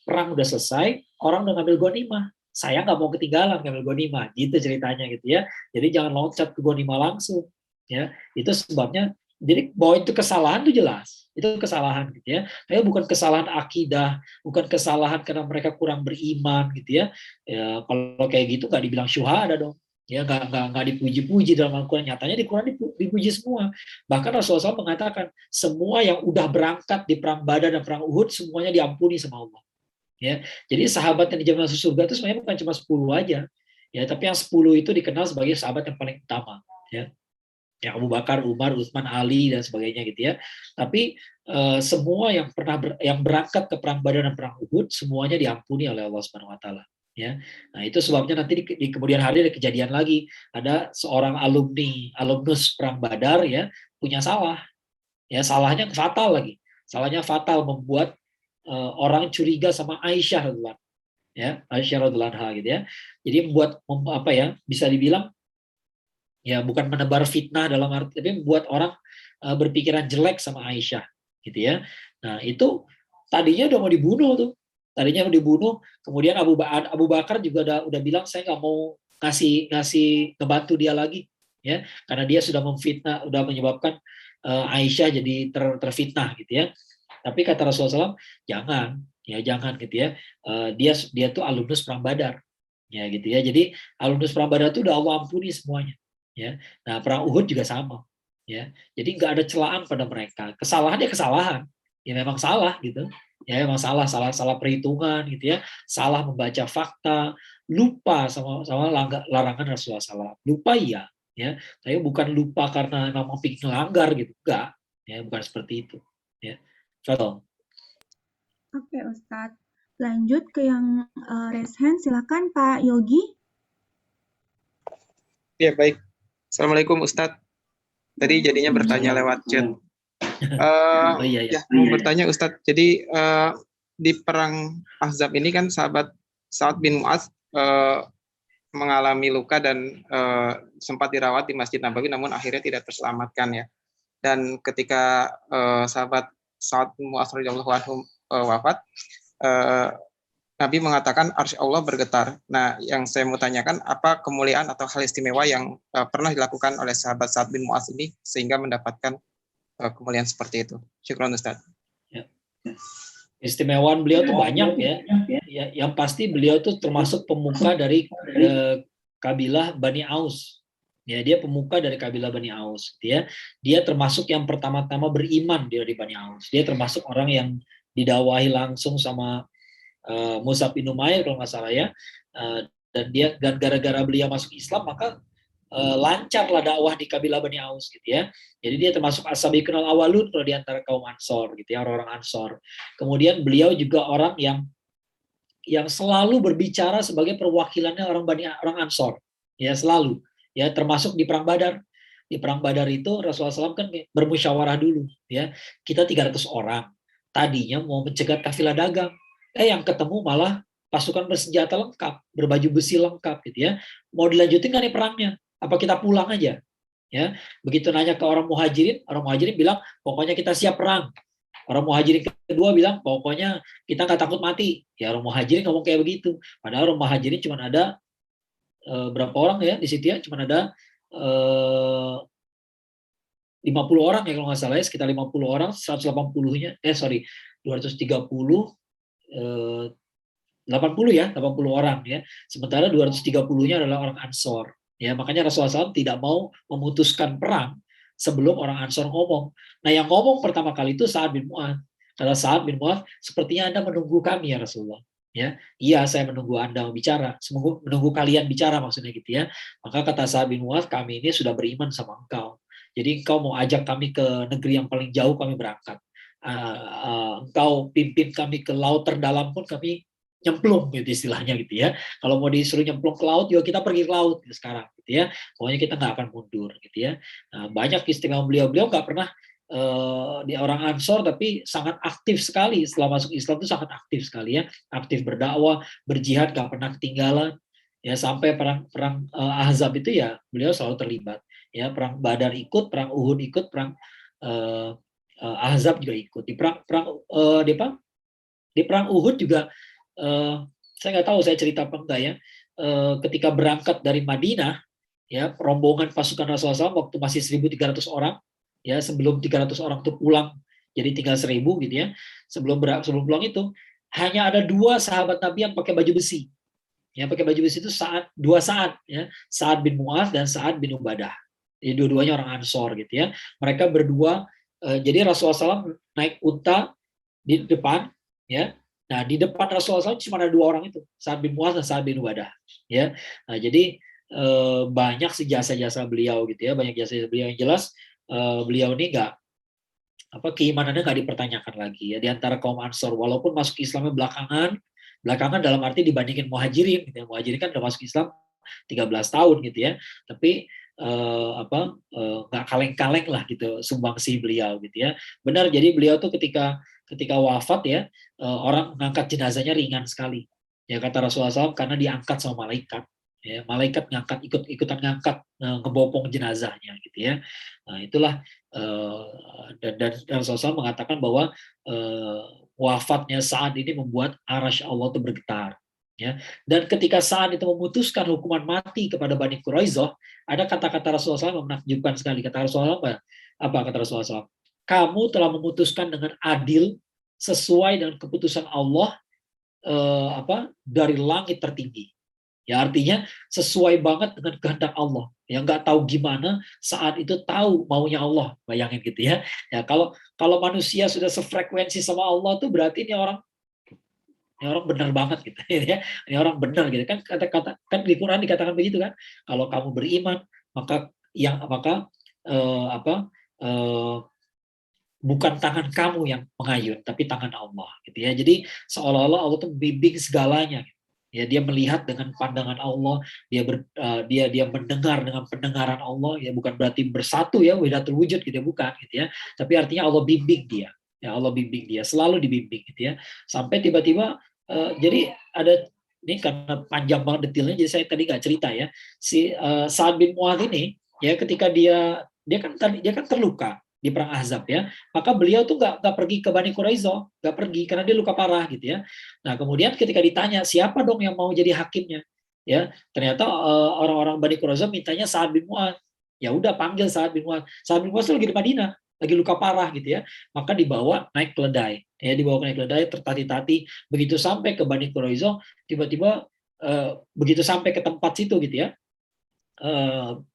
perang udah selesai, orang udah ngambil ghanimah. Saya nggak mau ketinggalan ngambil ghanimah, gitu ceritanya gitu ya. Jadi jangan loncat ke ghanimah langsung. Ya, itu sebabnya. Jadi bahwa itu kesalahan itu jelas, itu kesalahan gitu ya. Tapi bukan kesalahan akidah, bukan kesalahan karena mereka kurang beriman gitu ya. Ya kalau kayak gitu nggak dibilang syuhada dong. Ya nggak dipuji-puji dalam Al-Quran. Nyatanya di Quran dipuji semua. Bahkan Rasulullah SAW mengatakan semua yang udah berangkat di perang Badar dan perang Uhud semuanya diampuni sama Allah. Ya, jadi sahabat yang dijamin masuk surga itu sebenarnya bukan cuma 10 aja. Ya, tapi yang 10 itu dikenal sebagai sahabat yang paling utama. Ya. Ya Abu Bakar, Umar, Utsman, Ali dan sebagainya gitu ya. Tapi semua yang yang berangkat ke perang Badar dan perang Uhud semuanya diampuni oleh Allah Subhanahu wa taala ya. Nah, itu sebabnya nanti di kemudian hari ada kejadian lagi, ada seorang alumnus perang Badar ya punya salah. Ya, salahnya fatal lagi. Salahnya fatal membuat orang curiga sama Aisyah radhiyallahu anha, ya, Aisyah radhiyallahu anha gitu ya. Jadi membuat apa ya, bisa dibilang ya bukan menebar fitnah dalam arti, tapi membuat orang berpikiran jelek sama Aisyah gitu ya. Nah itu tadinya udah mau dibunuh tuh, tadinya mau dibunuh, kemudian Abu Bakar juga udah bilang saya nggak mau ngasih ngebantu dia lagi ya, karena dia sudah memfitnah, udah menyebabkan Aisyah jadi terfitnah gitu ya. Tapi kata Rasulullah SAW, jangan gitu ya. Dia tuh alumnus perang Badar ya gitu ya. Jadi alumnus perang Badar itu udah Allah ampuni semuanya ya. Nah perang Uhud juga sama ya. Jadi nggak ada celaan pada mereka. Kesalahan ya kesalahan, ya memang salah gitu ya, memang salah perhitungan gitu ya, salah membaca fakta, lupa sama larangan Rasulullah SAW, lupa iya ya, tapi bukan lupa karena memang pikir melanggar gitu, enggak ya, bukan seperti itu ya. Betul. Oke, Ustadz. Lanjut ke yang raise hand, silakan Pak Yogi. Ya, baik. Assalamualaikum Ustadz. Tadi jadinya bertanya lewat chat. Oh iya ya. Ya, mau bertanya Ustadz. Jadi di perang Ahzab ini kan sahabat Sa'ad bin Mu'adz mengalami luka dan sempat dirawat di Masjid Nabawi, namun akhirnya tidak terselamatkan ya. Dan ketika sahabat Sa'ad bin Mu'adz radhiyallahu anhu wafat, Nabi mengatakan arsy Allah bergetar. Nah, yang saya mau tanyakan, apa kemuliaan atau hal istimewa yang pernah dilakukan oleh sahabat Sa'ad bin Mu'adz ini sehingga mendapatkan kemuliaan seperti itu? Syukran Ustaz. Ya. Istimewaan beliau tuh banyak ya. Yang pasti beliau tuh termasuk pemuka dari kabilah Bani Aus. Ya, dia pemuka dari kabilah Bani Aus. Dia termasuk yang pertama-tama beriman dari Bani Aus. Dia termasuk orang yang didakwahi langsung sama Mus'ab bin Umair kalau nggak salah ya, dan gara-gara beliau masuk Islam maka lancarlah dakwah di kabilah Bani Aus gitu ya. Jadi dia termasuk as-sabiqun al-awwalun kalau di antara kaum Ansor gitu ya, orang-orang Ansor. Kemudian beliau juga orang yang selalu berbicara sebagai perwakilannya orang Ansor ya, selalu ya, termasuk di perang Badar. Di perang Badar itu Rasulullah SAW kan bermusyawarah dulu ya, kita 300 orang tadinya mau mencegat kafilah dagang, yang ketemu malah pasukan bersenjata lengkap, berbaju besi lengkap gitu ya. Mau dilanjutin kan nih perangnya? Apa kita pulang aja? Ya, begitu nanya ke orang muhajirin bilang pokoknya kita siap perang. Orang muhajirin kedua bilang pokoknya kita nggak takut mati. Ya orang muhajirin ngomong kayak begitu. Padahal orang muhajirin cuma ada berapa orang ya di situ ya? Cuma ada 50 orang ya kalau nggak salah ya, sekitar 50 orang, 180-nya 230 80 ya, 80 orang ya. Sementara 230-nya adalah orang Ansor. Ya, makanya Rasulullah SAW tidak mau memutuskan perang sebelum orang Ansor ngomong. Nah, yang ngomong pertama kali itu Sa'ad bin Mu'adz. Kata Sa'ad bin Mu'adz, sepertinya Anda menunggu kami ya Rasulullah. Ya, iya saya menunggu Anda bicara, menunggu kalian bicara maksudnya gitu ya. Maka kata Sa'ad bin Mu'adz, kami ini sudah beriman sama engkau. Jadi engkau mau ajak kami ke negeri yang paling jauh, kami berangkat. Engkau pimpin kami ke laut terdalam pun kami nyemplung gitu istilahnya gitu ya. Kalau mau disuruh nyemplung ke laut, yuk kita pergi ke laut gitu sekarang gitu ya. Pokoknya kita nggak akan mundur gitu ya. Nah, banyak istimewa beliau nggak pernah di orang Ansor, tapi sangat aktif sekali setelah masuk Islam itu, sangat aktif sekali ya, aktif berdakwah, berjihad, nggak pernah ketinggalan ya, sampai perang Ahzab itu ya beliau selalu terlibat ya, perang Badar ikut, perang Uhud ikut, perang Ahzab juga ikut, di perang Uhud juga. Saya nggak tahu saya cerita apa enggak ya, ketika berangkat dari Madinah ya, rombongan pasukan Rasulullah SAW waktu masih 1.300 orang ya, sebelum 300 orang itu pulang jadi tinggal 1.000 gitu ya, sebelum pulang itu hanya ada 2 sahabat Nabi yang pakai baju besi ya, pakai baju besi itu dua Sa'ad ya, Sa'ad bin Mu'adz dan Sa'ad bin Ubadah. Jadi dua-duanya orang Ansor gitu ya, mereka berdua. Jadi Rasulullah SAW naik unta di depan ya. Nah, di depan Rasulullah SAW cuma ada 2 orang itu, Sa'ad bin Mu'adz dan Sa'ad bin Ubadah ya. Nah, jadi banyak sih jasa-jasa beliau gitu ya, banyak jasa beliau. Yang jelas beliau ini keimanannya nggak dipertanyakan lagi ya di antara kaum Ansor, walaupun masuk Islamnya belakangan dalam arti dibandingin Muhajirin gitu ya. Muhajirin kan udah masuk Islam 13 tahun gitu ya, tapi nggak kaleng-kaleng lah gitu sumbangsi beliau gitu ya. Benar, jadi beliau tuh ketika ketika wafat ya, orang mengangkat jenazahnya ringan sekali. Ya kata Rasulullah SAW, karena diangkat sama malaikat. Ya, malaikat ngangkat, ikutan ngangkat, ngebopong jenazahnya gitu ya. Nah, itulah dan Rasulullah SAW mengatakan bahwa wafatnya Sa'ad ini membuat arasy Allah itu bergetar. Ya. Dan ketika Sa'ad itu memutuskan hukuman mati kepada Bani Quraisyah, ada kata-kata Rasulullah SAW yang menakjubkan sekali. Kata Rasulullah apa kata Rasulullah SAW? Kamu telah memutuskan dengan adil sesuai dengan keputusan Allah dari langit tertinggi. Ya artinya sesuai banget dengan kehendak Allah. Yang nggak tahu gimana saat itu tahu maunya Allah. Bayangin gitu ya. Ya kalau manusia sudah sefrekuensi sama Allah tuh berarti ini orang benar banget gitu ya. Ini orang benar gitu kan, kata-kata kan di Quran dikatakan begitu kan. Kalau kamu beriman maka bukan tangan kamu yang mengayun, tapi tangan Allah, gitu ya. Jadi seolah-olah Allah tuh membimbing segalanya. Ya, dia melihat dengan pandangan Allah, dia mendengar dengan pendengaran Allah. Ya, bukan berarti bersatu ya, wahdatul wujud gitu ya, bukan, gitu ya. Tapi artinya Allah bimbing dia. Ya, Allah bimbing dia, selalu dibimbing, gitu ya. Sampai tiba-tiba, jadi ada ini karena panjang banget detailnya, jadi saya tadi nggak cerita ya. Si Sa'ad bin Mu'adz ini, ya ketika dia kan terluka di perang Ahzab ya, maka beliau tuh nggak pergi ke Bani Quraisyah, nggak pergi karena dia luka parah gitu ya. Nah kemudian ketika ditanya siapa dong yang mau jadi hakimnya, ya ternyata orang-orang Bani Quraisyah mintanya Sa'ad bin Mu'adz. Ya udah panggil Sa'ad bin Mu'adz. Sa'ad bin Mu'adz lagi di Madinah, lagi luka parah gitu ya. Maka dibawa naik keledai, ya dibawa naik keledai tertati-tati. Begitu sampai ke Bani Quraisyah, tiba-tiba begitu sampai ke tempat situ gitu ya,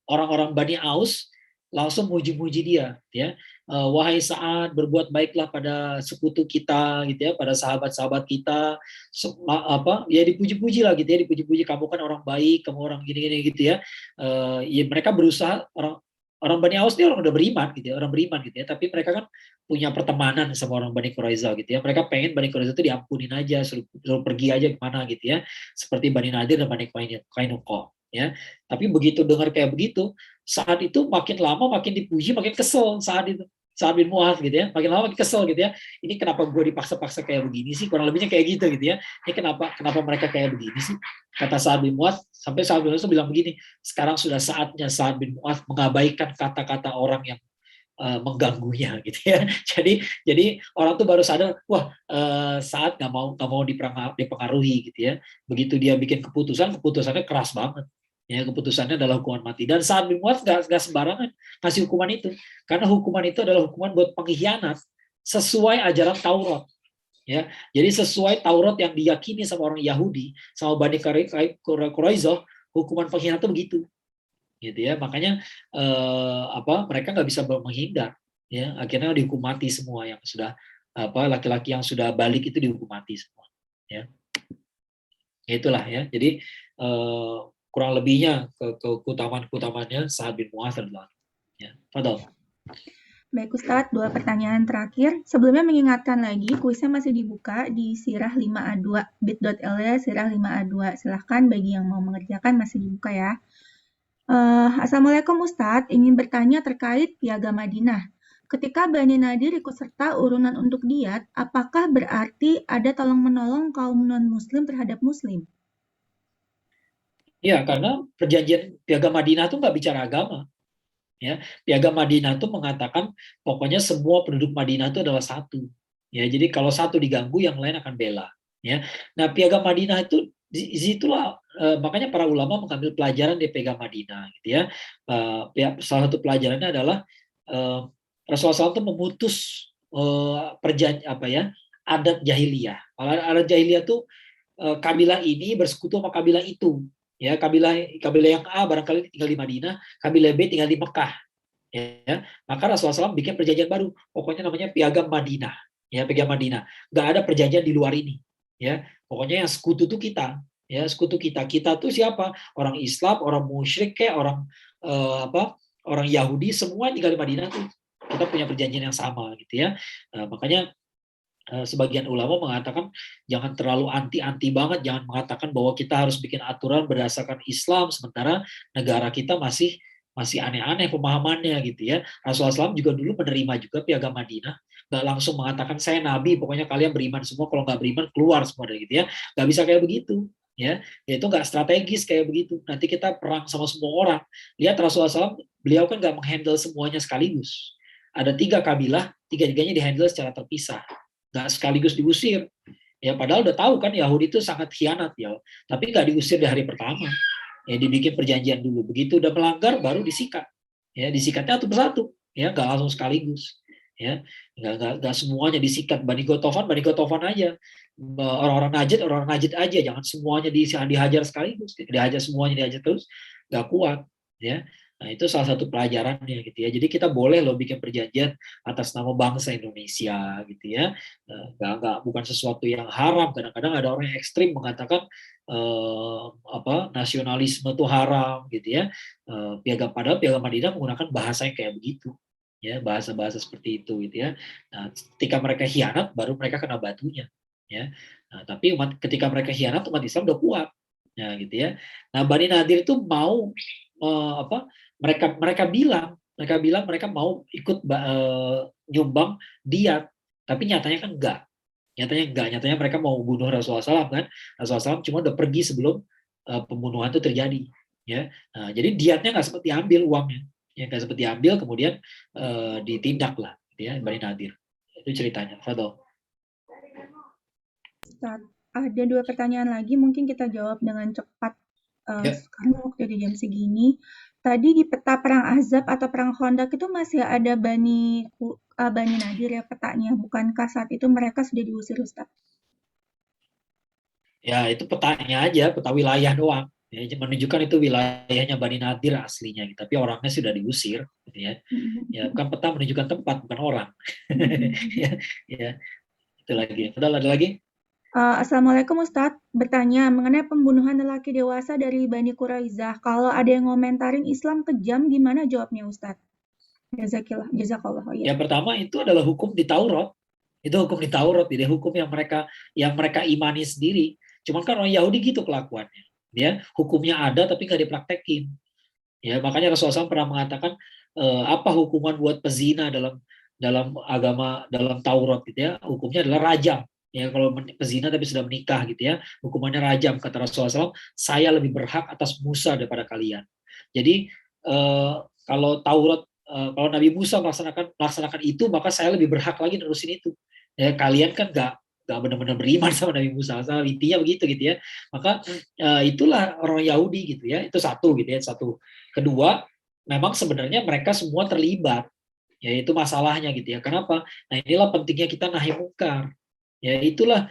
orang-orang Bani Aus langsung muji-muji dia, ya. Wahai Sa'ad, berbuat baiklah pada sekutu kita, gitu ya, pada sahabat-sahabat kita, ya dipuji-puji lah, gitu ya, dipuji-puji, kamu kan orang baik, kamu orang gini-gini, gitu ya. Ya mereka berusaha, orang Bani Aus ini orang udah beriman, gitu ya, orang beriman, gitu ya, tapi mereka kan punya pertemanan sama orang Bani Quraisyah, gitu ya. Mereka pengen Bani Quraisyah itu diampunin aja, suruh pergi aja kemana, gitu ya, seperti Bani Nadir dan Bani Qainuqa. Ya, tapi begitu dengar kayak begitu, saat itu makin lama makin dipuji, makin kesel Sa'ad itu, Sa'ad bin Mu'adz gitu ya, makin lama makin kesel gitu ya. Ini kenapa gue dipaksa-paksa kayak begini sih? Kurang lebihnya kayak gitu gitu ya. Ini kenapa mereka kayak begini sih? Kata Sa'ad bin Mu'adz, sampai Sa'ad bin Mu'adz bilang begini, sekarang sudah saatnya Sa'ad bin Mu'adz mengabaikan kata-kata orang yang mengganggunya gitu ya. Jadi orang tuh baru sadar, wah Sa'ad nggak mau dipengaruhi gitu ya. Begitu dia bikin keputusannya keras banget. Ya, keputusannya adalah hukuman mati. Dan Sa'ad bin Mu'adz nggak sembarangan kasih hukuman itu, karena hukuman itu adalah hukuman buat pengkhianat sesuai ajaran Taurat. Ya, jadi sesuai Taurat yang diyakini sama orang Yahudi, sama Bani Quraisyah, hukuman pengkhianat itu begitu, gitu ya. Makanya mereka nggak bisa menghindar. Ya, akhirnya dihukum mati semua yang sudah laki-laki yang sudah balik itu dihukum mati semua. Ya, itulah ya. Jadi kurang lebihnya keutamaan-keutamaannya Sa'ad bin Mu'adz adalah. Ya, Fadal. Baik Ustadz, 2 pertanyaan terakhir. Sebelumnya mengingatkan lagi, kuisnya masih dibuka di Sirah 5A2, bit.ly Sirah 5A2. Silahkan bagi yang mau mengerjakan masih dibuka ya. Assalamualaikum Ustadz, ingin bertanya terkait Piagam Madinah. Ketika Bani Nadir ikut serta urunan untuk diat, apakah berarti ada tolong-menolong kaum non-muslim terhadap muslim? Ya, karena perjanjian Piagam Madinah itu nggak bicara agama. Ya, Piagam Madinah itu mengatakan pokoknya semua penduduk Madinah itu adalah satu. Ya, jadi kalau satu diganggu, yang lain akan bela. Ya, nah Piagam Madinah itu disitulah makanya para ulama mengambil pelajaran di Piagam Madinah, gitu ya. Salah satu pelajarannya adalah Rasulullah SAW itu memutus adat jahiliyah. Adat jahiliyah itu kabilah ini bersekutu sama kabilah itu. Ya, kabilah yang A barangkali tinggal di Madinah, kabilah B tinggal di Mekah. Ya, maka Rasulullah SAW bikin perjanjian baru, pokoknya namanya Piagam Madinah. Ya, Piagam Madinah. Nggak ada perjanjian di luar ini. Ya, pokoknya yang sekutu itu kita. Ya, sekutu kita. Kita tuh siapa? Orang Islam, orang musyrik, kayak orang Yahudi, semua tinggal di Madinah tuh. Kita punya perjanjian yang sama, gitu ya. Makanya sebagian ulama mengatakan jangan terlalu anti banget, jangan mengatakan bahwa kita harus bikin aturan berdasarkan Islam sementara negara kita masih masih aneh-aneh pemahamannya gitu ya. Rasulullah SAW juga dulu menerima juga piagam Madinah, nggak langsung mengatakan saya nabi, pokoknya kalian beriman semua, kalau nggak beriman keluar semua dari gitu ya. Nggak bisa kayak begitu. Ya, itu nggak strategis kayak begitu. Nanti kita perang sama semua orang. Lihat Rasulullah SAW, beliau kan nggak menghandle semuanya sekaligus. Ada 3 kabilah, 3-tiganya dihandle secara terpisah, nggak sekaligus diusir. Ya, padahal udah tahu kan Yahudi itu sangat khianat ya, tapi nggak diusir di hari pertama. Ya, dibikin perjanjian dulu. Begitu udah melanggar, baru disikat. Ya, disikatnya satu persatu. Ya, nggak langsung sekaligus. Ya, nggak semuanya disikat. Bani Gotofan aja. Orang-orang Najd aja, jangan semuanya dihajar sekaligus, dihajar semuanya, dihajar terus, nggak kuat, ya. Nah, itu salah satu pelajarannya gitu ya. Jadi kita boleh loh bikin perjanjian atas nama bangsa Indonesia gitu ya. Nggak bukan sesuatu yang haram. Kadang-kadang ada orang yang ekstrim mengatakan nasionalisme itu haram gitu ya. Padahal piagam Madinah menggunakan bahasa yang kayak begitu. Ya, bahasa-bahasa seperti itu gitu ya. Nah, ketika mereka khianat baru mereka kena batunya. Ya. Nah, tapi ketika mereka khianat umat Islam udah kuat, ya gitu ya. Nah, Bani Nadir itu mau mereka bilang mereka mau ikut nyumbang diat, tapi nyatanya kan enggak. Nyatanya mereka mau bunuh Rasulullah SAW kan. Rasulullah SAW cuma udah pergi sebelum pembunuhan itu terjadi. Ya, nah, jadi diatnya nggak sempat diambil uangnya, ya nggak sempat diambil, kemudian ditindak lah, gitu ya, Bani Nadir. Itu ceritanya. Fadol. Ustaz, ada 2 pertanyaan lagi, mungkin kita jawab dengan cepat, Ya. karena waktu di jam segini. Tadi di peta perang Ahzab atau perang Khandaq itu masih ada Bani Nadir ya petanya, bukankah saat itu mereka sudah diusir, Ustaz? Ya, itu petanya aja, peta wilayah doang. Ya, menunjukkan itu wilayahnya Bani Nadir aslinya, gitu. Tapi orangnya sudah diusir, gitu ya. Ya, bukan peta menunjukkan tempat, bukan orang. ya, itu lagi. Ada lagi? Assalamualaikum Ustadz, bertanya mengenai pembunuhan lelaki dewasa dari Bani Quraizah. Kalau ada yang ngomentarin Islam kejam, gimana jawabnya Ustadz? Jazakallah. Ya, pertama itu adalah hukum di Taurat. Itu hukum di Taurat, jadi hukum yang mereka imani sendiri. Cuman kan orang Yahudi gitu kelakuannya. Ya, hukumnya ada tapi nggak dipraktekin. Ya, makanya Rasulullah SAW pernah mengatakan apa hukuman buat pezina dalam agama, dalam Taurat gitu ya, hukumnya adalah rajam. Ya, kalau pezina tapi sudah menikah gitu ya, hukumannya rajam. Kata Rasulullah SAW, saya lebih berhak atas Musa daripada kalian. Jadi kalau Nabi Musa melaksanakan itu, maka saya lebih berhak lagi nerusin itu. Ya, kalian kan nggak benar-benar beriman sama Nabi Musa, sama intinya begitu gitu ya. Maka itulah orang Yahudi gitu ya. Itu satu gitu ya, satu. Kedua, memang sebenarnya mereka semua terlibat. Ya, itu masalahnya gitu ya. Kenapa? Nah, inilah pentingnya kita nahi mungkar. Ya, itulah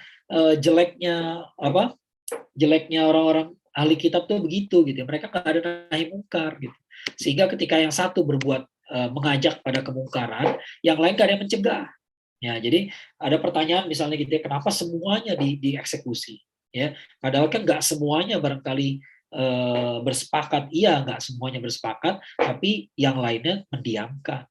jeleknya orang-orang ahli kitab tuh begitu gitu. Mereka nggak ada nahi mungkar gitu. Sehingga ketika yang satu berbuat mengajak pada kemungkaran, yang lain nggak ada yang mencegah. Ya, jadi ada pertanyaan misalnya gitu ya, kenapa semuanya dieksekusi? Ya, padahal kan nggak semuanya barangkali bersepakat. Iya, nggak semuanya bersepakat, tapi yang lainnya mendiamkan.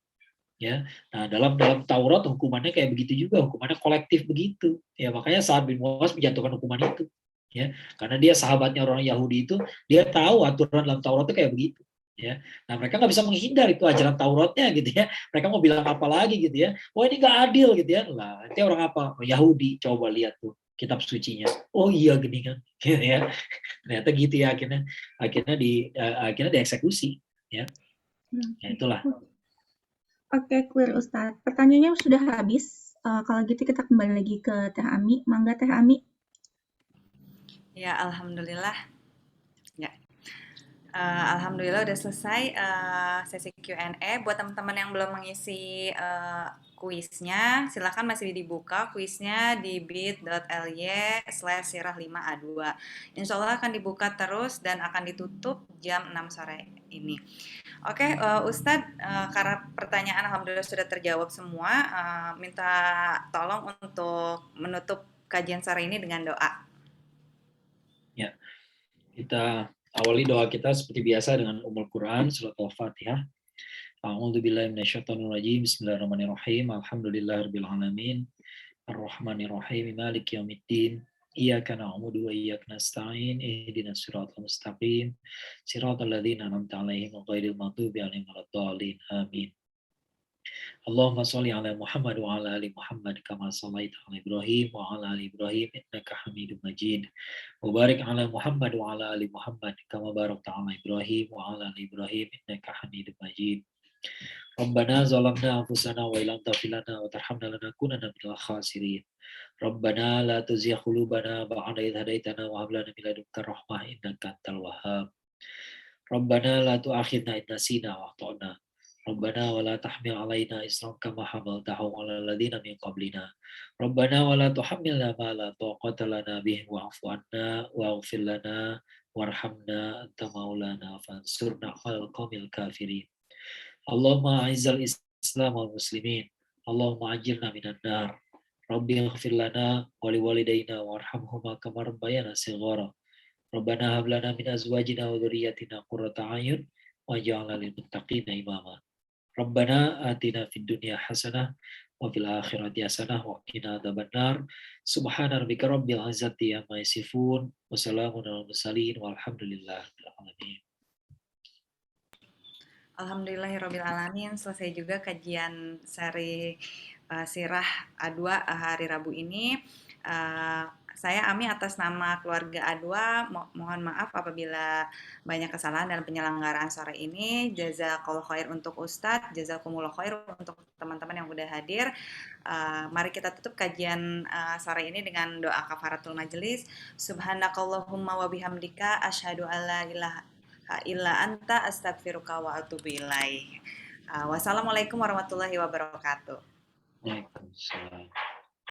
Ya, nah dalam Taurat hukumannya kayak begitu juga, hukumannya kolektif begitu. Ya, makanya Sa'ad bin Mu'adz menjatuhkan hukuman itu. Ya, karena dia sahabatnya orang Yahudi itu, dia tahu aturan dalam Taurat itu kayak begitu. Ya, nah mereka nggak bisa menghindar itu ajaran Tauratnya gitu ya. Mereka mau bilang apa lagi gitu ya? Oh, ini nggak adil gitu ya. Lah, itu orang apa? Oh, Yahudi. Coba lihat tuh kitab sucinya. Oh iya gini kan, gitu ya. Ternyata gitu ya, akhirnya dieksekusi. Ya, nah, itulah. Oke, clear Ustadz. Pertanyaannya sudah habis. Kalau gitu kita kembali lagi ke Teh Ami. Mangga Teh Ami. Ya, alhamdulillah. Ya. Alhamdulillah udah selesai sesi Q&A. Buat teman-teman yang belum mengisi kuisnya, silakan masih dibuka kuisnya di bit.ly/sirah5a2. Insya Allah akan dibuka terus dan akan ditutup jam 6 sore ini. Oke, Ustadz, karena pertanyaan alhamdulillah sudah terjawab semua, minta tolong untuk menutup kajian sore ini dengan doa. Ya, kita awali doa kita seperti biasa dengan Ummul Quran, surat Al-Fatihah. A'udzubillahi minasyaitonirrajim. Bismillahirrahmanirrahim. Alhamdulillahirabbil alamin. Arrahmanirrahim. Maliki yaumiddin. إياك نعبد وإياك نستعين اهدنا الصراط المستقيم صراط الذين أنعمت عليهم غير المغضوب عليهم ولا الضالين آمين. اللهم صل على محمد وعلى آل محمد كما صليت على إبراهيم وعلى آل إبراهيم إنك حميد مجيد وبارك على محمد وعلى آل محمد كما باركت على إبراهيم وعلى آل إبراهيم إنك حميد مجيد. ربنا ظلمنا أنفسنا وإن لم تغفر لنا وترحمنا لنكونن من الخاسرين. ربنا لا تزغ قلوبنا بعد إذ هديتنا وهب لنا من لدنك رحمة إنك أنت الوهاب. ربنا لا تؤاخذنا إن نسينا وأخطأنا. ربنا ولا تحمل علينا إصرا كما حملته على الذين من قبلنا. ربنا ولا تحملنا ما لا طاقة لنا به واعف عنا واغفر لنا وارحمنا أنت مولانا فانصرنا على القوم الكافرين. اللهم أعز الإسلام والمسلمين. اللهم أجرنا من النار. ربي اغفر لنا ولوالدينا وارحمهما كما ربيانا صغارا. ربنا هب لنا من أزواجنا وذرياتنا قرة أعين واجعلنا للمتقين إماما. ربنا آتنا في الدنيا حسنة وفي الآخرة حسنة وقنا عذاب النار. سبحان ربك رب العزة عما يصفون وسلام على المرسلين والحمد لله رب العالمين. Alhamdulillahirrabbilalamin, selesai juga kajian seri Sirah A2 hari Rabu ini. Saya Ami atas nama keluarga A2 mohon maaf apabila banyak kesalahan dalam penyelenggaraan sore ini. Jazakallahu khair untuk Ustadz, jazakumullah khair untuk teman-teman yang udah hadir. Mari kita tutup kajian sore ini dengan doa kafaratul majelis. Subhanakallahumma wa bihamdika asyhadu alla ilaha illa anta astaghfiruka wa atubu ilaik. Wassalamualaikum warahmatullahi wabarakatuh. Waalaikumsalam.